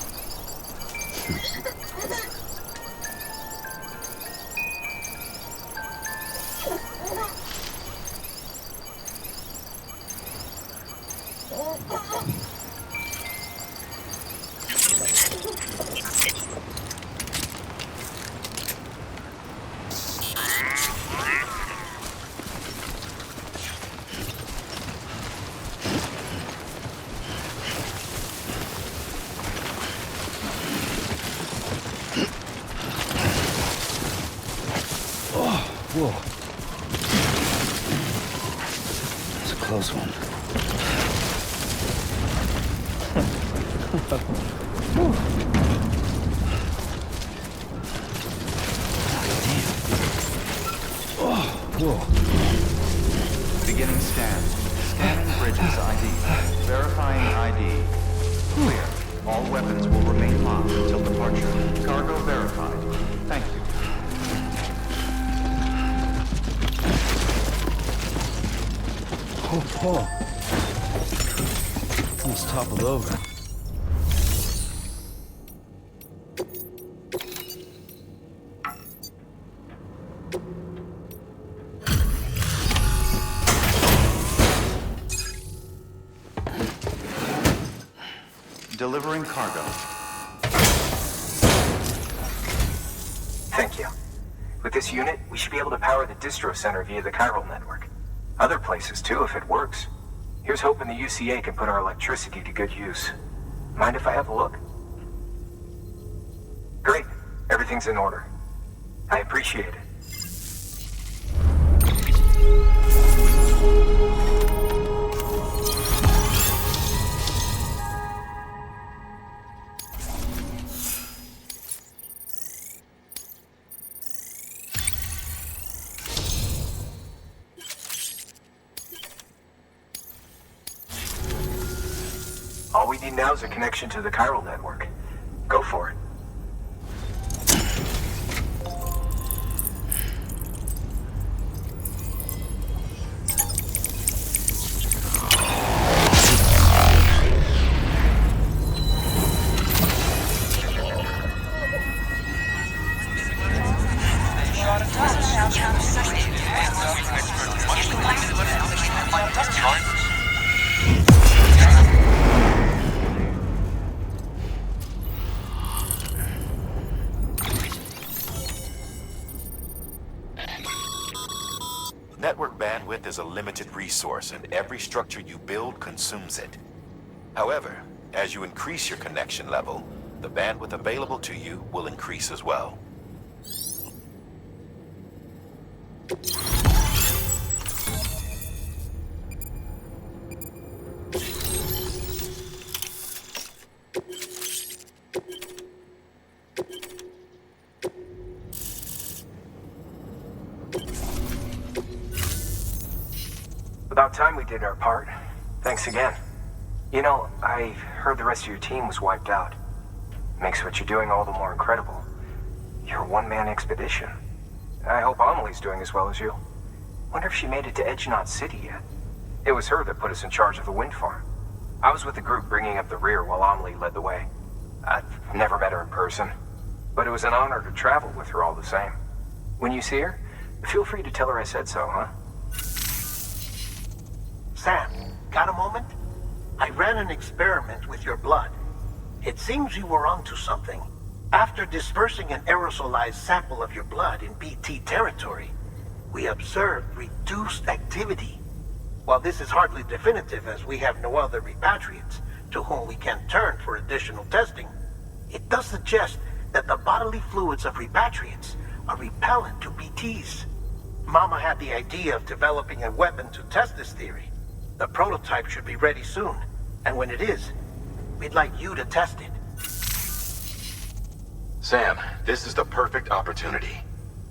Whoa. That's a close one. Whoa. Beginning scan. Scanning bridges ID. Verifying ID. Clear. All weapons will remain locked until departure. Cargo verified. Thank you. Oh. Almost toppled over. Delivering cargo. Thank you. With this unit, we should be able to power the distro center via the chiral network. Other places too, if it works. Here's hoping the UCA can put our electricity to good use. Mind if I have a look? Great. Everything's in order. I appreciate it. All we need now is a connection to the chiral network. Go for it. Network bandwidth is a limited resource, and every structure you build consumes it. However, as you increase your connection level, the bandwidth available to you will increase as well. About time we did our part. Thanks again. You know, I heard the rest of your team was wiped out. Makes what you're doing all the more incredible. You're a one-man expedition. I hope Amelie's doing as well as you. Wonder if she made it to Edgenot City yet. It was her that put us in charge of the wind farm. I was with the group bringing up the rear while Amelie led the way. I've never met her in person, but it was an honor to travel with her all the same. When you see her, feel free to tell her I said so, huh? Sam, got a moment? I ran an experiment with your blood. It seems you were onto something. After dispersing an aerosolized sample of your blood in BT territory, we observed reduced activity. While this is hardly definitive, as we have no other repatriates to whom we can turn for additional testing, it does suggest that the bodily fluids of repatriates are repellent to BTs. Mama had the idea of developing a weapon to test this theory. The prototype should be ready soon, and when it is, we'd like you to test it. Sam, this is the perfect opportunity.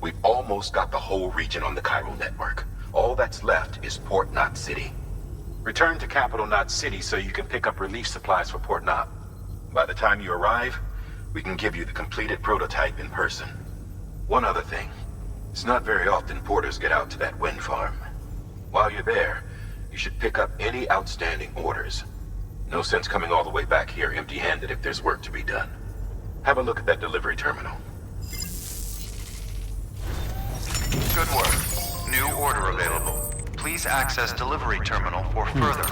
We've almost got the whole region on the chiral network. All that's left is Port Knot City. Return to Capital Knot City so you can pick up relief supplies for Port Knot. By the time you arrive, we can give you the completed prototype in person. One other thing. It's not very often porters get out to that wind farm. While you're there, you should pick up any outstanding orders. No sense coming all the way back here empty-handed if there's work to be done. Have a look at that delivery terminal. Good work. New order available. Please access delivery terminal for further.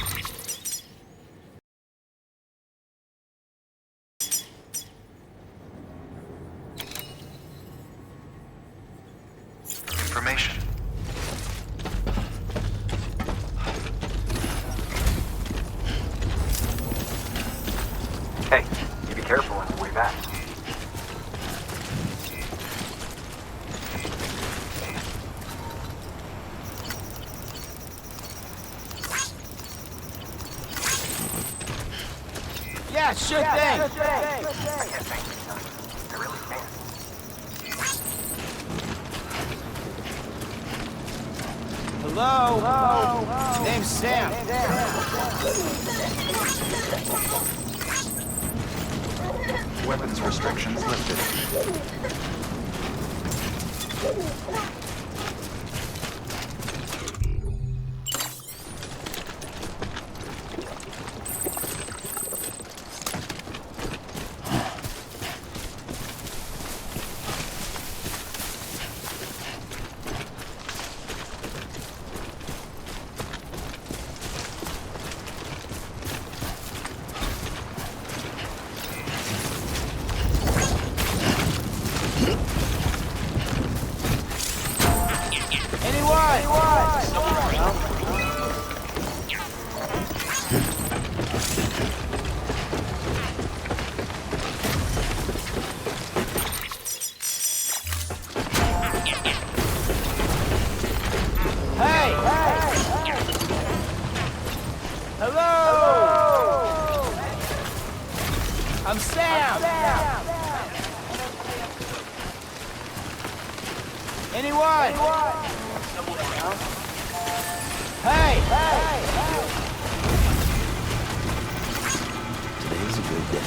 Information. Hey, you be careful on the way back. Yeah, sure thing. I can't thank you, son. I really can't. Hello? Name's Sam. Weapons restrictions lifted. I'm Sam. Anyone? Hey! Today's a good day.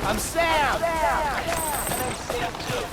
I'm Sam. I'm Sam too.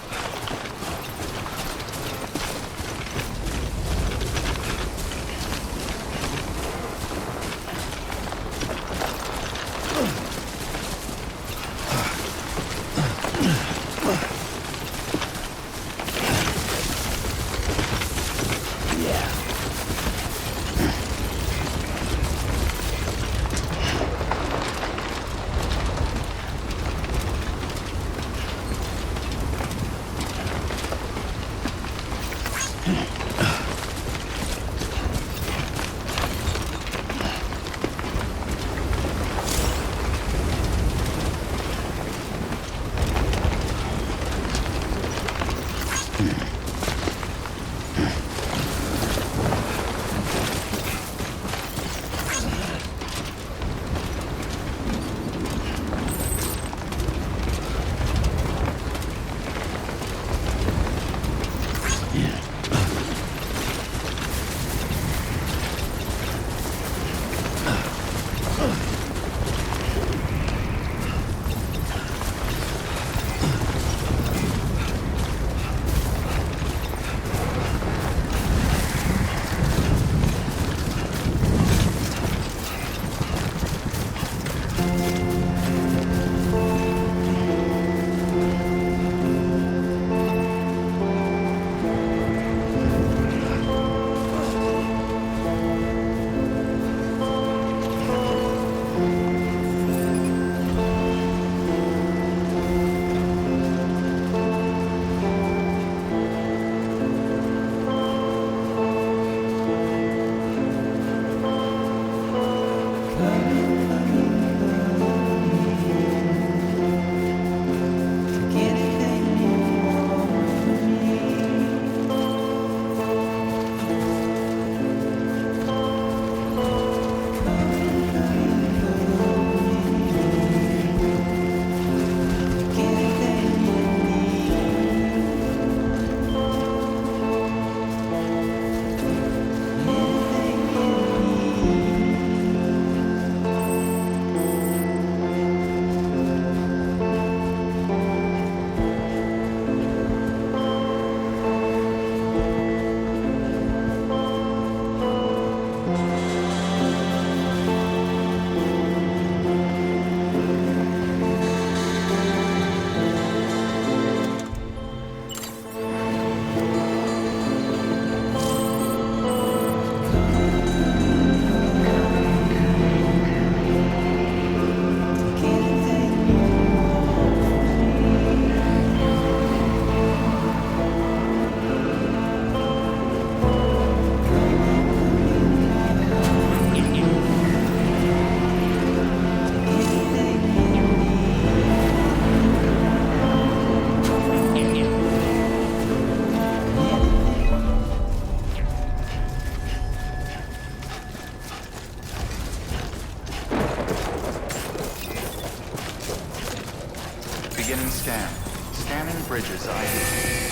Beginning scan. Scanning bridges ID.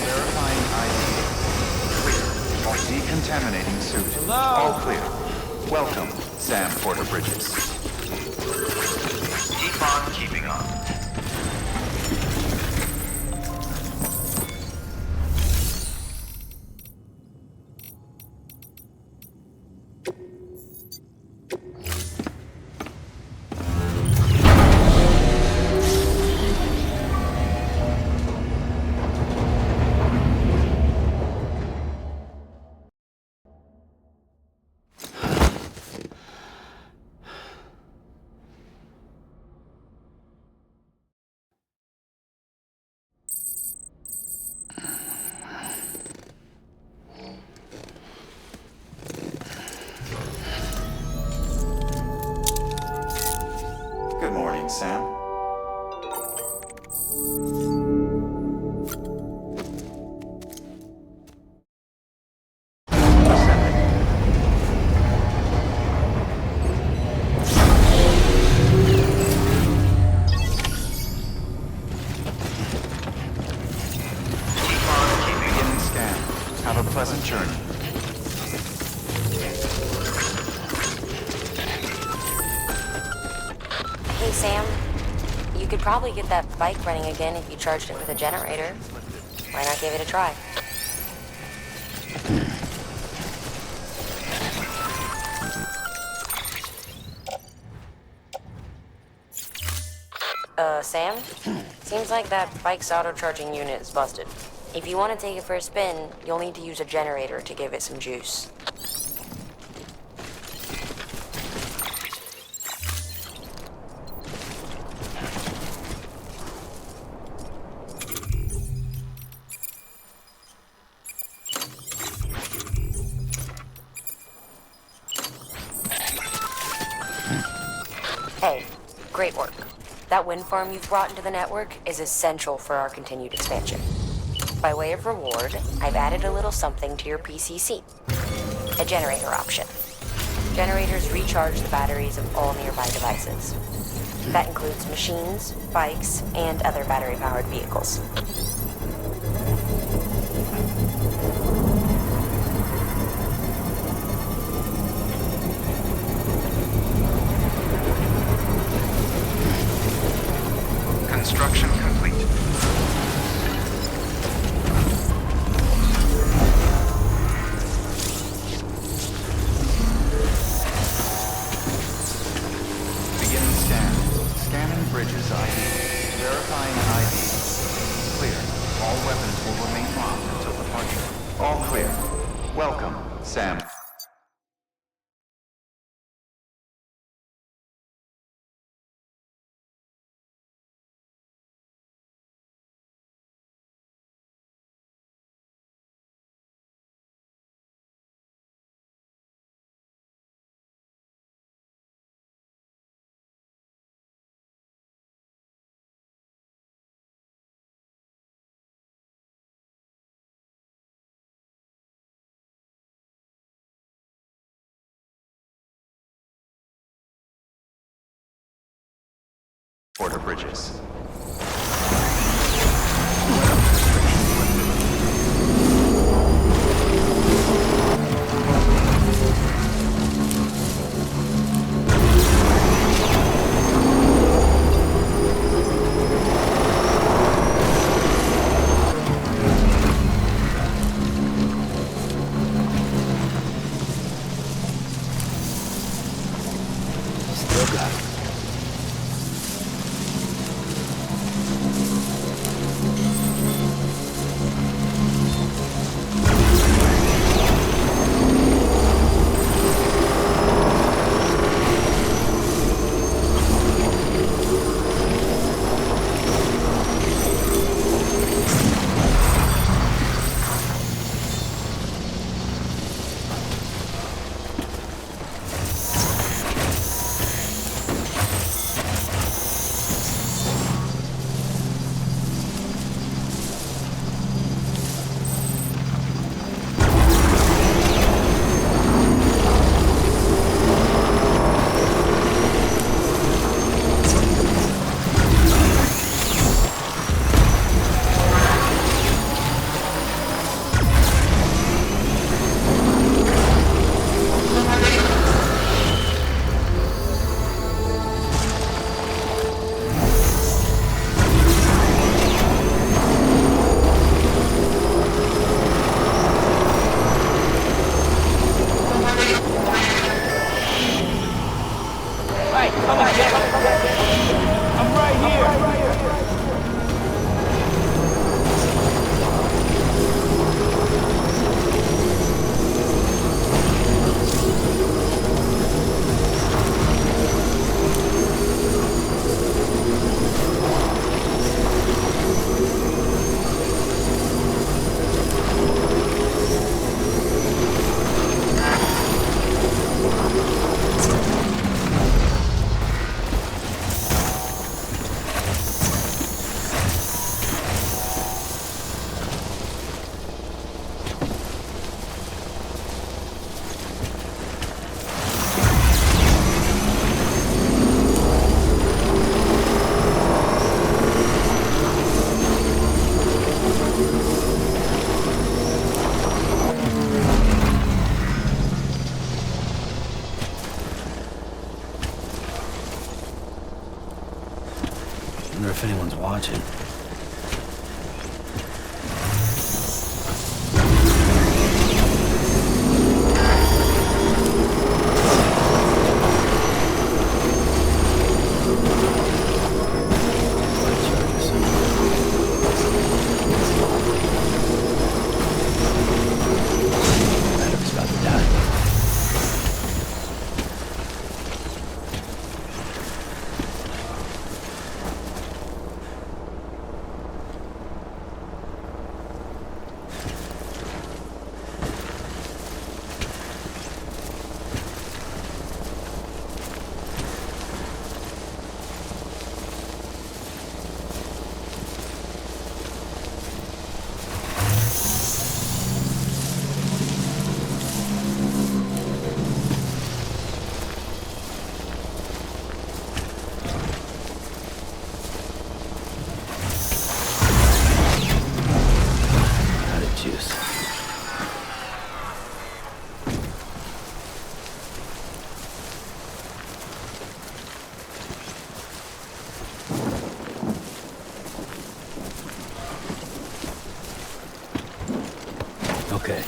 Verifying ID. Clear. Decontaminating suit. Hello? All clear. Welcome, Sam Porter Bridges. Keep on keeping on. Good morning, Sam. Beginning scan. Have a pleasant journey. Hey, Sam. You could probably get that bike running again if you charged it with a generator. Why not give it a try? Sam? Seems like that bike's auto-charging unit is busted. If you want to take it for a spin, you'll need to use a generator to give it some juice. Hey, great work. That wind farm you've brought into the network is essential for our continued expansion. By way of reward, I've added a little something to your PCC. A generator option. Generators recharge the batteries of all nearby devices. That includes machines, bikes, and other battery-powered vehicles. Construction complete. Beginning scan. Scanning bridges ID. Verifying ID. Clear. All weapons will remain locked until departure. All clear. Welcome, Sam. Porter Bridges. Still got it. Wonder if anyone's watching. Okay.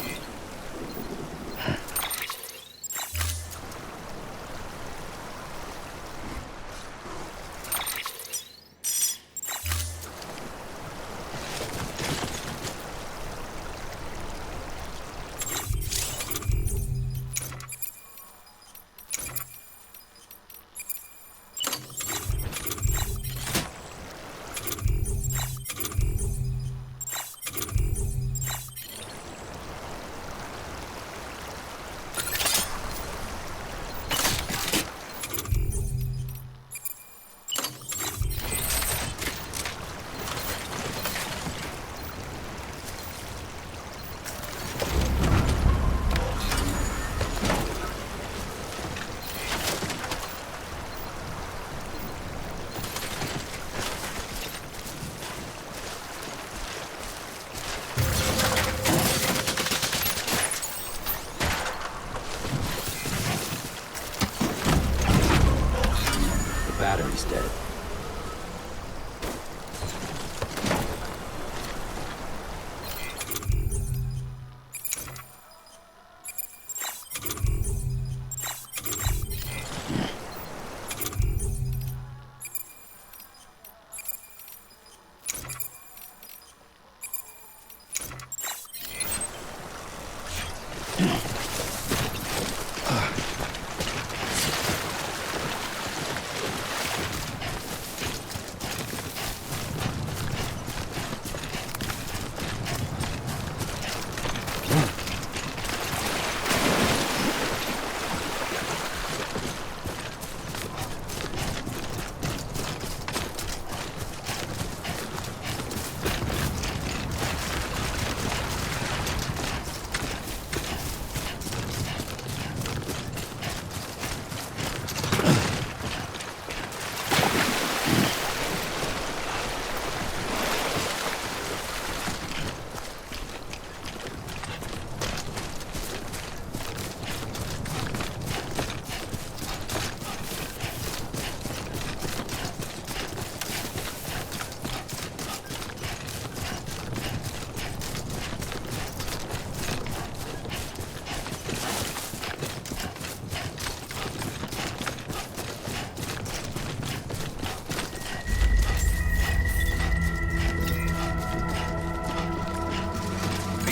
Battery's dead.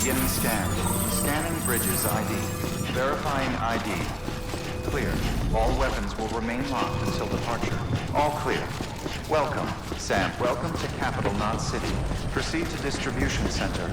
Beginning scan. Scanning bridges ID. Verifying ID. Clear. All weapons will remain locked until departure. All clear. Welcome, Sam. Welcome to Capital, not City. Proceed to Distribution Center.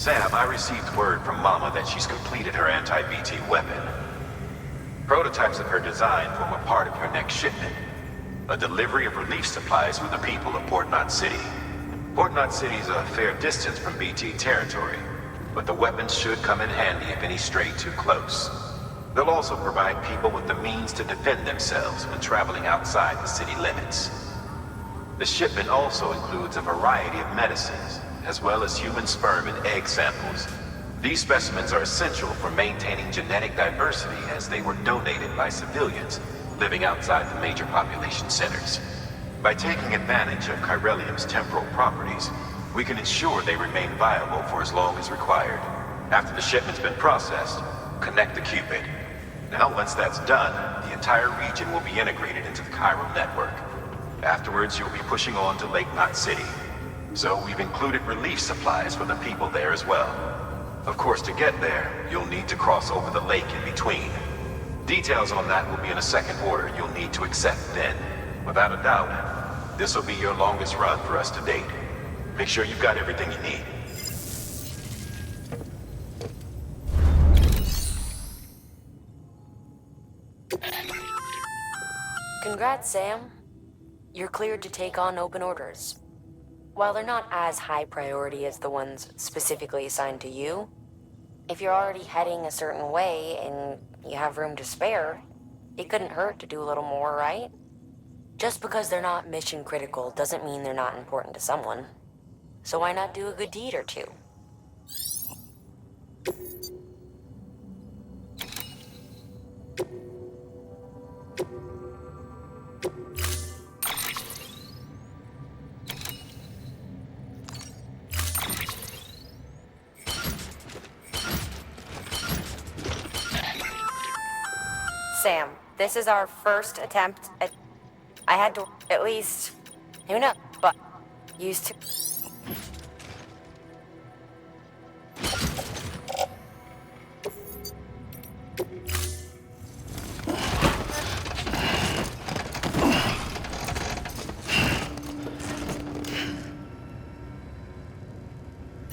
Sam, I received word from Mama that she's completed her anti-BT weapon. Prototypes of her design form a part of your next shipment. A delivery of relief supplies for the people of Port Knot City. Port Knot City is a fair distance from BT territory, but the weapons should come in handy if any stray too close. They'll also provide people with the means to defend themselves when traveling outside the city limits. The shipment also includes a variety of medicines, as well as human sperm and egg samples. These specimens are essential for maintaining genetic diversity as they were donated by civilians living outside the major population centers. By taking advantage of chiralium's temporal properties, we can ensure they remain viable for as long as required. After the shipment's been processed, connect the Cupid. Now, once that's done, the entire region will be integrated into the chiral network. Afterwards, you'll be pushing on to Lake Knot City. So we've included relief supplies for the people there as well. Of course, to get there, you'll need to cross over the lake in between. Details on that will be in a second order you'll need to accept then. Without a doubt, this will be your longest run for us to date. Make sure you've got everything you need. Congrats, Sam. You're cleared to take on open orders. While they're not as high priority as the ones specifically assigned to you, if you're already heading a certain way and you have room to spare, it couldn't hurt to do a little more, right? Just because they're not mission critical doesn't mean they're not important to someone. So why not do a good deed or two? Sam, this is our first attempt at... I had to at least... Who knows, but... Used to...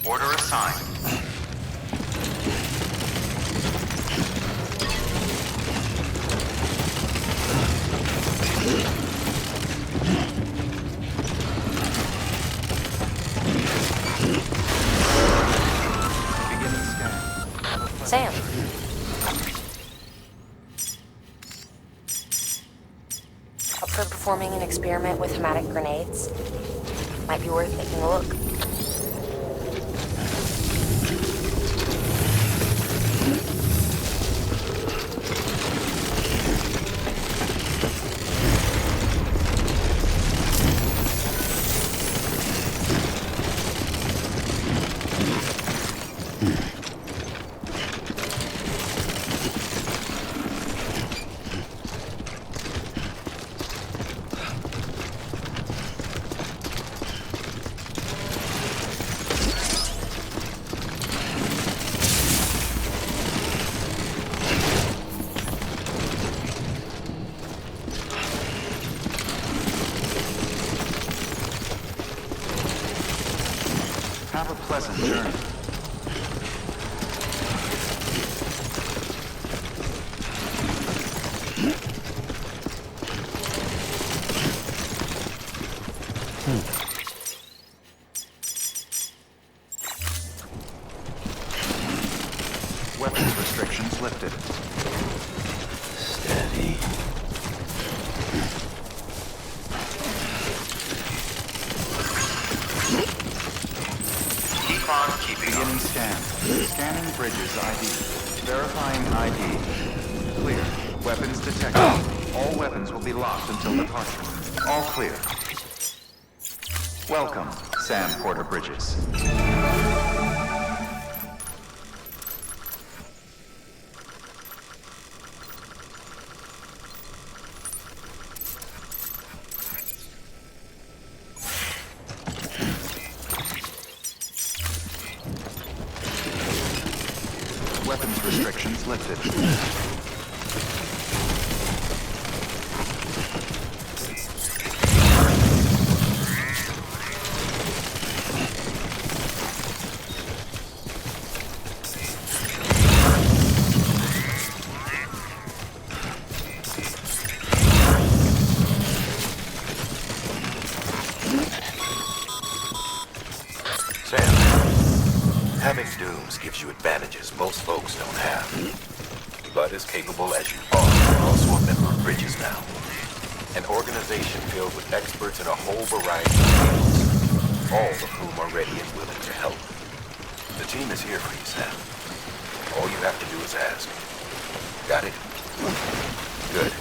Order assigned. Sam. Up for performing an experiment with hematic grenades? Might be worth taking a look. Have a pleasant journey. Weapons restrictions lifted. Steady. Beginning scan. Scanning bridges ID. Verifying ID. Clear. Weapons detected. All weapons will be locked until departure. All clear. Welcome, Sam Porter Bridges. Weapons restrictions lifted. Dooms gives you advantages most folks don't have. But as capable as you are, you're also a member of Bridges now. An organization filled with experts in a whole variety of fields, all of whom are ready and willing to help. The team is here for you, Sam. All you have to do is ask. Got it? Good.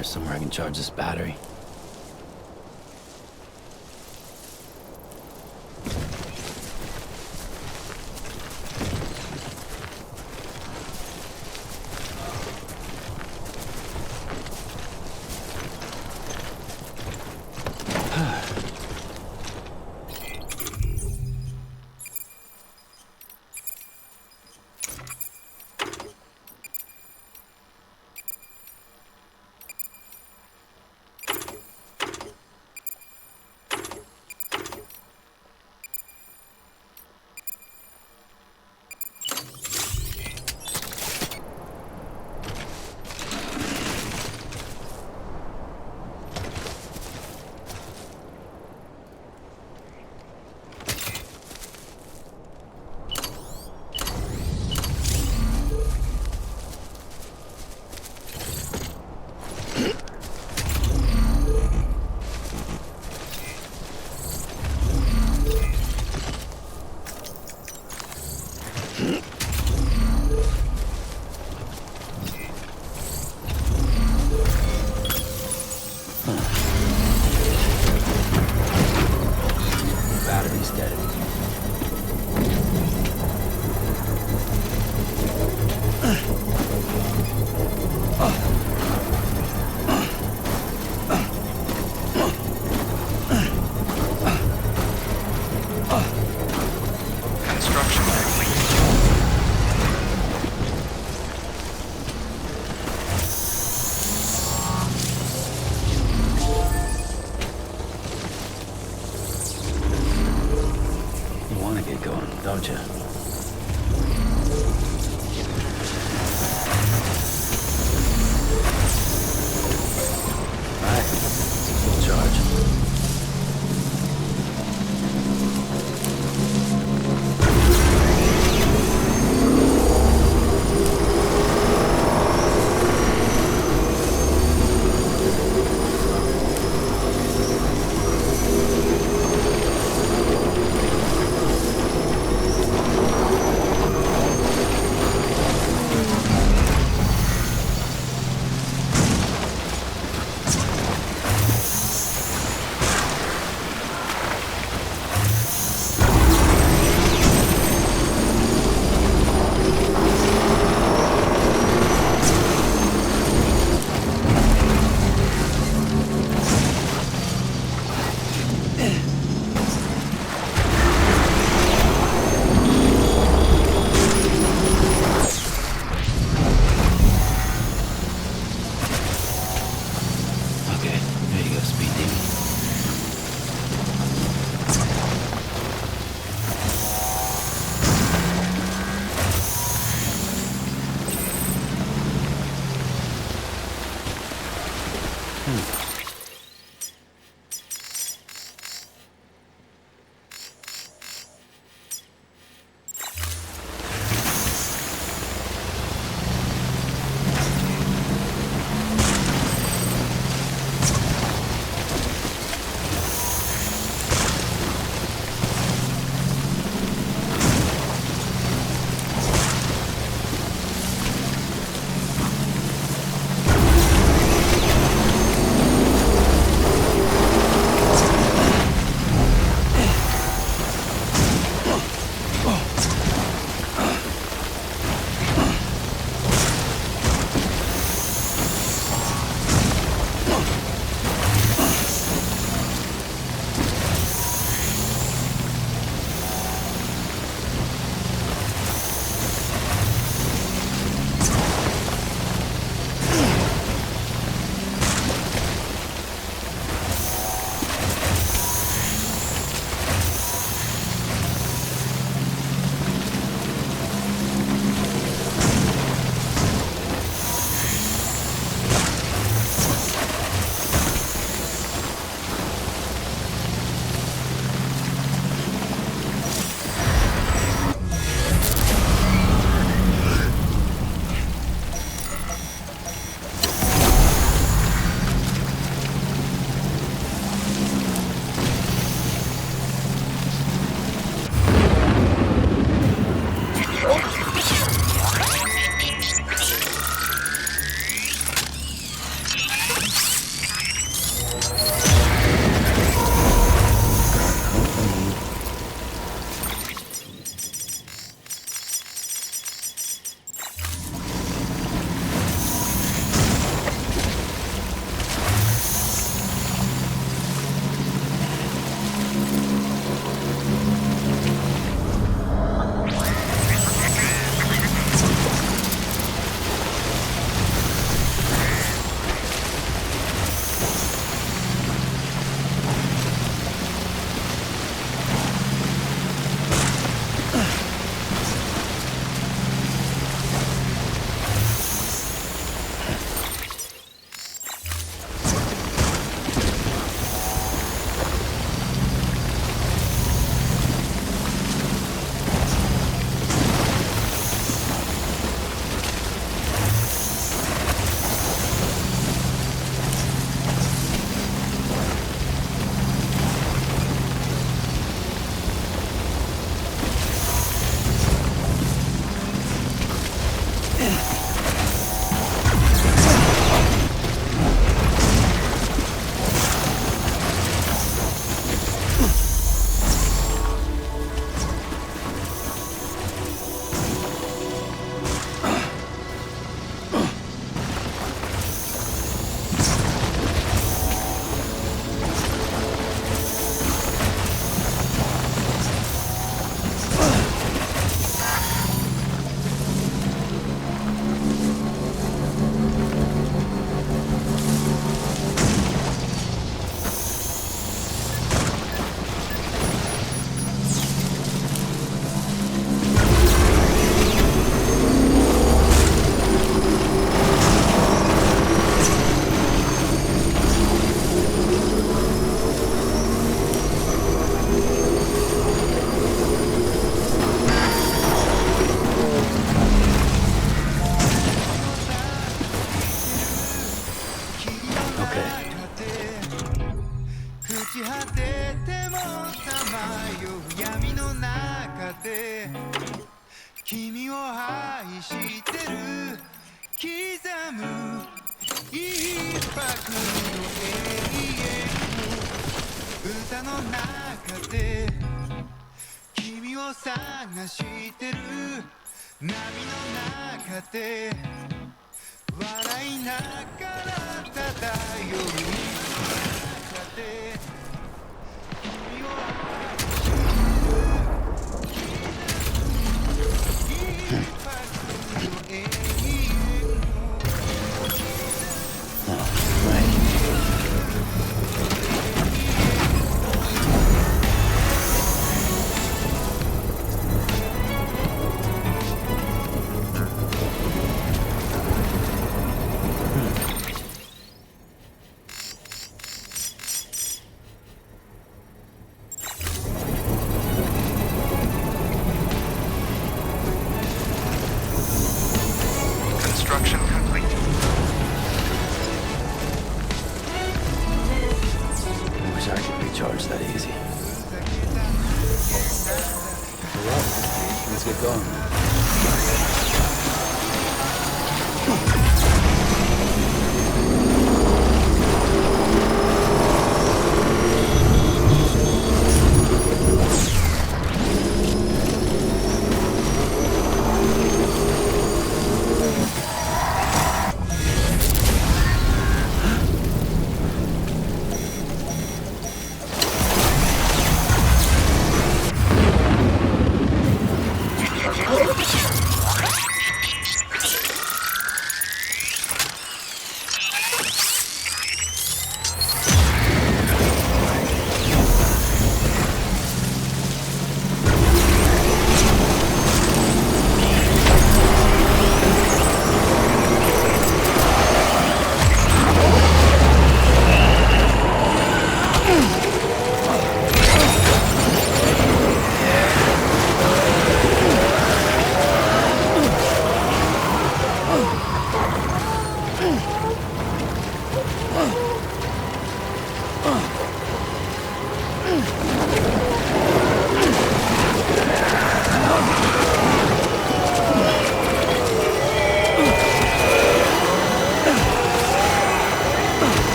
There's somewhere I can charge this battery.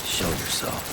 Show yourself.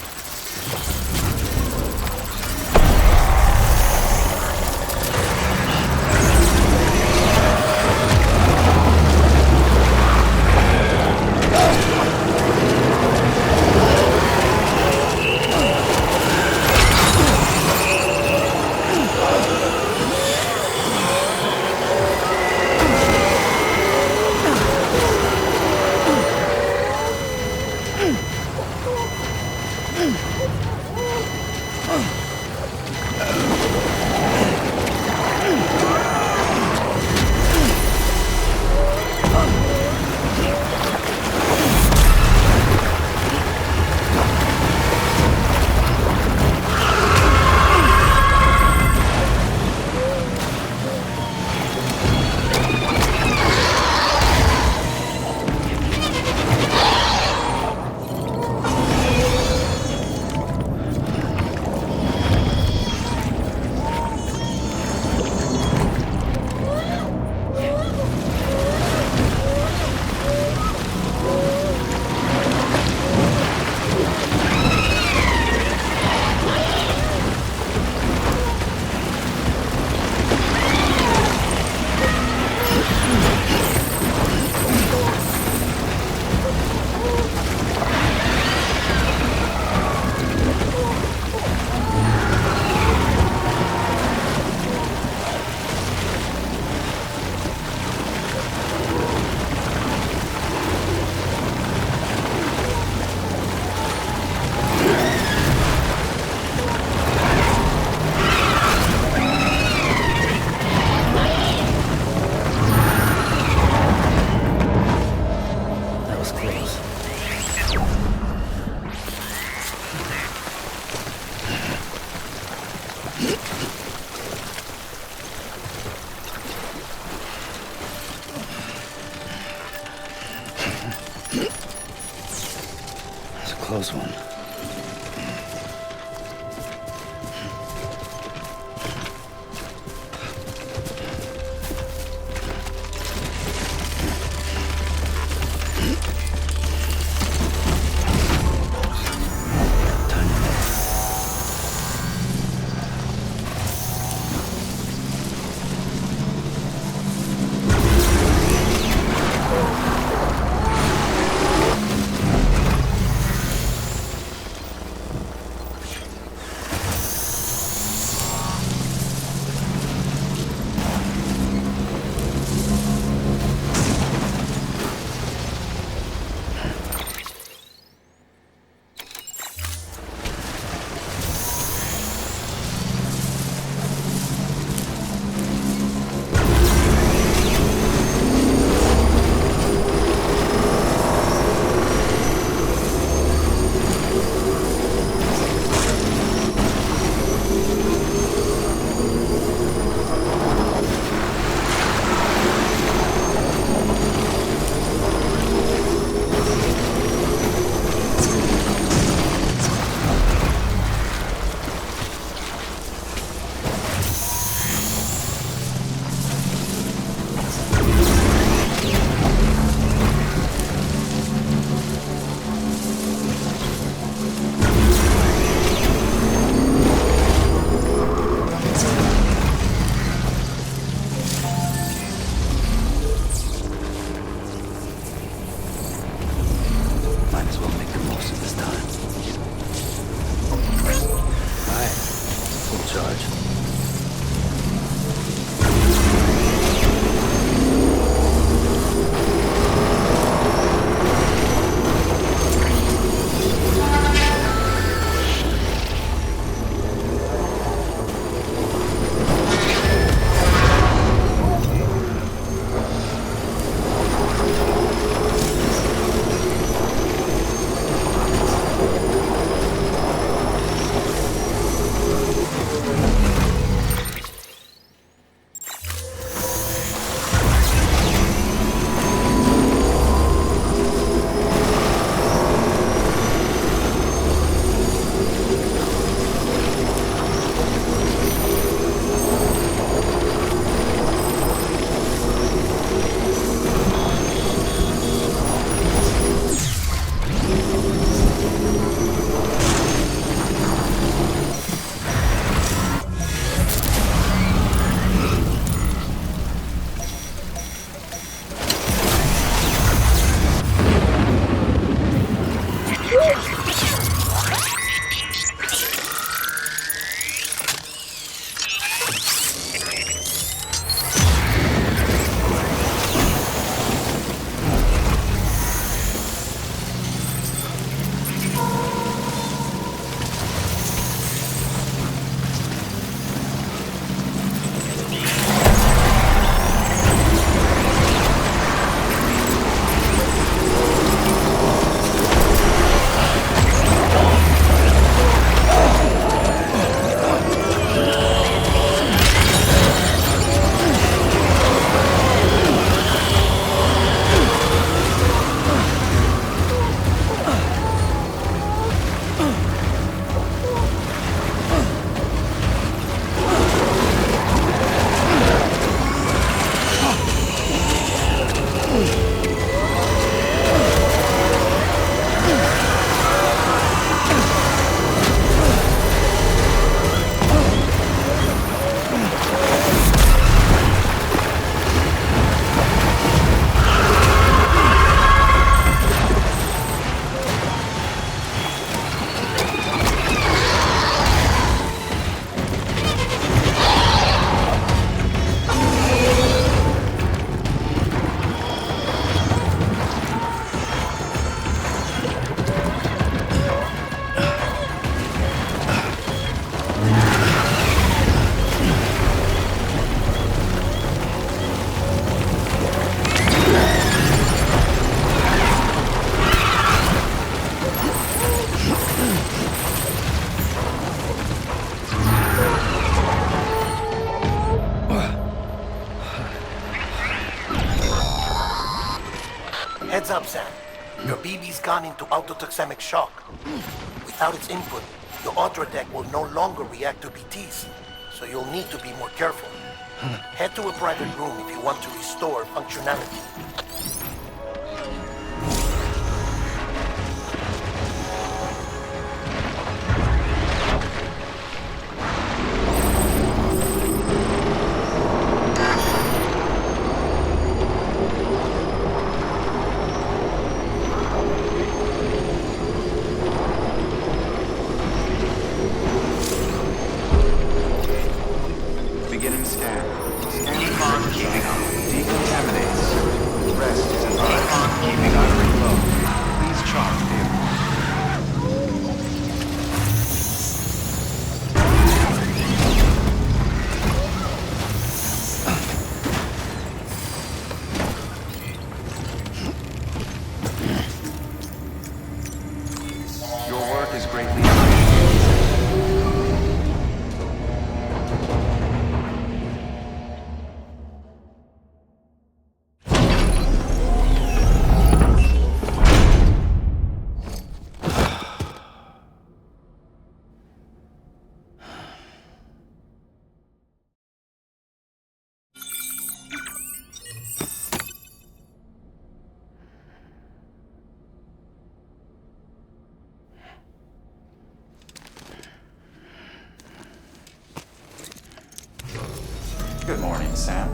Close one. Heads up, Sam. Your BB's gone into autotoxemic shock. Without its input, your Ultra deck will no longer react to BTs, so you'll need to be more careful. Head to a private room if you want to restore functionality. Beginning scan. Scan pod keeping up. Decontaminates. Rest is advised. Pod keeping battery low. Please charge vehicle. Your work is greatly appreciated. Good morning, Sam.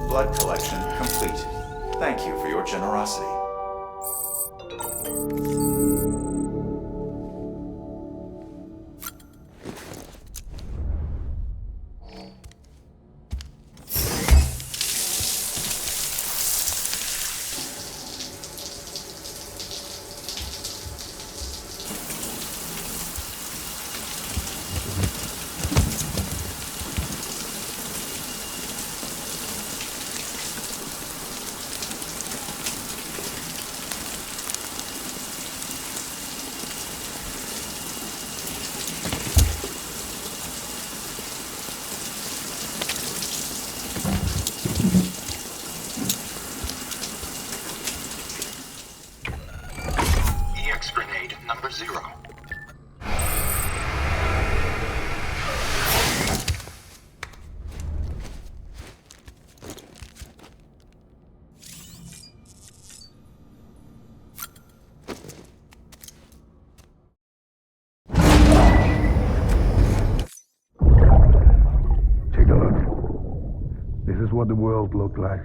Blood collection complete. Thank you for your generosity. EX grenade number 0. Take a look. This is what the world looked like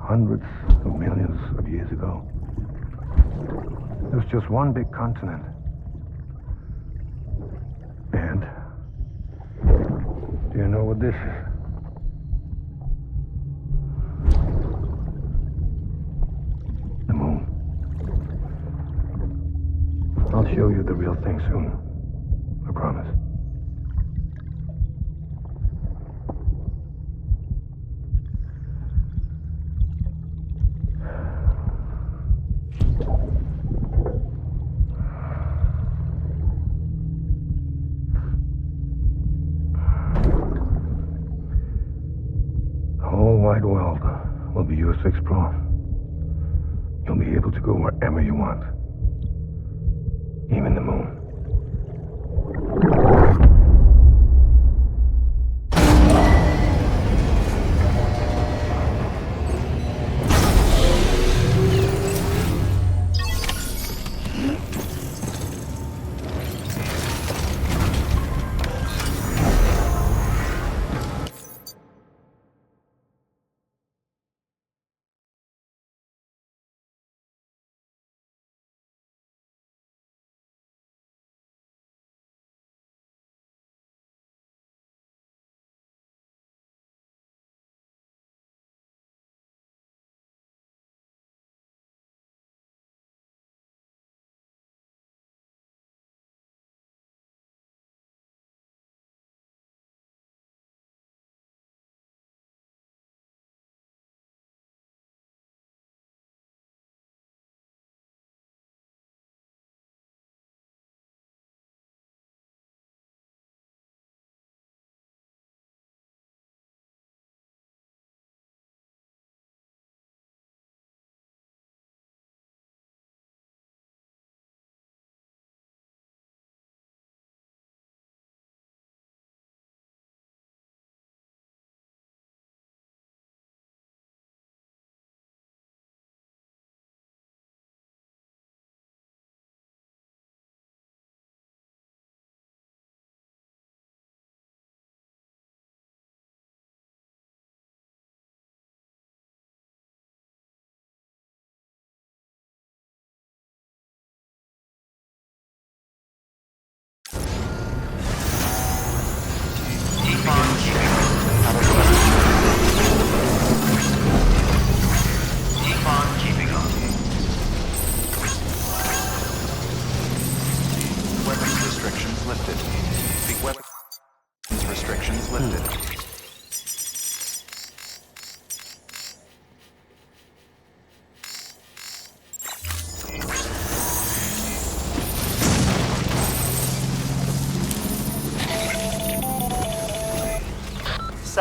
hundreds of millions of years ago. It was just one big continent. And do you know what this is? The moon. I'll show you the real thing soon. I promise. The whole wide world will be yours to explore. You'll be able to go wherever you want. Even the moon.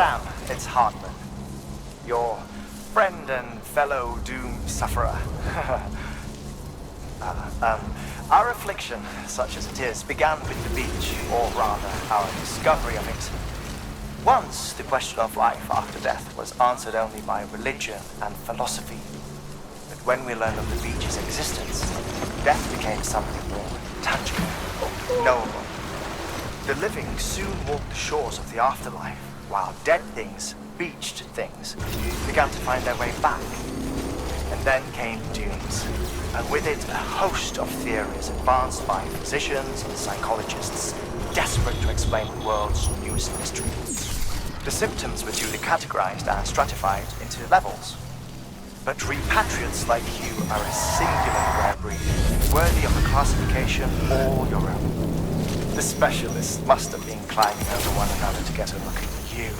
Sam, it's Hartman. Your friend and fellow doom sufferer. Our affliction, such as it is, began with the beach, or rather, our discovery of it. Once, the question of life after death was answered only by religion and philosophy. But when we learned of the beach's existence, death became something more tangible, knowable. The living soon walked the shores of the afterlife, while dead things, beached things, began to find their way back. And then came dunes, and with it a host of theories advanced by physicians and psychologists, desperate to explain the world's newest mystery. The symptoms were duly categorized and stratified into levels. But repatriates like you are a singular rare breed, worthy of a classification all your own. The specialists must have been climbing over one another to get a look at you.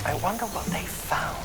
I wonder what they found.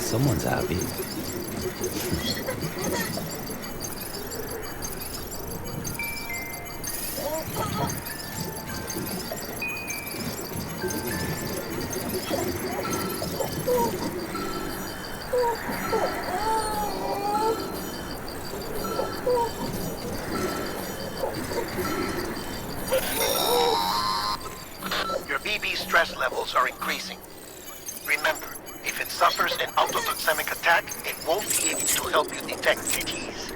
Someone's happy. Your BB stress levels are increasing. Remember, if it suffers an autotoxemic attack, it won't be able to help you detect CTs.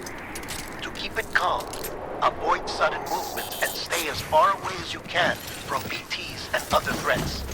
To keep it calm, avoid sudden movement and stay as far away as you can from BTs and other threats.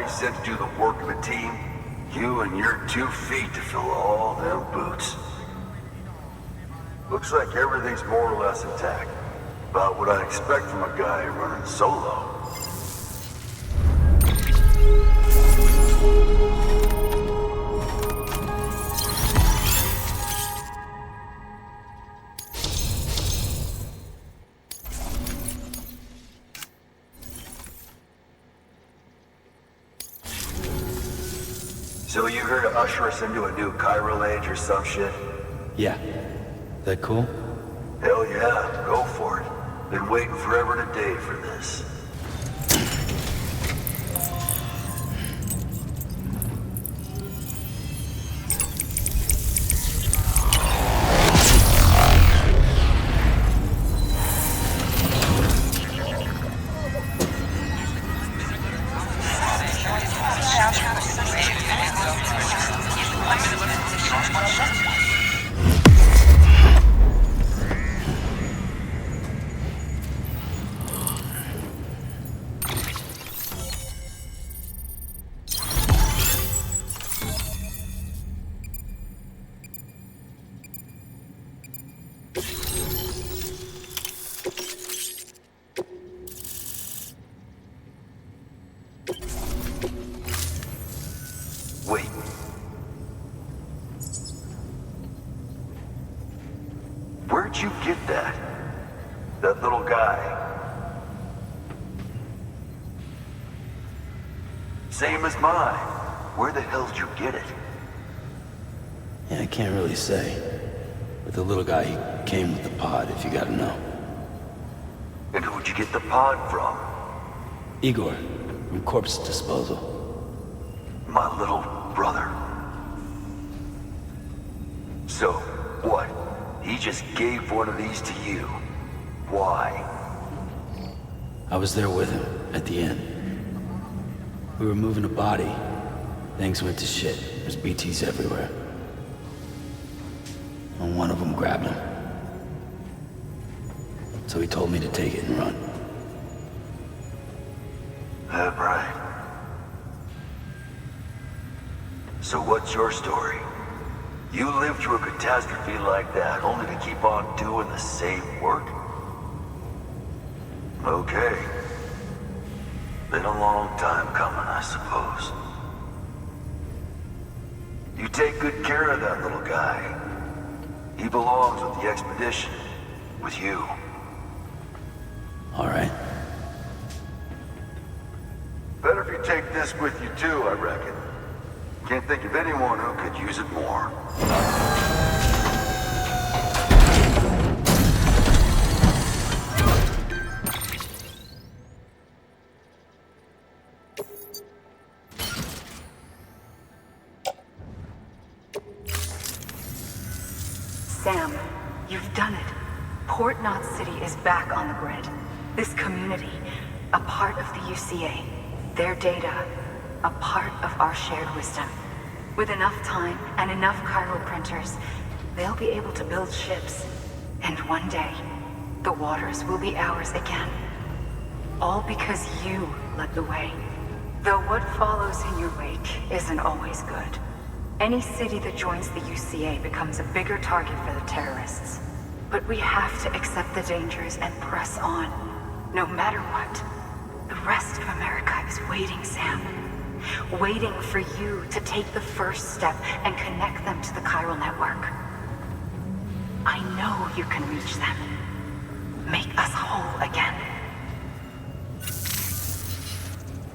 Sent to do the work of a team, you and your 2 feet to fill all them boots. Looks like everything's more or less intact. About what I'd expect from a guy running solo. So you here to usher us into a new chiral age or some shit? Yeah. That cool? Hell yeah, go for it. Been waiting forever and a day for this. Where'd you get that? That little guy? Same as mine. Where the hell did you get it? Yeah, I can't really say. But the little guy, he came with the pod, if you gotta know. And who'd you get the pod from? Igor, from Corpse Disposal. My little brother. So, what? He just gave one of these to you. Why? I was there with him, at the end. We were moving a body. Things went to shit. There's BTs everywhere. And one of them grabbed him. So he told me to take it and run. That right. So what's your story? You lived through a catastrophe like that, only to keep on doing the same work? Okay. Been a long time coming, I suppose. You take good care of that little guy. He belongs with the expedition. With you. All right. Better if you take this with you too, I reckon. Can't think of anyone who could use it more. Sam, you've done it. Port Knot City is back on the grid. This community, a part of the UCA. Their data, a part of our shared wisdom. With enough time and enough chiral printers, they'll be able to build ships. And one day, the waters will be ours again. All because you led the way. Though what follows in your wake isn't always good. Any city that joins the UCA becomes a bigger target for the terrorists. But we have to accept the dangers and press on, no matter what. The rest of America is waiting, Sam. Waiting for you to take the first step and connect them to the chiral network. I know you can reach them. Make us whole again.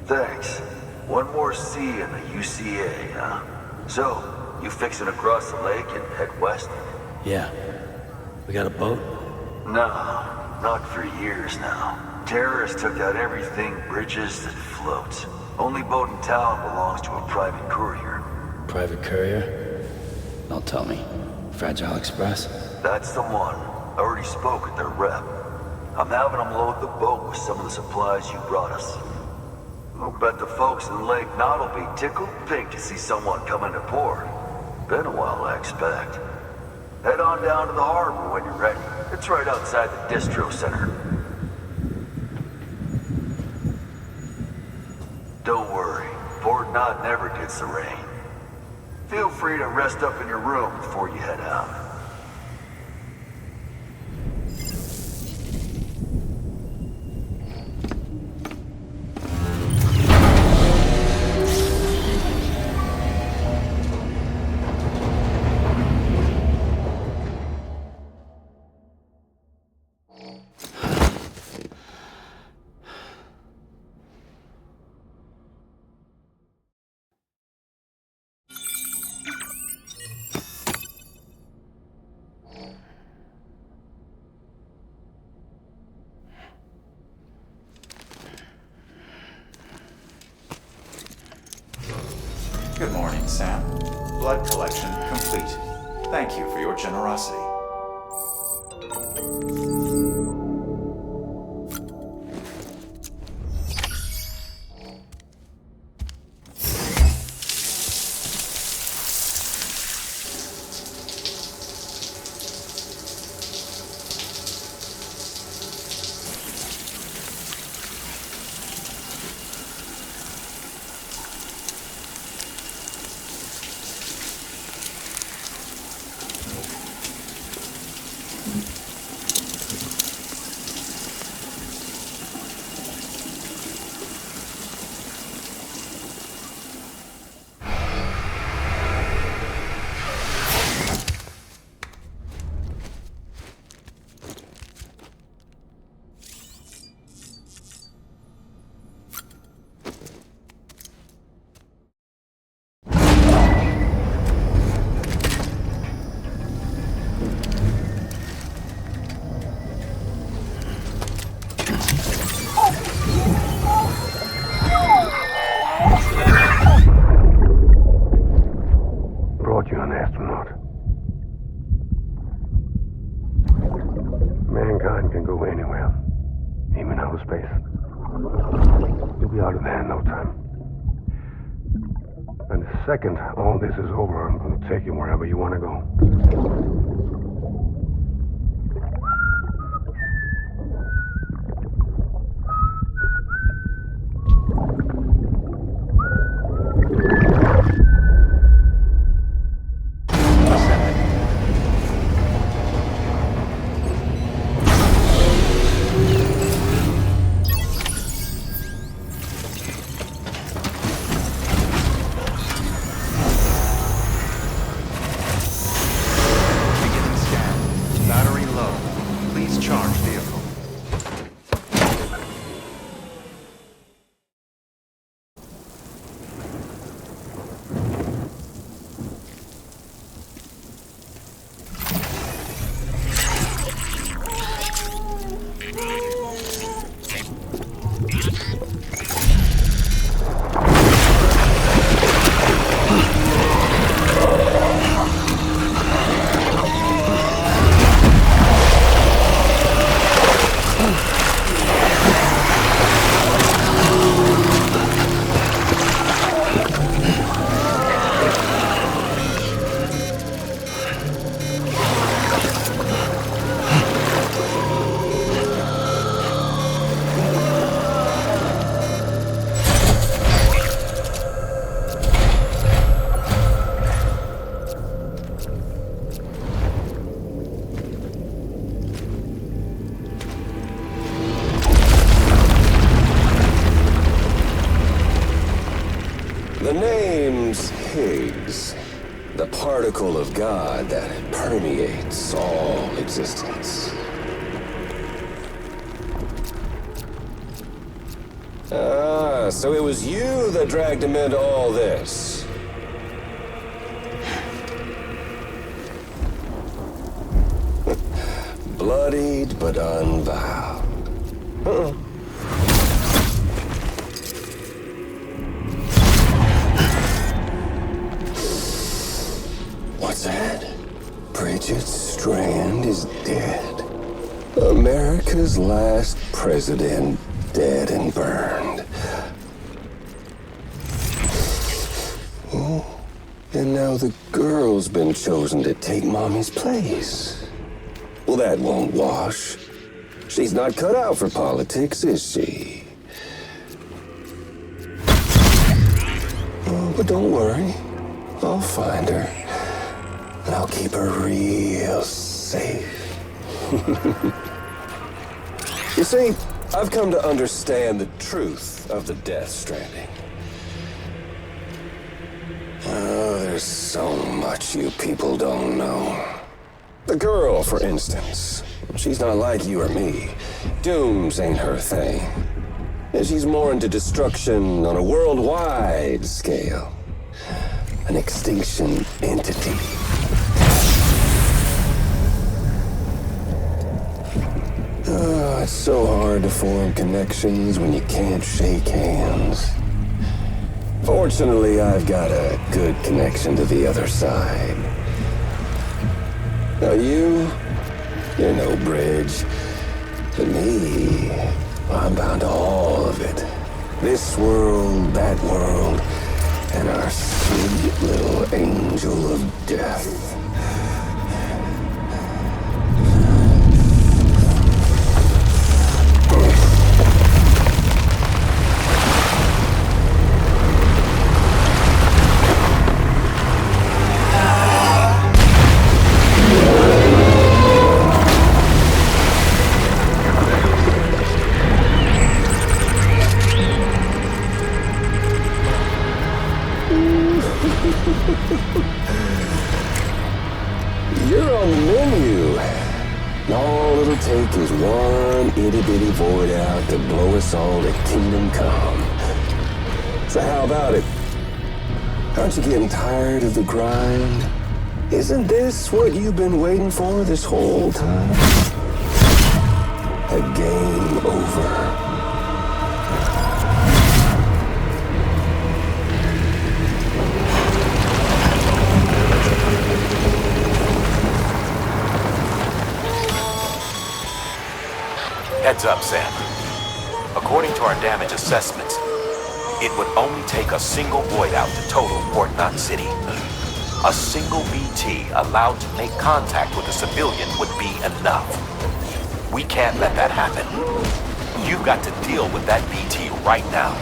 Thanks. One more C in the UCA, huh? So, you fixing to cross the lake and head west? Yeah. We got a boat? No, not for years now. Terrorists took out everything bridges that floats. Only boat in town belongs to a private courier. Private courier? Don't tell me. Fragile Express? That's the one. I already spoke with their rep. I'm having them load the boat with some of the supplies you brought us. I'll bet the folks in Lake Knot will be tickled pink to see someone come into port. Been a while, I expect. Head on down to the harbor when you're ready. It's right outside the distro center. Don't worry, Port Knot never gets the rain. Feel free to rest up in your room before you head out. Good morning, Sam. Blood collection complete. Thank you for your generosity. Mankind can go anywhere, even outer space. You'll be out of there in no time. And the second all this is over, I'm going to take you wherever you want to go. The name's Higgs, the particle of God that permeates all existence. Ah, so it was you that dragged him into all this. Bloodied but unvowed. What's that? Bridget Strand is dead. America's last president dead and burned. Oh, and now the girl's been chosen to take Mommy's place. Well, that won't wash. She's not cut out for politics, is she? Oh, but don't worry. I'll find her. And I'll keep her real safe. You see, I've come to understand the truth of the Death Stranding. Oh, there's so much you people don't know. The girl, for instance, she's not like you or me. Dooms ain't her thing. And she's more into destruction on a worldwide scale. An extinction entity. Oh, it's so hard to form connections when you can't shake hands. Fortunately, I've got a good connection to the other side. Now you're no bridge. But me, I'm bound to all of it. This world, that world, and our sweet little angel of death. You're on the menu. All it'll take is one itty-bitty void out to blow us all to kingdom come. So how about it? Aren't you getting tired of the grind? Isn't this what you've been waiting for this whole time? A game over. Heads up, Sam. According to our damage assessments, it would only take a single void out to total Port Knot City. A single BT allowed to make contact with a civilian would be enough. We can't let that happen. You've got to deal with that BT right now.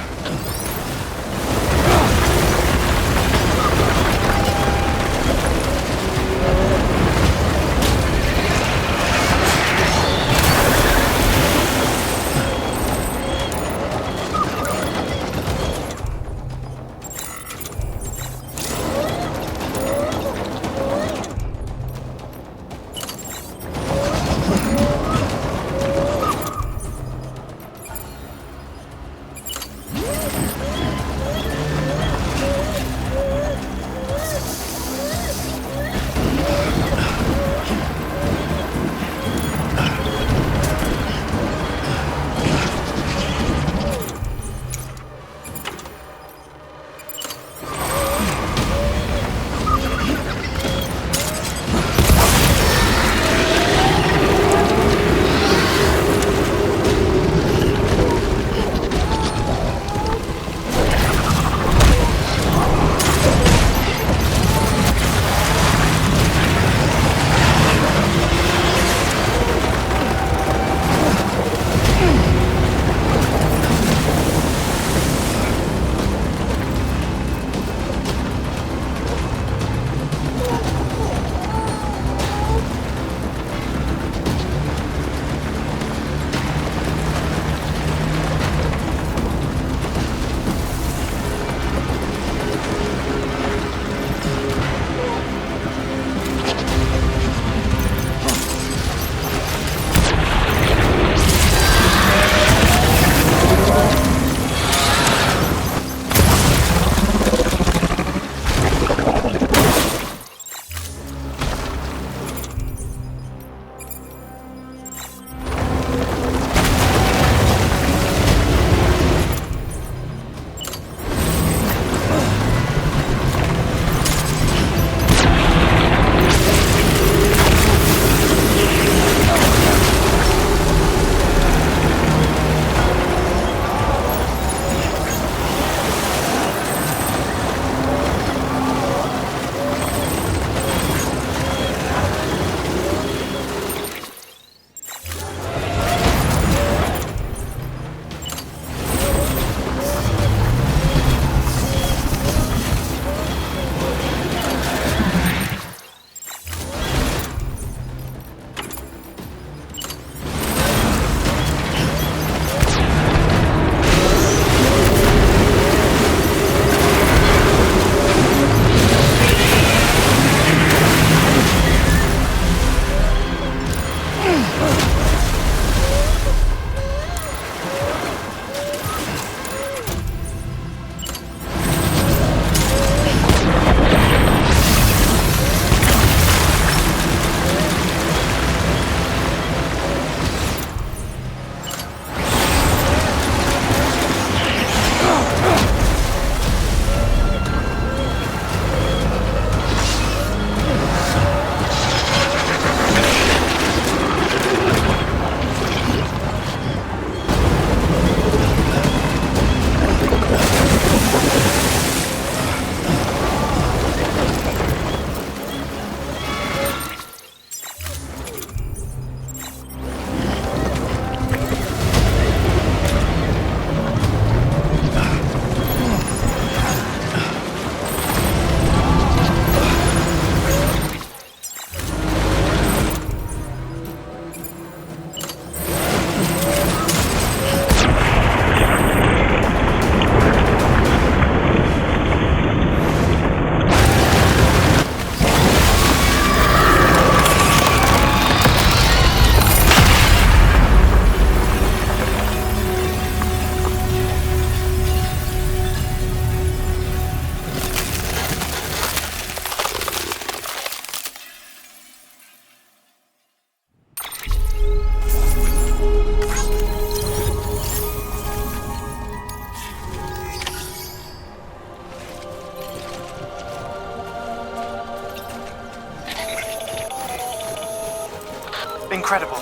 Incredible.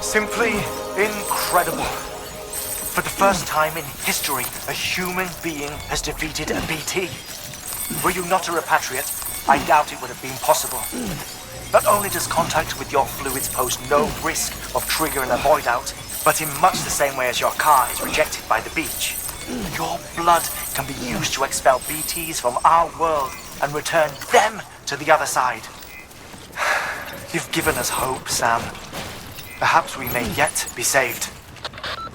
Simply incredible. For the first time in history, a human being has defeated a BT. Were you not a repatriate, I doubt it would have been possible. Not only does contact with your fluids pose no risk of triggering a void out, but in much the same way as your car is rejected by the beach, your blood can be used to expel BTs from our world and return them to the other side. You've given us hope, Sam. Perhaps we may yet be saved.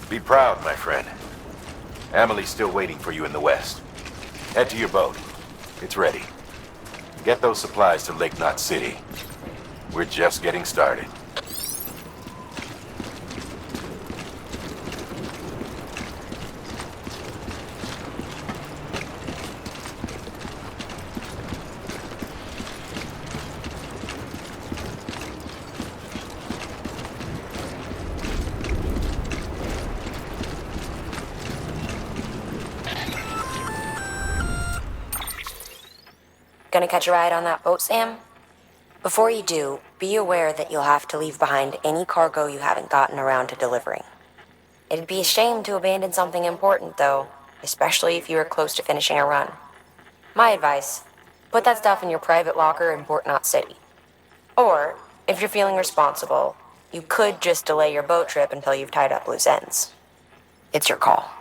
Be proud, my friend. Amelie's still waiting for you in the west. Head to your boat. It's ready. Get those supplies to Lake Knot City. We're just getting started. Gonna catch a ride on that boat, Sam? Before you do, be aware that you'll have to leave behind any cargo you haven't gotten around to delivering. It'd be a shame to abandon something important, though, especially if you were close to finishing a run. My advice, put that stuff in your private locker in Port Knot City. Or, if you're feeling responsible, you could just delay your boat trip until you've tied up loose ends. It's your call.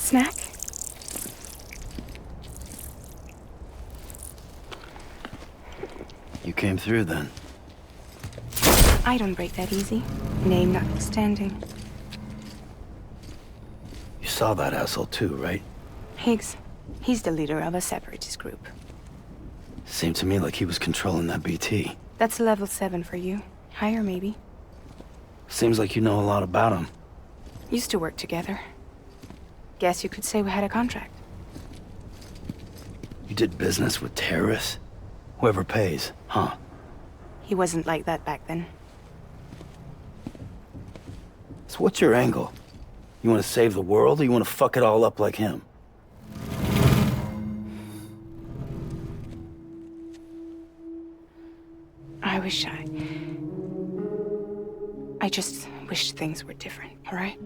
Snack? You came through then. I don't break that easy. Name notwithstanding. You saw that asshole too, right? Higgs. He's the leader of a separatist group. Seemed to me like he was controlling that BT. That's level 7 for you. Higher, maybe. Seems like you know a lot about him. Used to work together. Guess you could say we had a contract. You did business with terrorists? Whoever pays, huh? He wasn't like that back then. So what's your angle? You want to save the world, or you want to fuck it all up like him? I just wished things were different, all right?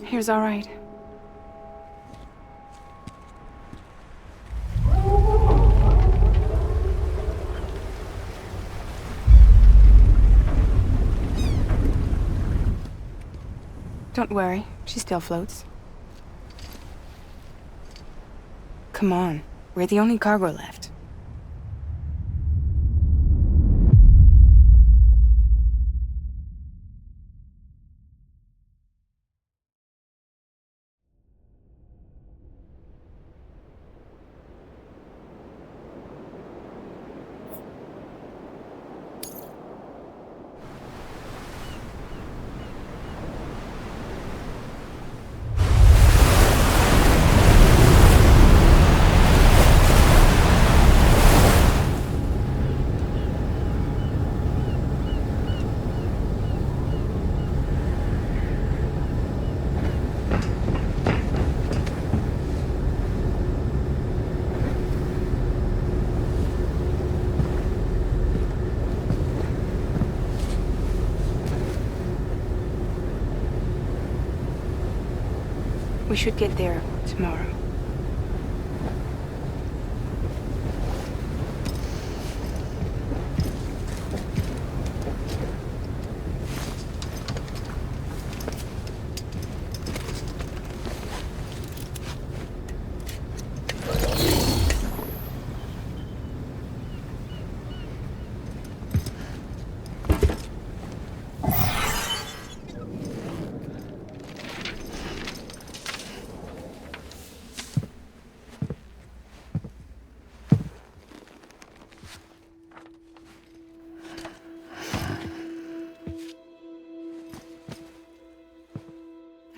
Here's all right. Don't worry, she still floats. Come on, we're the only cargo left. We should get there tomorrow.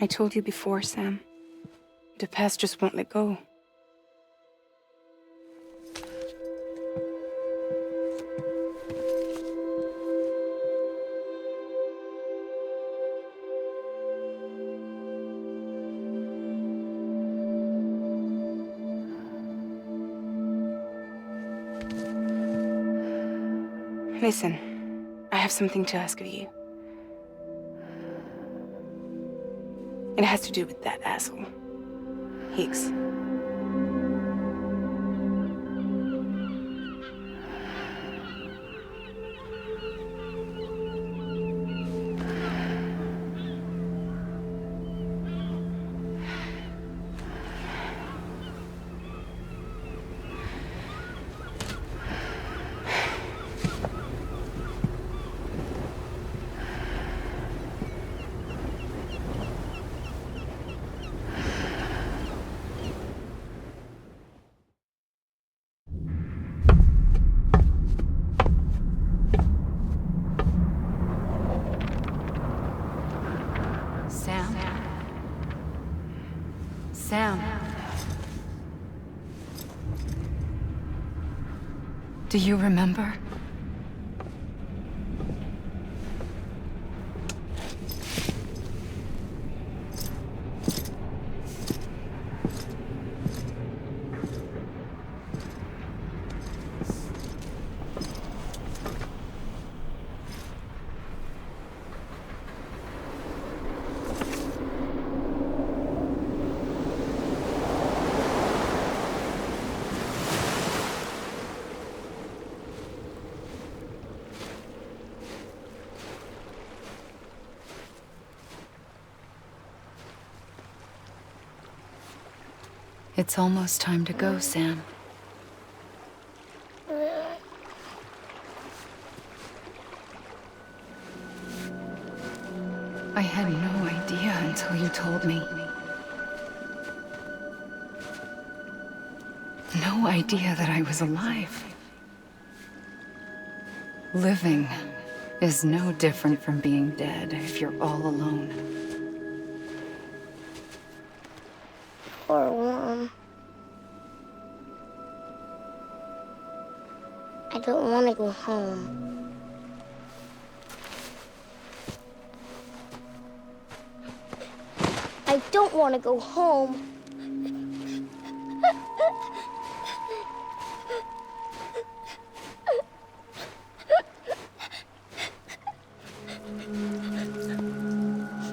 I told you before, Sam. The past just won't let go. Listen, I have something to ask of you. It has to do with that asshole, Higgs. Sam. Do you remember? It's almost time to go, Sam. I had no idea until you told me. No idea that I was alive. Living is no different from being dead if you're all alone. Poor Mom. I don't want to go home. I don't want to go home.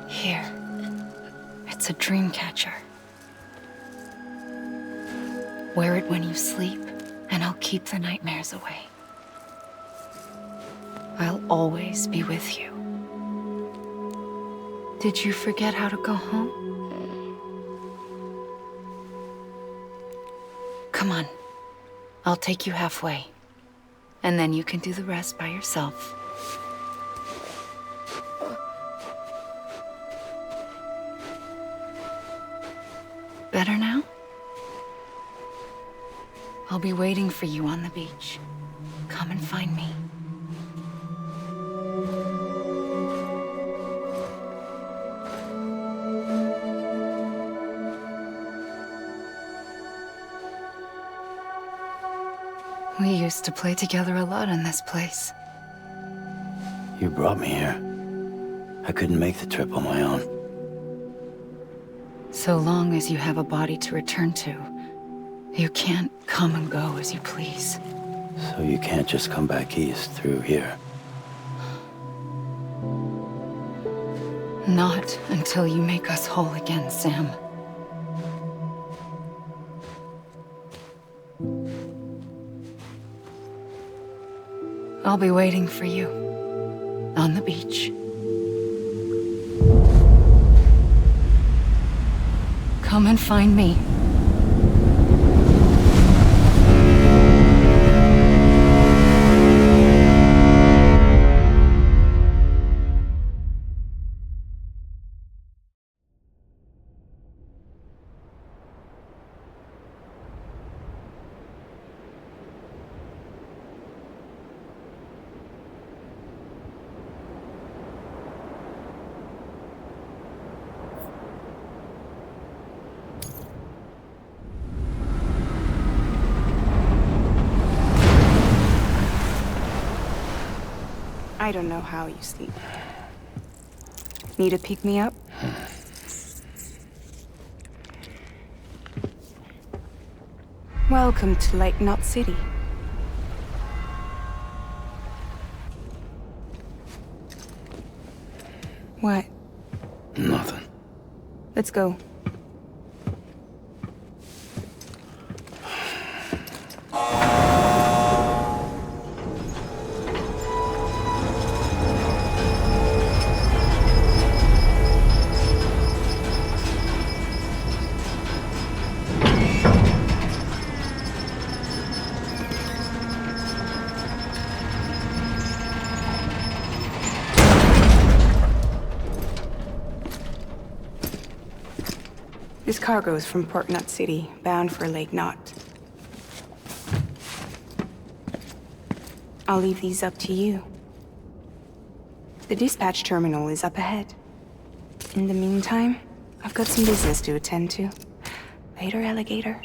Here. It's a dream catcher. Wear it when you sleep, and I'll keep the nightmares away. I'll always be with you. Did you forget how to go home? Come on. I'll take you halfway. And then you can do the rest by yourself. Better now? I'll be waiting for you on the beach. Come and find me. We used to play together a lot in this place. You brought me here. I couldn't make the trip on my own. So long as you have a body to return to, you can't come and go as you please. So you can't just come back east through here? Not until you make us whole again, Sam. I'll be waiting for you on the beach. Come and find me. I don't know how you sleep. Need to pick me up? Welcome to Lake Knot City. What? Nothing. Let's go. This cargo is from Port Knot City, bound for Lake Knot. I'll leave these up to you. The dispatch terminal is up ahead. In the meantime, I've got some business to attend to. Later, alligator.